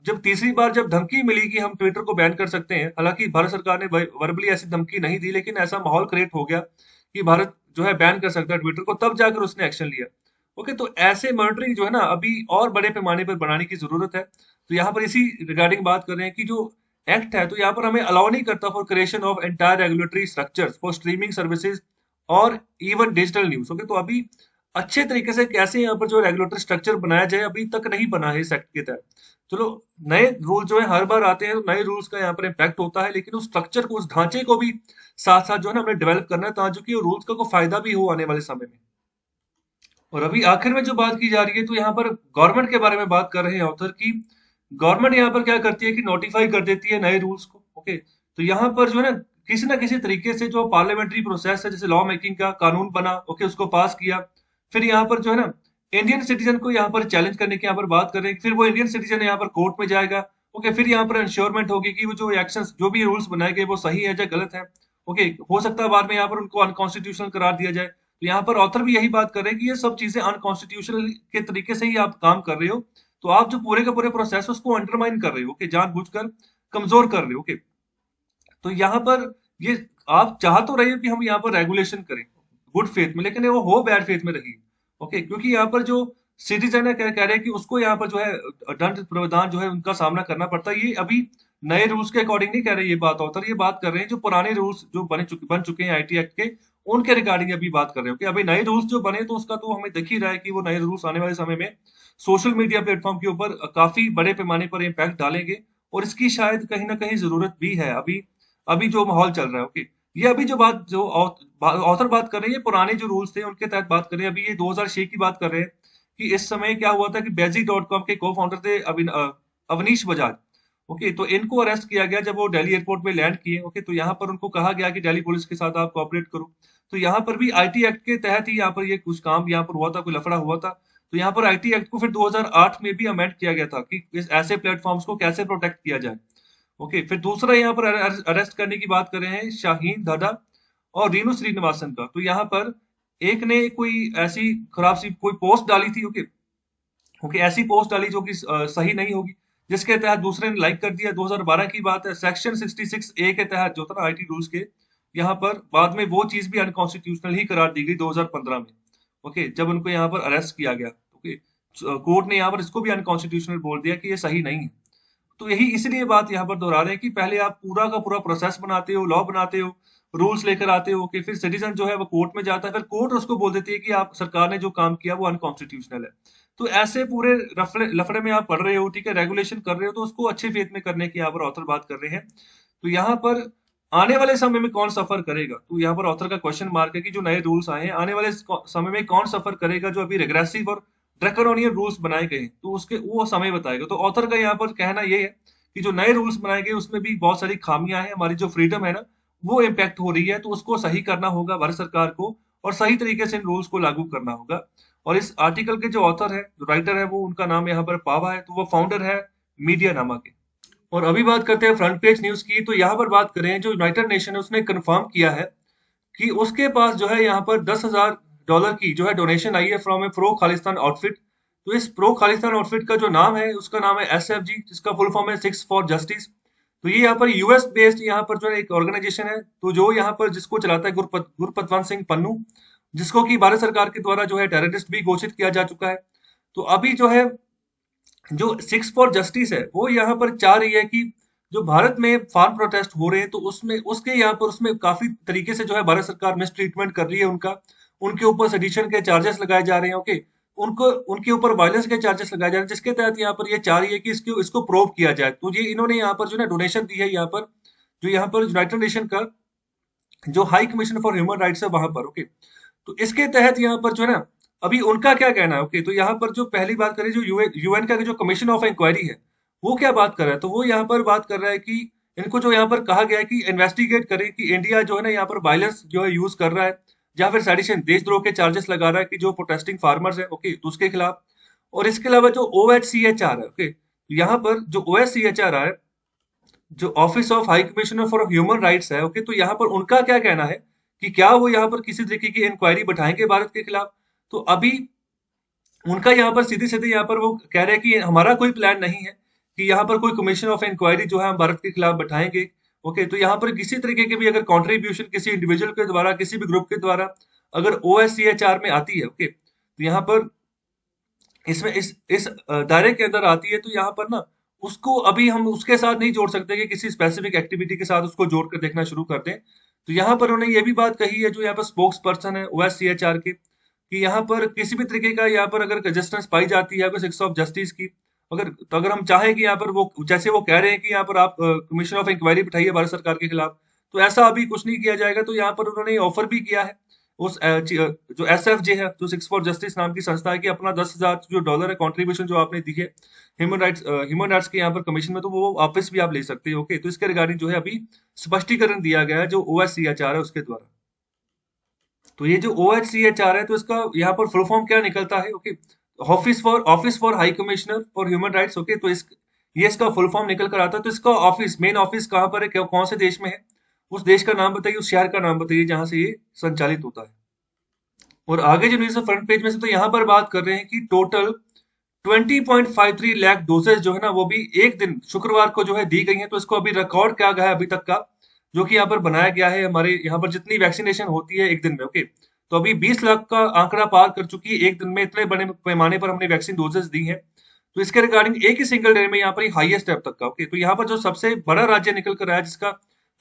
A: जब तीसरी बार जब धमकी मिली कि हम ट्विटर को बैन कर सकते हैं, हालांकि भारत सरकार ने वर्बली ऐसी धमकी नहीं दी, लेकिन ऐसा माहौल क्रिएट हो गया कि भारत जो है बैन कर सकता है ट्विटर को, तब जाकर उसने एक्शन लिया। ओके, तो ऐसे मॉनिटरिंग जो है ना अभी और बड़े पैमाने पर बनाने की जरूरत है। तो यहाँ पर इसी रिगार्डिंग बात कर रहे हैं कि जो एक्ट है तो यहाँ पर हमें अलाउ नहीं करता for creation of entire regulatory structures for streaming services और इवन डिजिटल न्यूज। ओके, तो अभी अच्छे तरीके से कैसे यहाँ पर जो रेगुलेटरी स्ट्रक्चर बनाया जाए अभी तक नहीं बना है इस एक्ट के तहत। चलो, नए रूल जो है हर बार आते हैं तो नए रूल्स का यहाँ पर इम्पैक्ट होता है, लेकिन उस स्ट्रक्चर को, उस ढांचे को भी साथ साथ जो है ना हमने डेवलप करना है ताकि वो रूल्स का को फायदा भी हो आने वाले समय में। और अभी आखिर में जो बात की जा रही है तो यहाँ पर गवर्नमेंट के बारे में बात कर रहे हैं ऑथर की। गवर्नमेंट यहाँ पर क्या करती है कि नोटिफाई कर देती है नए रूल्स को। ओके, तो यहाँ पर जो है ना किसी तरीके से जो पार्लियामेंट्री प्रोसेस है, जैसे लॉ मेकिंग का कानून बना, ओके, उसको पास किया, फिर यहाँ पर जो है ना इंडियन सिटीजन को यहाँ पर चैलेंज करने की यहाँ पर बात कर रहे हैं, फिर वो इंडियन सिटीजन यहाँ पर कोर्ट में जाएगा। ओके, फिर यहाँ पर इंश्योरमेंट होगी कि वो जो एक्शन, जो भी रूल्स बनाए गए वो सही है या गलत है। ओके, हो सकता है बाद में यहाँ पर उनको अनकॉन्स्टिट्यूशनल करार दिया जाए। तो यहाँ पर ऑथर भी यही बात कर रहे हैं कि ये सब चीजें अनकॉन्स्टिट्यूशनल के तरीके से ही आप काम कर रहे हो, तो आप जो पूरे के पूरे प्रोसेस उसको अंडरमाइन कर रहे हो, ओके, जानबूझकर कमजोर कर रहे हो। ओके, तो यहाँ पर ये आप चाह तो रहे हो कि हम यहाँ पर रेगुलेशन करें गुड फेथ में, लेकिन वो हो बैड फेथ में रही। ओके, क्योंकि यहाँ पर जो सिटीजन है कह रहे हैं कि उसको यहाँ पर जो है दंड प्रावधान जो है उनका सामना करना पड़ता है। ये अभी नए रूल्स के अकॉर्डिंग नहीं कह रहे ये बात ऑथर, ये बात कर रहे हैं जो पुराने रूल्स जो बन चुके हैं आईटी एक्ट के, उनके रिगार्डिंग अभी बात कर रहे हो कि अभी नए रूल्स जो बने तो उसका तो हमें दिख ही रहा है कि वो नए रूल्स आने वाले समय में सोशल मीडिया प्लेटफॉर्म के ऊपर काफी बड़े पैमाने पर इम्पैक्ट डालेंगे, और इसकी शायद कहीं ना कहीं जरूरत भी है अभी, अभी जो माहौल चल रहा है। ओके, ये अभी जो बात जो ऑथर बात कर रहे हैं पुराने जो रूल्स थे उनके तहत बात कर रहे हैं। अभी ये 2006 की बात कर रहे हैं कि इस समय क्या हुआ था कि बेजी.कॉम के को फाउंडर थे अवनीश बजाज। ओके, तो इनको अरेस्ट किया गया जब वो दिल्ली एयरपोर्ट में लैंड किए। ओके, तो यहाँ पर उनको कहा गया कि दिल्ली पुलिस के साथ आप कोऑपरेट करो। तो यहाँ पर भी आईटी एक्ट के तहत ही यहाँ पर ये कुछ काम यहाँ पर हुआ था, कोई लफड़ा हुआ था। तो यहाँ पर आईटी एक्ट को फिर 2008 में भी अमेंड किया गया था कि इस ऐसे प्लेटफॉर्म्स को कैसे प्रोटेक्ट किया जाए। ओके, फिर दूसरा यहाँ पर अरेस्ट करने की बात कर रहे हैं शाहीन दादा और रीनू श्रीनिवासन का। तो यहाँ पर एक ने कोई ऐसी खराब सी कोई पोस्ट डाली थी। ओके, ओके, ऐसी पोस्ट डाली जो कि सही नहीं होगी, जिसके तहत दूसरे ने लाइक कर दिया। 2012 की बात है, सेक्शन 66 ए के तहत जो था ना आईटी रूल्स के, यहाँ पर बाद में वो चीज भी अनकॉन्स्टिट्यूशनल ही करार दी गई 2015 में। ओके, जब उनको यहाँ पर अरेस्ट किया गया। ओके, कोर्ट ने यहाँ पर इसको भी अनकॉन्स्टिट्यूशनल बोल दिया कि ये सही नहीं है। तो यही इसलिए बात यहाँ पर दोहरा रहे हैं कि पहले आप पूरा का पूरा प्रोसेस बनाते हो, लॉ बनाते हो, रूल्स लेकर आते हो कि फिर सिटीजन जो है वो कोर्ट में जाता है, फिर कोर्ट उसको बोल देती है कि आप सरकार ने जो काम किया वो अनकॉन्स्टिट्यूशनल है। तो ऐसे पूरे लफड़े लफड़े में आप पढ़ रहे हो, ठीक है, रेगुलेशन कर रहे हो, तो उसको अच्छे फेथ में करने की यहाँ पर ऑथर बात कर रहे हैं। तो यहाँ पर आने वाले समय में कौन सफर करेगा, तो यहाँ पर ऑथर का क्वेश्चन मार्क है कि जो नए रूल्स आए हैं आने वाले समय में कौन सफर करेगा, जो अभी रेग्रेसिव और ड्रैकोनियन रूल्स बनाए गए हैं, तो उसके वो समय बताएगा। तो ऑथर का यहाँ पर कहना ये है कि जो नए रूल्स बनाए गए उसमें भी बहुत सारी खामियां हैं, हमारी जो फ्रीडम है ना वो इम्पैक्ट हो रही है, तो उसको सही करना होगा भारत सरकार को और सही तरीके से इन रूल्स को लागू करना होगा। और इस आर्टिकल के जो ऑथर है, जो राइटर है, वो उनका नाम यहाँ पर पावा है, तो वो फाउंडर है मीडिया नामा के। और अभी बात करते हैं फ्रंट पेज न्यूज की, तो यहाँ पर बात करें जो यूनाइटेड नेशन है उसने कंफर्म किया है कि उसके पास जो है यहाँ पर $10,000 की जो है डोनेशन आई है from A pro Khalistan outfit. तो इस प्रो खालिस्तान आउटफिट का जो नाम है उसका नाम है SFG, जिसका फुल फॉर्म है सिक्स फॉर जस्टिस। तो ये यहाँ पर यूएस बेस्ड यहाँ पर जो है एक ऑर्गेनाइजेशन है, तो जो यहाँ पर जिसको चलाता है गुरपतवंत सिंह पन्नू, जिसको कि भारत सरकार के द्वारा जो है टेररिस्ट भी घोषित किया जा चुका है। तो अभी जो है जो सिक्स फॉर जस्टिस है वो यहाँ पर चाह रही है कि जो भारत में फार्म प्रोटेस्ट हो रहे हैं, तो उसमें उसके यहाँ पर उसमें काफी तरीके से जो है भारत सरकार मिस ट्रीटमेंट कर रही है उनका। उनके ऊपर सेडिशन के चार्जेस लगाए जा रहे हैं, ओके। उनको उनके ऊपर वायलेंस के चार्जेस लगाए जा रहे हैं, जिसके तहत यहाँ पर ये चाह रही है कि इसको इसको प्रूव किया जाए। तो ये इन्होंने यहाँ पर जो है डोनेशन दी है, यहाँ पर जो यहाँ पर यूनाइटेड नेशन का जो high commission for human rights है वहां पर, ओके। तो इसके तहत यहाँ पर जो है ना, अभी उनका क्या कहना है, ओके। तो यहाँ पर जो पहली बात करें, जो यूएन का जो कमीशन ऑफ इंक्वायरी है, वो क्या बात कर रहा है, तो वो यहाँ पर बात कर रहा है कि इनको जो यहाँ पर कहा गया है कि इन्वेस्टिगेट करें कि इंडिया जो है ना यहाँ पर वायलेंस जो है यूज कर रहा है, या फिर सेडिशन देशद्रोह के चार्जेस लगा रहा है कि जो प्रोटेस्टिंग फार्मर्स है, ओके, तो उसके खिलाफ। और इसके अलावा जो OHCHR है, ओके, यहाँ पर जो OHCHR है, जो office of high commissioner for human rights है, ओके, तो यहाँ पर उनका क्या कहना है कि क्या वो यहाँ पर किसी तरीके की इंक्वायरी बैठाएंगे भारत के खिलाफ। तो अभी उनका यहाँ पर सीधे सीधे यहाँ पर वो कह रहे हैं कि हमारा कोई प्लान नहीं है कि यहाँ पर कोई कमीशन ऑफ इंक्वायरी जो है हम भारत के खिलाफ बैठाएंगे, ओके। तो यहाँ पर किसी तरीके की भी अगर कंट्रीब्यूशन किसी इंडिविजुअल के द्वारा, किसी भी ग्रुप के द्वारा अगर OHCHR में आती है, ओके, तो यहाँ पर इसमें इस दायरे के अंदर आती है, तो यहाँ पर ना उसको अभी हम उसके साथ नहीं जोड़ सकते कि किसी स्पेसिफिक एक्टिविटी के साथ उसको जोड़ कर देखना शुरू कर दें। तो यहाँ पर उन्होंने ये भी बात कही है, जो यहाँ पर स्पोक्स पर्सन है OHCHR के, कि यहाँ पर किसी भी तरीके का यहाँ पर अगर रजिस्टेंस पाई जाती है सिक्स ऑफ जस्टिस की, अगर तो अगर हम चाहें कि यहाँ पर वो जैसे वो कह रहे हैं कि यहाँ पर आप कमीशन ऑफ इंक्वायरी बिठाइए भारत सरकार के खिलाफ, तो ऐसा अभी कुछ नहीं किया जाएगा। तो यहाँ पर उन्होंने ऑफर भी किया है उस जो SFJ है, जो सिक्स फॉर जस्टिस नाम की संस्था है, कि अपना $10,000 जो डॉलर है कंट्रीब्यूशन जो आपने दी है ह्यूमन राइट्स के यहाँ पर कमीशन में, तो वो वापस भी आप ले सकते हो, ओके। तो इसके रिगार्डिंग जो है अभी स्पष्टीकरण दिया गया है जो OHCHR है उसके द्वारा। तो ये जो OHCHR है, तो इसका यहाँ पर फुल फॉर्म क्या निकलता है, okay, office for high commissioner for human rights, okay. तो इस ये इसका फुल फॉर्म निकल कर आता है। तो इसका ऑफिस, मेन ऑफिस कहाँ पर है, कौन से देश में है, उस देश का नाम बताइए, उस शहर का नाम बताइए जहां से ये संचालित होता है। और आगे जो न्यूज है फ्रंट पेज में से, तो यहाँ पर बात कर रहे हैं कि टोटल 20.53 लाख डोसेज जो है ना, वो भी एक दिन शुक्रवार को जो है दी गई है। तो इसको अभी रिकॉर्ड क्या गया है अभी तक का, जो कि यहाँ पर बनाया गया है हमारे यहाँ पर जितनी वैक्सीनेशन होती है एक दिन में, ओके। तो अभी 20 लाख का आंकड़ा पार कर चुकी है एक दिन में, इतने बड़े पैमाने पर हमने वैक्सीन डोजेस दी है। तो इसके रिगार्डिंग एक ही सिंगल डे में यहाँ पर हाईएस्ट है अब तक का, ओके। तो यहाँ पर जो सबसे बड़ा राज्य निकल कर आया जिसका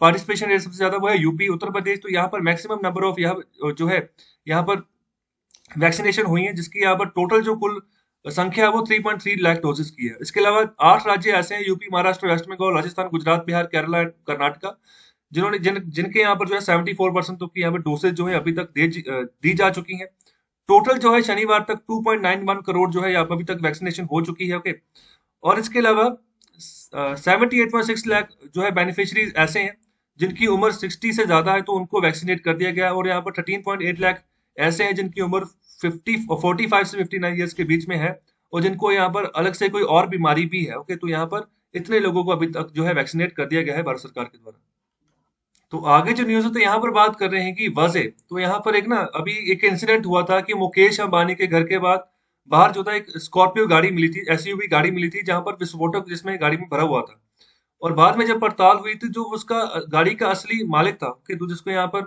A: पार्टिसिपेशन रेट सबसे ज्यादा, वो है यूपी, उत्तर प्रदेश। तो यहाँ पर मैक्सिमम नंबर ऑफ यहाँ जो है यहाँ पर वैक्सीनेशन हुई है, जिसकी यहाँ पर टोटल जो कुल संख्या है वो 3.3 लाख डोजेस की है। इसके अलावा 8 राज्य ऐसे हैं, UP, Maharashtra, West Bengal, Rajasthan, Gujarat, Bihar, Kerala and Karnataka, जिन्होंने जिनके यहाँ पर जो है 74% तक की यहाँ पर डोसेज जो है अभी तक दी जा चुकी हैं। टोटल जो है शनिवार तक 2.91 करोड़ जो है यहाँ पर अभी तक वैक्सीनेशन हो चुकी है, ओके। और इसके अलावा 78.6 लाख जो है बेनिफिशरीज ऐसे हैं जिनकी उम्र 60 से ज्यादा है, तो उनको वैक्सीनेट कर दिया गया है। और यहाँ पर 13.8 लाख ऐसे हैं जिनकी उम्र 45 से 59 ईयर्स के बीच में है, और जिनको यहाँ पर अलग से कोई और बीमारी भी है, ओके। तो यहाँ पर इतने लोगों को अभी तक जो है वैक्सीनेट कर दिया गया है भारत सरकार के द्वारा। तो आगे जो न्यूज है, तो यहाँ पर बात कर रहे हैं कि वजह, तो यहाँ पर एक ना अभी एक इंसिडेंट हुआ था कि मुकेश अंबानी के घर के बाद बाहर जो था एक स्कॉर्पियो गाड़ी मिली थी, SUV गाड़ी मिली थी, जहां पर विस्फोटक जिसमें गाड़ी में भरा हुआ था। और बाद में जब पड़ताल हुई थी, जो उसका गाड़ी का असली मालिक था, कि तो जिसको यहाँ पर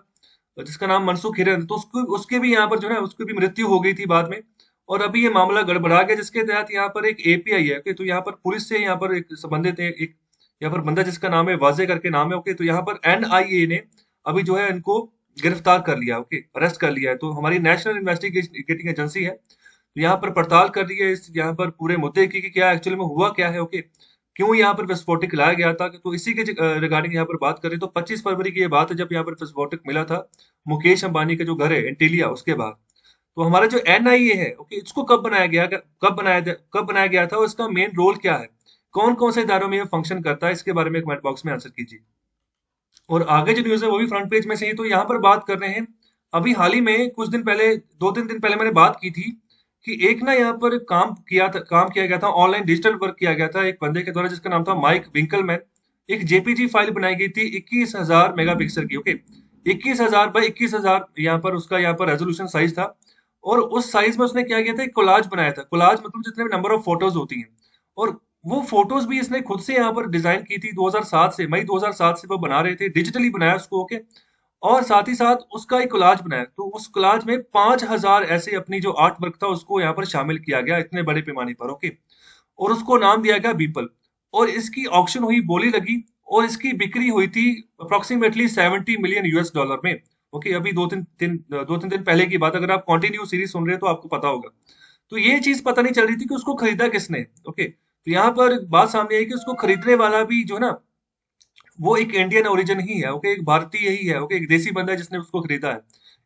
A: जिसका नाम मनसुख हिरेन, तो उसको उसके भी यहाँ पर जो है उसकी भी मृत्यु हो गई थी बाद में। और अभी ये मामला गड़बड़ा गया, जिसके तहत यहाँ पर एक API है, कि तो यहाँ पर पुलिस से यहाँ पर एक संबंधित है एक यहाँ पर बंदा जिसका नाम है वाजे करके नाम है, ओके। तो यहाँ पर NIA ने अभी जो है इनको गिरफ्तार कर लिया, ओके, अरेस्ट कर लिया है। तो हमारी नेशनल इन्वेस्टिगेटिंग एजेंसी है, तो यहाँ पर पड़ताल कर रही है इस यहाँ पर पूरे मुद्दे की कि क्या एक्चुअली में हुआ क्या है, ओके, क्यों यहाँ पर विस्फोटक लाया गया था। तो इसी के रिगार्डिंग यहाँ पर बात करें, तो 25 फरवरी की ये बात है जब यहाँ पर विस्फोटक मिला था मुकेश अंबानी का जो घर है एंटीलिया, उसके बाद। तो हमारा जो NIA है, ओके, इसको कब बनाया गया था और इसका मेन रोल क्या है, कौन कौन से इदारों में ये फंक्शन करता है, इसके बारे में कमेंट बॉक्स में आंसर कीजिए। और आगे जो न्यूज़ है वो भी फ्रंट पेज में से ही। तो यहाँ पर बात कर रहे हैं, अभी हाल ही में कुछ दिन पहले, 2-3 दिन पहले मैंने बात की थी कि एक ना यहाँ पर काम किया गया था, ऑनलाइन डिजिटल वर्क किया गया था एक बंदे के द्वारा जिसका नाम था माइक विंकलमैन। एक जेपीजी फाइल बनाई गई थी 21,000 मेगापिक्सल की, ओके। 21,000 बाई 21,000 यहाँ पर उसका यहाँ पर रेजोल्यूशन साइज था। और उस साइज में उसने क्या किया था, एक कोलाज बनाया था। कोलाज मतलब जितने भी नंबर ऑफ फोटोज होती हैं, और वो फोटोज भी इसने खुद से यहाँ पर डिजाइन की थी 2007 से, मई 2007 से वो बना रहे थे, डिजिटली बनाया उसको, ओके। और साथ ही साथ उसका एक कोलाज बनाया, तो उस कोलाज में 5,000 ऐसे अपनी जो आर्ट वर्क था उसको यहाँ पर शामिल किया गया इतने बड़े पैमाने पर, ओके। और उसको नाम दिया गया बीपल। और इसकी ऑक्शन हुई, बोली लगी, और इसकी बिक्री हुई थी अप्रोक्सीमेटली 70 मिलियन US डॉलर में, ओके। अभी 2-3 दिन पहले की बात, अगर आप कंटिन्यू सीरीज सुन रहे हो तो आपको पता होगा। तो ये चीज पता नहीं चल रही थी कि उसको खरीदा किसने, ओके। तो यहाँ पर बात सामने आई कि उसको खरीदने वाला भी जो है ना, वो एक इंडियन ओरिजिन ही है, ओके, एक भारतीय ही है, ओके, एक देसी बंदा है जिसने उसको खरीदा है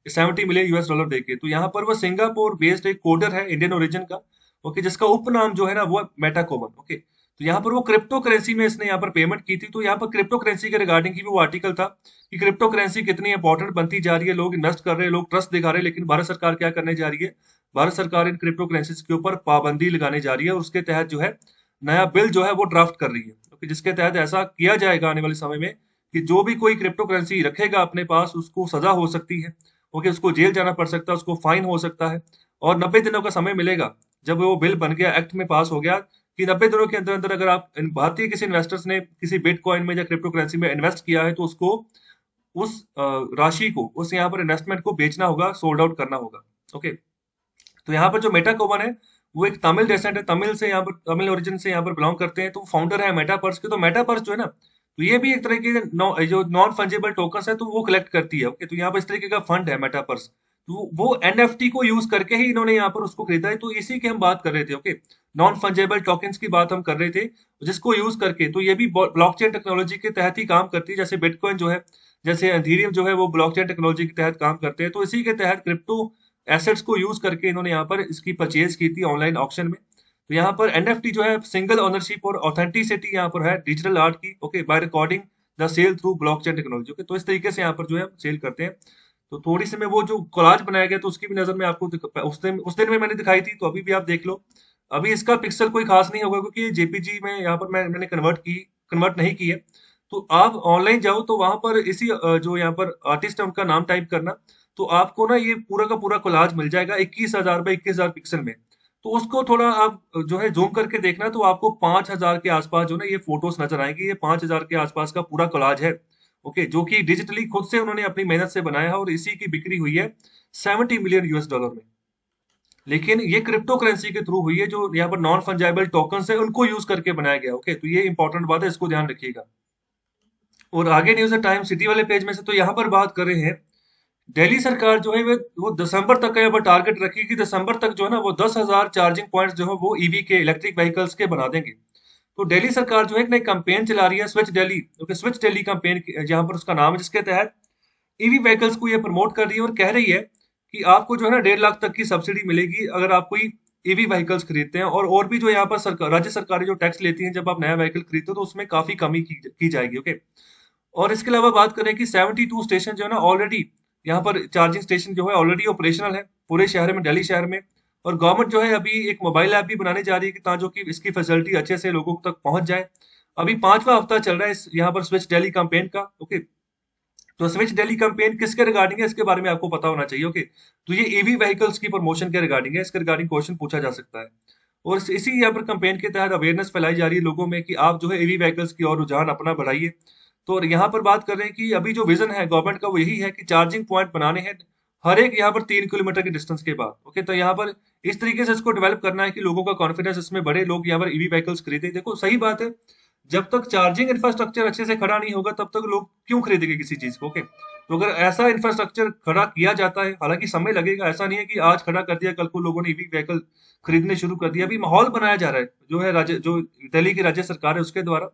A: 70 मिलियन US डॉलर देके। तो यहाँ पर वो सिंगापुर बेस्ड एक कोडर है इंडियन ओरिजिन का, ओके, जिसका उपनाम जो है ना वो मेटाकोमन, ओके। तो यहाँ पर वो क्रिप्टो करेंसी में इसने यहाँ पर पेमेंट की थी। तो यहाँ पर क्रिप्टो करेंसी के रिगार्डिंग ही वो आर्टिकल था कि क्रिप्टो करेंसी कितनी इंपॉर्टेंट बनती जा रही है, लोग इन्वेस्ट कर रहे हैं, लोग ट्रस्ट दिखा रहे हैं, लेकिन भारत सरकार क्या करने जा रही है, भारत सरकार इन क्रिप्टो करेंसीज के ऊपर पाबंदी लगाने जा रही है, और उसके तहत जो है नया बिल जो है वो ड्राफ्ट कर रही है, ओके, जिसके तहत ऐसा किया जाएगा आने वाले समय में कि जो भी कोई क्रिप्टो करेंसी रखेगा अपने पास उसको सजा हो सकती है, ओके, उसको जेल जाना पड़ सकता है, उसको फाइन हो सकता है, और 90 दिनों का समय मिलेगा जब वो बिल बन गया, एक्ट में पास हो गया, कि 90 दिनों के अंदर अंदर अगर आप भारतीय किसी इन्वेस्टर्स ने किसी बिटकॉइन में या क्रिप्टो करेंसी में इन्वेस्ट किया है तो उसको उस राशि को, उस यहाँ पर इन्वेस्टमेंट को बेचना होगा, सोल्ड आउट करना होगा, ओके। तो यहाँ पर जो मेटा कोवन है वो एक तमिल डेसेंट है, तमिल से यहाँ पर, तमिल ओरिजिन से यहाँ पर बिलोंग करते हैं, तो फाउंडर है मेटापर्स के। तो मेटापर्स जो है ना, तो ये भी एक तरह के जो नॉन फंजेबल टोकन्स है तो वो कलेक्ट करती है, ओके। तो यहाँ पर इस तरीके का फंड है मेटापर्स। तो वो एनएफटी को यूज करके ही इन्होंने यहाँ पर उसको खरीदा है, तो इसी की हम बात कर रहे थे, ओके। नॉन फंजेबल टोकन्स की बात हम कर रहे थे, जिसको यूज करके, तो ये भी ब्लॉकचेन टेक्नोलॉजी के तहत ही काम करती है, जैसे बिटकॉइन जो है, जैसे एथेरियम जो है वो ब्लॉकचेन टेक्नोलॉजी के तहत काम करते हैं। तो इसी के तहत क्रिप्टो एसेट्स को यूज करके इन्होंने यहाँ पर इसकी परचेज की थी ऑनलाइन ऑक्शन में। तो यहाँ पर एनएफटी जो है सिंगल ओनरशिप और ऑथेंटिसिटी यहाँ पर है डिजिटल आर्ट की, okay, by recording the sale through blockchain technology, okay. तो इस तरीके से यहाँ पर जो है सेल करते हैं। तो थोड़ी सी मैं वो जो कोलाज बनाया गया तो उसकी भी नजर में आपको उस दिन में मैंने दिखाई थी, तो अभी भी आप देख लो। अभी इसका पिक्सल कोई खास नहीं होगा क्योंकि ये जेपीजी में यहाँ पर मैंने कन्वर्ट नहीं की है। तो आप ऑनलाइन जाओ तो वहां पर इसी जो यहाँ पर आर्टिस्ट है उनका नाम टाइप करना, तो आपको ना ये पूरा का पूरा कोलाज मिल जाएगा 21,000 बाई 21,000 पिक्सल में। तो उसको थोड़ा आप जो है जूम करके देखना, तो आपको 5,000 के आसपास जो ना ये फोटोज नजर आएंगी। ये 5,000 के आसपास का पूरा कोलाज है, ओके, जो कि डिजिटली खुद से उन्होंने अपनी मेहनत से बनाया है, और इसी की बिक्री हुई है 70 मिलियन US डॉलर में। लेकिन ये क्रिप्टो करेंसी के थ्रू हुई है, जो यहाँ पर नॉन फंजाइबल टोकन है उनको यूज करके बनाया गया, ओके। तो ये इंपॉर्टेंट बात है, इसको ध्यान रखिएगा। और आगे न्यूज है टाइम सिटी वाले पेज में से, तो यहाँ पर बात कर रहे हैं, दिल्ली सरकार जो है वो दिसंबर तक का यहाँ पर टारगेट रखी कि दिसंबर तक जो है ना वो 10,000 चार्जिंग पॉइंट्स जो है वो ईवी के, इलेक्ट्रिक व्हीकल्स के बना देंगे। तो दिल्ली सरकार जो है एक नई कैंपेन चला रही है, switch Delhi, okay, switch Delhi campaign, जहां पर उसका नाम है, जिसके तहत ईवी व्हीकल्स को ये प्रमोट कर रही है और कह रही है कि आपको जो है ना 1.5 लाख तक की सब्सिडी मिलेगी अगर आप कोई ईवी व्हीकल्स खरीदते हैं। और भी जो यहाँ पर सरकार, राज्य सरकारें जो टैक्स लेती हैं जब आप नया व्हीकल खरीदते हो, तो उसमें काफी कमी की जाएगी, ओके। और इसके अलावा बात करें कि 72 स्टेशन जो है ना ऑलरेडी, यहाँ पर चार्जिंग स्टेशन जो है ऑलरेडी ऑपरेशनल है पूरे शहर में, दिल्ली शहर में। और गवर्नमेंट जो है अभी एक मोबाइल ऐप भी बनाने जा रही है कि ताकि जो कि इसकी फैसिलिटी अच्छे से लोगों तक पहुंच जाए। अभी 5वां हफ्ता चल रहा है इस यहाँ पर स्विच दिल्ली कैंपेन का, ओके। तो स्विच दिल्ली कैंपेन किसके रिगार्डिंग है इसके बारे में आपको पता होना चाहिए, ओके। तो ये ईवी व्हीकल्स की प्रमोशन के रिगार्डिंग है, इसके रिगार्डिंग क्वेश्चन पूछा जा सकता है। और इसी यहाँ पर कैंपेन के तहत अवेयरनेस फैलाई जा रही है लोगों में कि आप जो है ईवी व्हीकल्स की और रुझान अपना बढ़ाइए। तो यहाँ पर बात कर रहे हैं कि अभी जो विजन है गवर्नमेंट का वो यही है कि चार्जिंग पॉइंट बनाने हैं हर एक यहाँ पर 3 किलोमीटर के डिस्टेंस के बाद, ओके। तो यहाँ पर इस तरीके से इसको डेवलप करना है कि लोगों का कॉन्फिडेंस इसमें बढ़े, लोग यहाँ पर ईवी व्हीकल्स खरीदे। देखो सही बात है, जब तक चार्जिंग इंफ्रास्ट्रक्चर अच्छे से खड़ा नहीं होगा तब तक लोग क्यों खरीदेंगे किसी चीज को, ओके। तो अगर ऐसा इंफ्रास्ट्रक्चर खड़ा किया जाता है, हालांकि समय लगेगा, ऐसा नहीं है कि आज खड़ा कर दिया कल को लोगों ने ईवी व्हीकल खरीदने शुरू कर दिया। अभी माहौल बनाया जा रहा है जो है राज्य, जो दिल्ली की राज्य सरकार है उसके द्वारा।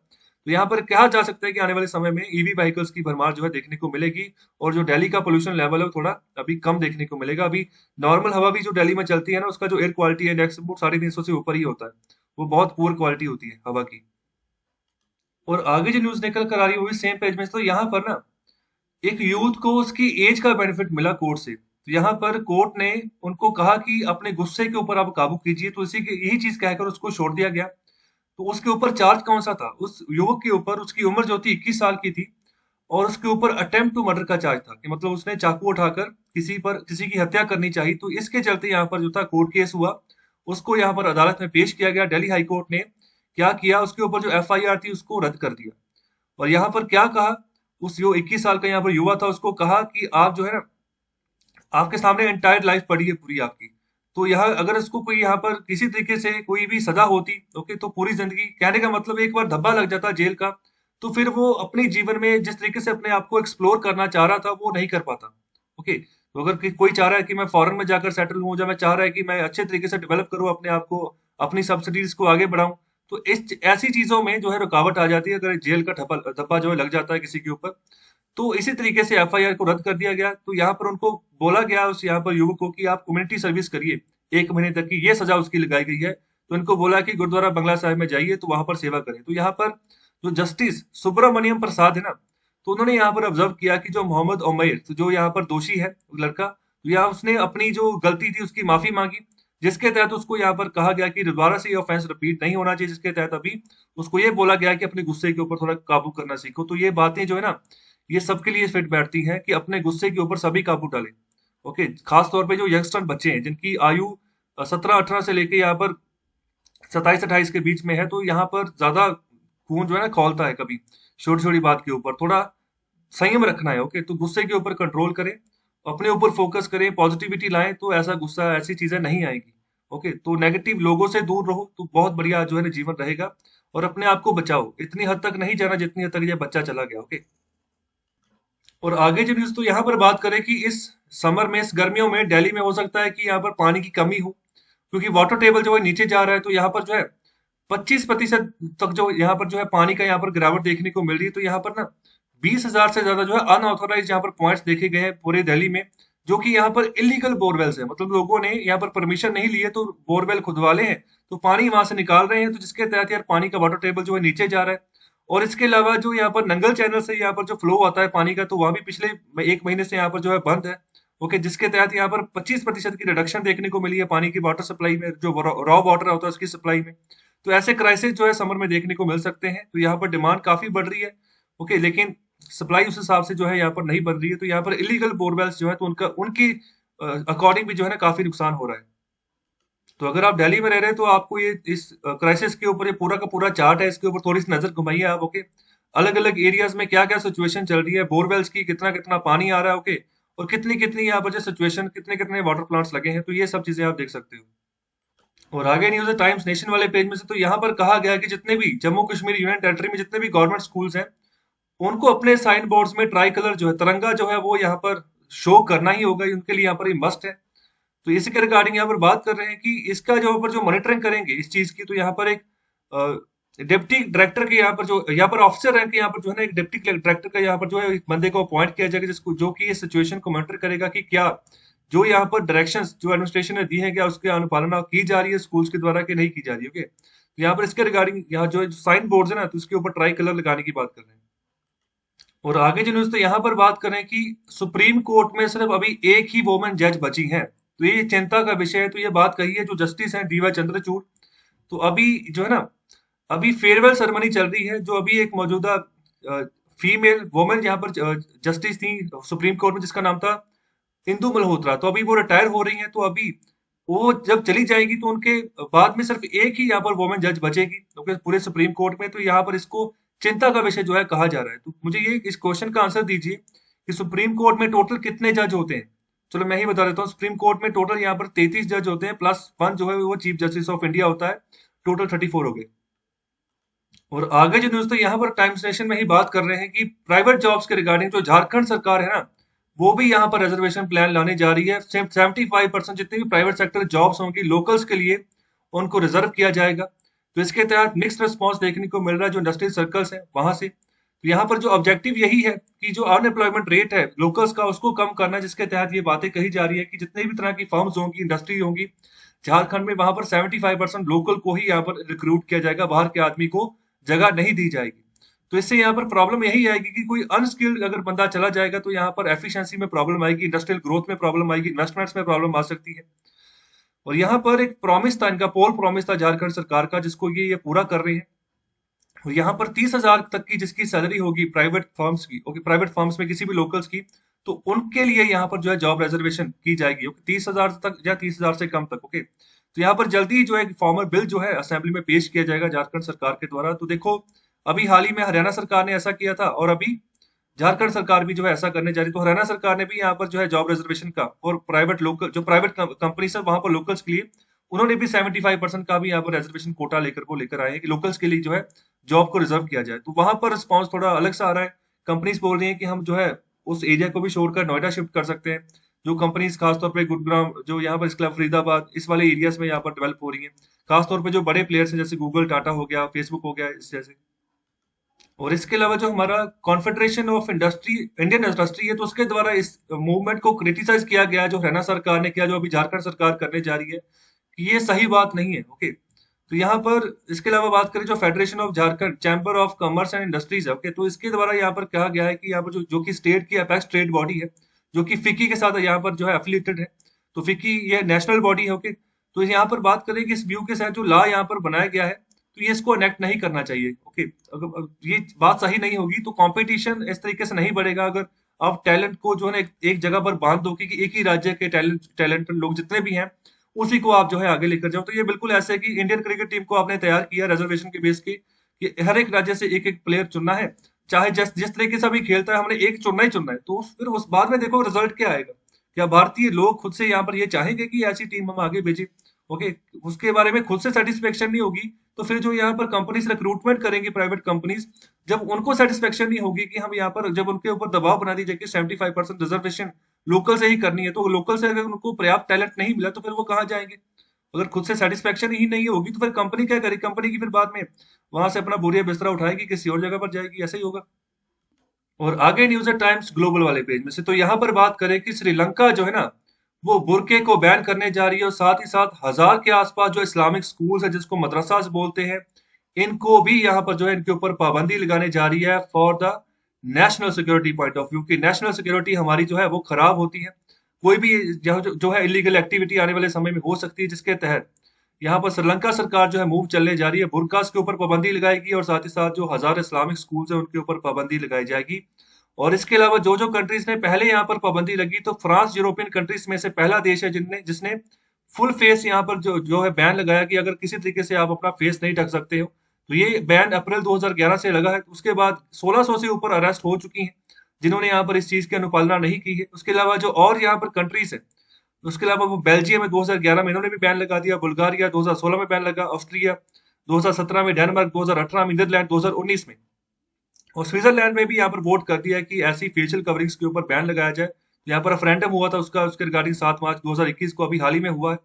A: तो यहाँ पर कहा जा सकता है कि आने वाले समय में ईवी व्हीकल्स की भरमार जो है देखने को मिलेगी, और जो दिल्ली का पोल्यूशन लेवल है वो थोड़ा अभी कम देखने को मिलेगा। अभी नॉर्मल हवा भी जो दिल्ली में चलती है ना, उसका जो एयर क्वालिटी इंडेक्स वो 350 से ऊपर ही होता है, वो बहुत पुअर क्वालिटी होती है हवा की। और आगे जो न्यूज निकल कर आ रही है वो भी सेम पेज में, तो यहाँ पर ना एक यूथ को उसकी एज का बेनिफिट मिला कोर्ट से। तो यहाँ पर कोर्ट ने उनको कहा कि अपने गुस्से के ऊपर आप काबू कीजिए, तो इसी की यही चीज कहकर उसको छोड़ दिया गया। तो उसके ऊपर चार्ज कौन सा था? उस युवक के ऊपर उसकी उम्र जो थी 21 साल की थी, और उसके ऊपर अटेम्प्ट टू मर्डर का चार्ज था, कि मतलब उसने चाकू उठाकर किसी की हत्या करनी चाहिए। तो इसके चलते यहाँ पर जो था कोर्ट केस हुआ, उसको यहाँ पर अदालत में पेश किया गया। दिल्ली हाई कोर्ट ने क्या किया, उसके ऊपर जो एफआईआर थी उसको रद्द कर दिया। और यहाँ पर क्या कहा, उस जो 21 साल का यहाँ पर युवा था उसको कहा कि आप जो है ना, आपके सामने एंटायर लाइफ पड़ी है पूरी आपकी। तो यहाँ अगर इसको कोई यहाँ पर किसी तरीके से कोई भी सजा होती, ओके, तो पूरी जिंदगी, कहने का मतलब एक बार धब्बा लग जाता जेल का, तो फिर वो अपने जीवन में जिस तरीके से अपने आप को एक्सप्लोर करना चाह रहा था वो नहीं कर पाता। ओके, तो अगर कोई चाह रहा है कि मैं फॉरेन में जाकर सेटल हूँ, या मैं चाह रहा है कि मैं अच्छे तरीके से डेवलप करूँ अपने आप को, अपनी सब्सिडीज को आगे बढ़ाऊं, तो इस ऐसी चीजों में जो है रुकावट आ जाती है अगर जेल का धब्बा धब्बा जो है लग जाता है किसी के ऊपर। तो इसी तरीके से एफआईआर को रद्द कर दिया गया। तो यहाँ पर उनको बोला गया, उस यहाँ पर युवक को, कि आप कम्युनिटी सर्विस करिए 1 महीने तक की, ये सजा उसकी लगाई गई है। तो इनको बोला कि गुरुद्वारा बंगला साहिब में जाइए, तो वहां पर सेवा करें। तो यहाँ पर जो जस्टिस सुब्रमण्यम प्रसाद है ना, तो उन्होंने यहाँ पर ऑब्जर्व किया कि जो मोहम्मद उमैर, तो जो यहाँ पर दोषी है लड़का, तो यहाँ उसने अपनी जो गलती थी उसकी माफी मांगी, जिसके तहत उसको यहाँ पर कहा गया कि दोबारा से ये ऑफेंस रिपीट नहीं होना चाहिए, जिसके तहत अभी उसको ये बोला गया कि अपने गुस्से के ऊपर थोड़ा काबू करना सीखो। तो ये बातें जो है ना, ये सबके लिए फिट बैठती हैं कि अपने गुस्से के ऊपर सभी काबू डालें। ओके, खास तौर पे जो यंगस्टर बच्चे हैं जिनकी आयु 17-18 से लेके यहाँ पर 27-28 के बीच में है, तो यहाँ पर ज्यादा खून जो है ना खौलता है कभी छोटी छोटी बात के ऊपर। थोड़ा संयम रखना है। ओके, तो गुस्से के ऊपर कंट्रोल करें, अपने ऊपर फोकस करें, पॉजिटिविटी लाएं, तो ऐसा गुस्सा ऐसी चीजें नहीं आएगी। ओके, तो नेगेटिव लोगों से दूर रहो, तो बहुत बढ़िया जो है ना जीवन रहेगा। और अपने आप को बचाओ, इतनी हद तक नहीं जाना जितनी हद तक ये बच्चा चला गया। ओके, और आगे जो न्यूज, तो यहाँ पर बात करें कि इस समर में, इस गर्मियों में दिल्ली में हो सकता है कि यहाँ पर पानी की कमी हो, क्योंकि वाटर टेबल जो है नीचे जा रहा है। तो यहाँ पर जो है 25% तक जो यहाँ पर जो है पानी का यहाँ पर गिरावट देखने को मिल रही है। तो यहाँ पर ना 20,000 से ज्यादा जो है अनऑथोराइज यहाँ पर पॉइंट्स देखे गए हैं पूरे दिल्ली में, जो कि यहाँ पर इलीगल बोरवेल्स है, मतलब लोगों ने यहाँ पर परमिशन नहीं ली है, तो बोरवेल खुदवा ले हैं, तो पानी वहां से निकाल रहे हैं, तो जिसके तहत यार पानी का वाटर टेबल जो है नीचे जा रहा है। और इसके अलावा जो यहाँ पर नंगल चैनल से यहाँ पर जो फ्लो आता है पानी का, तो वहां भी पिछले 1 महीने से यहाँ पर जो है बंद है। ओके, जिसके तहत यहाँ पर 25% की रिडक्शन देखने को मिली है पानी की वाटर सप्लाई में, जो रॉ वाटर होता है उसकी सप्लाई में। तो ऐसे क्राइसिस जो है समर में देखने को मिल सकते हैं। तो यहाँ पर डिमांड काफी बढ़ रही है, ओके, लेकिन सप्लाई उस हिसाब से जो है यहाँ पर नहीं बढ़ रही है। तो यहाँ पर इलीगल बोरवेल्स जो है, तो उनका उनकी अकॉर्डिंग भी जो है ना काफी नुकसान हो रहा है। तो अगर आप दिल्ली में रह रहे हैं तो आपको ये इस क्राइसिस के ऊपर ये पूरा का पूरा चार्ट है, इसके ऊपर थोड़ी सी नजर घुमाइए आप। ओके, अलग अलग एरियाज में क्या क्या सिचुएशन चल रही है, बोरवेल्स की कितना कितना पानी आ रहा है, ओके, और कितनी कितनी यहाँ पर जो सिचुएशन, कितने कितने वाटर प्लांट्स लगे हैं, तो ये सब चीजें आप देख सकते हो। और आगे न्यूज है टाइम्स नेशन वाले पेज में से, तो यहाँ पर कहा गया है कि जितने भी जम्मू कश्मीर यूनियन टेरिटरी में जितने भी गवर्नमेंट स्कूल्स हैं, उनको अपने साइन बोर्ड्स में ट्राई कलर जो है, तिरंगा जो है वो यहाँ पर शो करना ही होगा, उनके लिए यहाँ पर ये मस्ट है। तो इसी के रिगार्डिंग यहाँ पर बात कर रहे हैं कि इसका जो ऊपर जो मॉनिटरिंग करेंगे इस चीज की, तो यहाँ पर एक डिप्टी डायरेक्टर के यहाँ पर जो यहाँ पर ऑफिसर रैंक के यहाँ पर जो है ना, एक डिप्टी डायरेक्टर का यहाँ पर जो है एक बंदे को अपॉइंट किया जाएगा, जिसको जो कि इस सिचुएशन को मॉनिटर करेगा कि क्या जो यहाँ पर डायरेक्शंस जो एडमिनिस्ट्रेशन ने दी है, क्या उसकी अनुपालना की जा रही है स्कूल्स के द्वारा कि नहीं की जा रही है। ओके, तो यहाँ पर इसके रिगार्डिंग यहाँ जो साइन बोर्ड है ना, तो उसके ऊपर ट्राई कलर लगाने की बात कर रहे हैं। और आगे जो न्यूज, तो यहाँ पर बात करें कि सुप्रीम कोर्ट में सिर्फ अभी एक ही वोमेन जज बची हैं, तो ये चिंता का विषय है। तो ये बात कही है जो जस्टिस हैं डीवाई चंद्रचूड़। तो अभी जो है ना, अभी फेयरवेल सेरेमनी चल रही है, जो अभी एक मौजूदा फीमेल वोमेन यहाँ पर जस्टिस थी सुप्रीम कोर्ट में, जिसका नाम था इंदु मल्होत्रा। तो अभी वो रिटायर हो रही हैं, तो अभी वो जब चली जाएगी तो उनके बाद में सिर्फ एक ही यहाँ पर वोमेन जज बचेगी, तो पूरे सुप्रीम कोर्ट में। तो यहाँ पर इसको चिंता का विषय जो है कहा जा रहा है। तो मुझे ये इस क्वेश्चन का आंसर दीजिए कि सुप्रीम कोर्ट में टोटल कितने जज होते हैं। चलो मैं ही बता देता हूँ, सुप्रीम कोर्ट में टोटल यहाँ पर 33 जज होते हैं, प्लस 1 जो है वो चीफ जस्टिस ऑफ इंडिया होता है। टोटल 34 हो गए। और आगे जो न्यूज, तो यहाँ पर टाइम्स नेशन में ही बात कर रहे हैं कि प्राइवेट जॉब्स के रिगार्डिंग जो झारखंड सरकार है ना, वो भी यहाँ पर रिजर्वेशन प्लान लाने जा रही है। 75% जितनी भी प्राइवेट सेक्टर जॉब्स होंगी लोकल्स के लिए, उनको रिजर्व किया जाएगा। तो इसके तहत मिक्स्ड रिस्पॉन्स देखने को मिल रहा है जो इंडस्ट्रियल सर्कल्स है वहां से। तो यहाँ पर जो ऑब्जेक्टिव यही है कि जो अनएम्प्लॉयमेंट रेट है लोकल्स का, उसको कम करना, जिसके तहत ये बातें कही जा रही है कि जितने भी तरह की फर्म्स होंगी, इंडस्ट्री होंगी झारखंड में, वहां पर 75% लोकल को ही यहाँ पर रिक्रूट किया जाएगा, बाहर के आदमी को जगह नहीं दी जाएगी। तो इससे यहाँ पर प्रॉब्लम यही आएगी कि कोई अनस्किल्ड अगर बंदा चला जाएगा तो यहाँ पर एफिशिएंसी में प्रॉब्लम आएगी, इंडस्ट्रियल ग्रोथ में प्रॉब्लम आएगी, इन्वेस्टमेंट्स में प्रॉब्लम आ सकती है। और यहाँ पर एक प्रॉमिस था, इनका पोल प्रॉमिस था झारखंड सरकार का, जिसको ये पूरा कर रहे हैं। और यहाँ पर 30,000 तक की जिसकी सैलरी होगी प्राइवेट फर्म्स की, ओके, प्राइवेट फर्म्स में किसी भी लोकल्स की, तो उनके लिए यहाँ पर जो है जॉब रिजर्वेशन की जाएगी, ओके, 30,000 तक या 30,000 से कम तक, ओके। तो यहाँ पर जल्दी ही जो है फॉर्मल बिल जो है असेंबली में पेश किया जाएगा झारखंड सरकार के द्वारा। तो देखो, अभी हाल ही में हरियाणा सरकार ने ऐसा किया था और अभी झारखंड सरकार भी जो है ऐसा करने जा रही है। तो हरियाणा सरकार ने भी यहाँ पर जो है जॉब रिजर्वेशन का और प्राइवेट लोकल जो प्राइवेट कंपनी है वहां पर लोकल्स के लिए उन्होंने भी 75% का भी यहाँ पर रिजर्वेशन कोटा लेकर आए हैं कि लोकल्स के लिए जो है जॉब को रिजर्व किया जाए। तो वहां पर रिस्पॉन्स थोड़ा अलग सा आ रहा है। कंपनीज बोल रही हैं कि हम जो है उस एरिया को भी छोड़कर नोएडा शिफ्ट कर सकते हैं। जो कंपनीज खासतौर पर गुरुग्राम, जो यहाँ पर इसके अलावा फरीदाबाद, इस वाले एरियाज में यहाँ पर डेवलप हो रही है, खासतौर पर जो बड़े प्लेयर्स हैं जैसे गूगल, टाटा हो गया, फेसबुक हो गया, इस जैसे। और इसके अलावा जो हमारा confederation of industry, Indian industry है, तो उसके द्वारा इस मूवमेंट को क्रिटिसाइज किया गया है जो हरियाणा सरकार ने किया, जो अभी झारखंड सरकार करने जा रही है, कि ये सही बात नहीं है, ओके। तो यहाँ पर इसके अलावा बात करें जो federation of Jharkhand chamber of commerce and industries है, ओके, तो इसके द्वारा यहाँ पर कहा गया है कि यहाँ पर जो कि स्टेट की अपेक्स ट्रेड बॉडी है, जो कि फिक्की के साथ यहाँ पर जो है एफिलिएटेड है। तो फिक्की ये नेशनल बॉडी है, ओके। तो यहाँ पर बात करें कि इस व्यू के साथ जो लॉ यहाँ पर बनाया गया है, तो ये इसको अनेक्ट नहीं करना चाहिए, ओके। अगर ये बात सही नहीं होगी तो कंपटीशन इस तरीके से नहीं बढ़ेगा। अगर आप टैलेंट को जो है ना एक जगह पर बांध दो कि एक ही राज्य के टैलेंट लोग जितने भी हैं उसी को आप जो है आगे लेकर जाओ, तो ये बिल्कुल ऐसे है कि इंडियन क्रिकेट टीम को आपने तैयार किया रिजर्वेशन के बेस की कि हर एक राज्य से एक एक प्लेयर चुनना है, चाहे जिस जिस तरीके से अभी खेलता है हमने एक चुनना ही चुनना है। तो फिर उस बाद में देखो रिजल्ट क्या आएगा। क्या भारतीय लोग खुद से यहाँ पर ये चाहेंगे कि ऐसी टीम हम आगे भेजें, ओके। उसके बारे में खुद से सेटिस्फेक्शन नहीं होगी तो फिर जो यहाँ पर कंपनीज रिक्रूटमेंट करेंगी, प्राइवेट कंपनीज, जब उनको सेटिस्फेक्शन नहीं होगी कि हम यहाँ पर जब उनके ऊपर दबाव बना दीजिए कि 75% रिजर्वेशन लोकल से ही करनी है, तो लोकल से अगर उनको पर्याप्त टैलेंट नहीं मिला तो फिर वो कहाँ जाएंगे। अगर खुद से सेटिस्फेक्शन ही नहीं होगी तो फिर कंपनी क्या करेगी, कंपनी की फिर बाद में वहां से अपना बोरिया बिस्तरा उठाएगी, किसी और जगह पर जाएगी, ऐसा ही होगा। और आगे न्यूज है टाइम्स ग्लोबल वाले पेज में से, तो यहाँ पर बात करें कि श्रीलंका जो है ना वो बुरके को बैन करने जा रही है, और साथ ही साथ 1,000 के आसपास जो इस्लामिक स्कूल्स है जिसको मदरसास बोलते हैं, इनको भी यहाँ पर जो है इनके ऊपर पाबंदी लगाने जा रही है for the national security point of view, की नेशनल सिक्योरिटी हमारी जो है वो खराब होती है। कोई भी जो है इलीगल एक्टिविटी आने वाले समय में हो सकती है, जिसके तहत यहाँ पर श्रीलंका सरकार जो है मूव चलने जा रही है, बुरकास के ऊपर पाबंदी लगाएगी और साथ ही साथ जो 1,000 इस्लामिक स्कूल्स है उनके ऊपर पाबंदी लगाई जाएगी। और इसके अलावा जो जो कंट्रीज ने पहले यहाँ पर पाबंदी लगी, तो फ्रांस यूरोपियन कंट्रीज में से पहला देश है जिसने फुल फेस यहाँ पर जो है बैन लगाया कि अगर किसी तरीके से आप अपना फेस नहीं ढक सकते हो। तो ये बैन अप्रैल 2011 से लगा है। उसके बाद 1600 से ऊपर अरेस्ट हो चुकी हैं जिन्होंने यहाँ पर इस चीज की अनुपालना नहीं की है। उसके अलावा जो और यहाँ पर कंट्रीज है, उसके अलावा वो बेल्जियम में 2011 में इन्होंने भी बैन लगा दिया, बुल्गारिया 2016 में बैन लगा, ऑस्ट्रिया 2017 में, डेनमार्क 2018 में, नीदरलैंड 2019 में, और स्विट्जरलैंड में भी यहाँ पर वोट कर दिया है कि ऐसी फेशियल कवरिंग्स के ऊपर बैन लगाया जाए। यहाँ पर रेफरेंडम हुआ था उसके रिगार्डिंग 7 मार्च 2021 को, अभी हाल ही में हुआ है।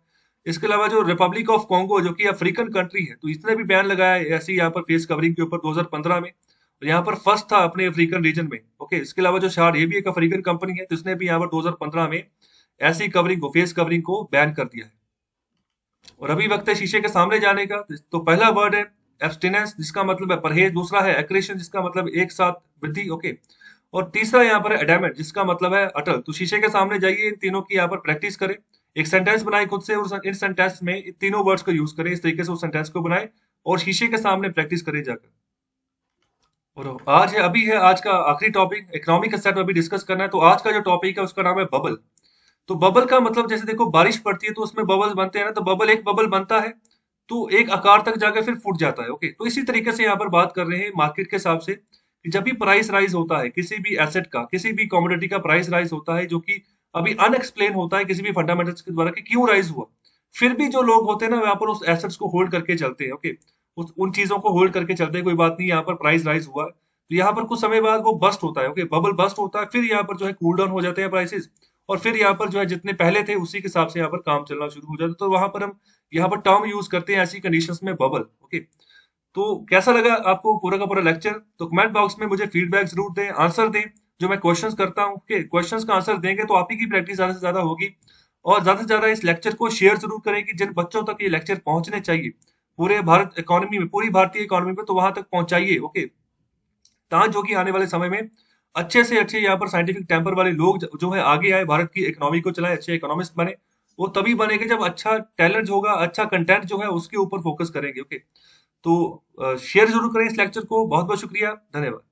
A: इसके अलावा जो रिपब्लिक ऑफ कॉन्गो जो कि अफ्रीकन कंट्री है, तो इसने भी बैन लगाया है ऐसी यहाँ पर फेस कवरिंग के ऊपर 2015 में, और यहाँ पर फर्स्ट था अपने अफ्रीकन रीजन में, ओके। इसके अलावा जो शार्ड, ये भी एक अफ्रीकन कंपनी है, तो इसने भी यहाँ पर 2015 में ऐसी कवरिंग को, फेस कवरिंग को बैन कर दिया है। और अभी वक्त है शीशे के सामने जाने का। तो पहला वर्ड है एब्सटिनेंस, जिसका मतलब है परहेज। दूसरा है एक्रेशन, जिसका मतलब एक साथ वृद्धि, ओके। और तीसरा यहाँ पर है एडामेंट, जिसका मतलब है अटल। तो शीशे के सामने जाइए, इन तीनों की यहाँ पर प्रैक्टिस करें, एक सेंटेंस बनाए खुद से और इन सेंटेंस में इन तीनों वर्ड्स को यूज करें, इस तरीके से उस सेंटेंस को बनाए और शीशे के सामने प्रैक्टिस करें जाकर। और आज है, अभी है आज का आखिरी टॉपिक, इकोनॉमिक सेट अभी डिस्कस करना है। तो आज का जो टॉपिक है उसका नाम है बबल। तो बबल का मतलब, जैसे देखो बारिश पड़ती है तो उसमें बबल्स बनते हैं ना, तो बबल एक बबल बनता है तो एक आकार तक जाकर फिर फूट जाता है, ओके। तो इसी तरीके से यहाँ पर बात कर रहे हैं मार्केट के हिसाब से कि जब भी प्राइस राइज होता है किसी भी एसेट का, किसी भी कमोडिटी का प्राइस राइज होता है जो कि अभी अनएक्सप्लेन होता है किसी भी फंडामेंटल्स के द्वारा कि क्यों राइज हुआ, फिर भी जो लोग होते हैं ना यहाँ पर उस एसेट्स को होल्ड करके चलते हैं, ओके। उन चीजों को होल्ड करके चलते हैं, कोई बात नहीं, यहाँ पर प्राइस राइज हुआ है तो यहाँ पर कुछ समय बाद वो बस्ट होता है, ओके, बबल बस्ट होता है, फिर यहाँ पर जो है कूल डाउन हो जाते हैं प्राइसेस, और फिर यहाँ पर जो है जितने पहले थे उसी के हिसाब से यहाँ पर काम चलना शुरू हो जाता है। तो वहां पर हम यहाँ पर टर्म यूज करते हैं ऐसी कंडीशंस में बबल, ओके। तो कैसा लगा आपको पूरा का पूरा लेक्चर? तो कमेंट बॉक्स में मुझे फीडबैक जरूर दें, आंसर दें जो मैं क्वेश्चंस करता हूँ, ओके। क्वेश्चंस का आंसर देंगे तो आप ही की प्रैक्टिस ज्यादा से ज्यादा होगी। और ज्यादा से ज्यादा इस लेक्चर को शेयर जरूर करें कि जिन बच्चों तक ये लेक्चर पहुंचने चाहिए पूरे भारत इकोनॉमी में, पूरी भारतीय इकोनॉमी में, तो वहां तक पहुंचाइए, ओके। जो कि आने वाले समय में अच्छे से अच्छे यहाँ पर साइंटिफिक टेम्पर वाले लोग जो है आगे आए, भारत की इकोनॉमी को चलाए, अच्छे इकोनॉमिस्ट बने। वो तभी बनेंगे जब अच्छा टैलेंट होगा, अच्छा कंटेंट जो है उसके ऊपर फोकस करेंगे। ओके, तो शेयर जरूर करें इस लेक्चर को। बहुत बहुत शुक्रिया, धन्यवाद।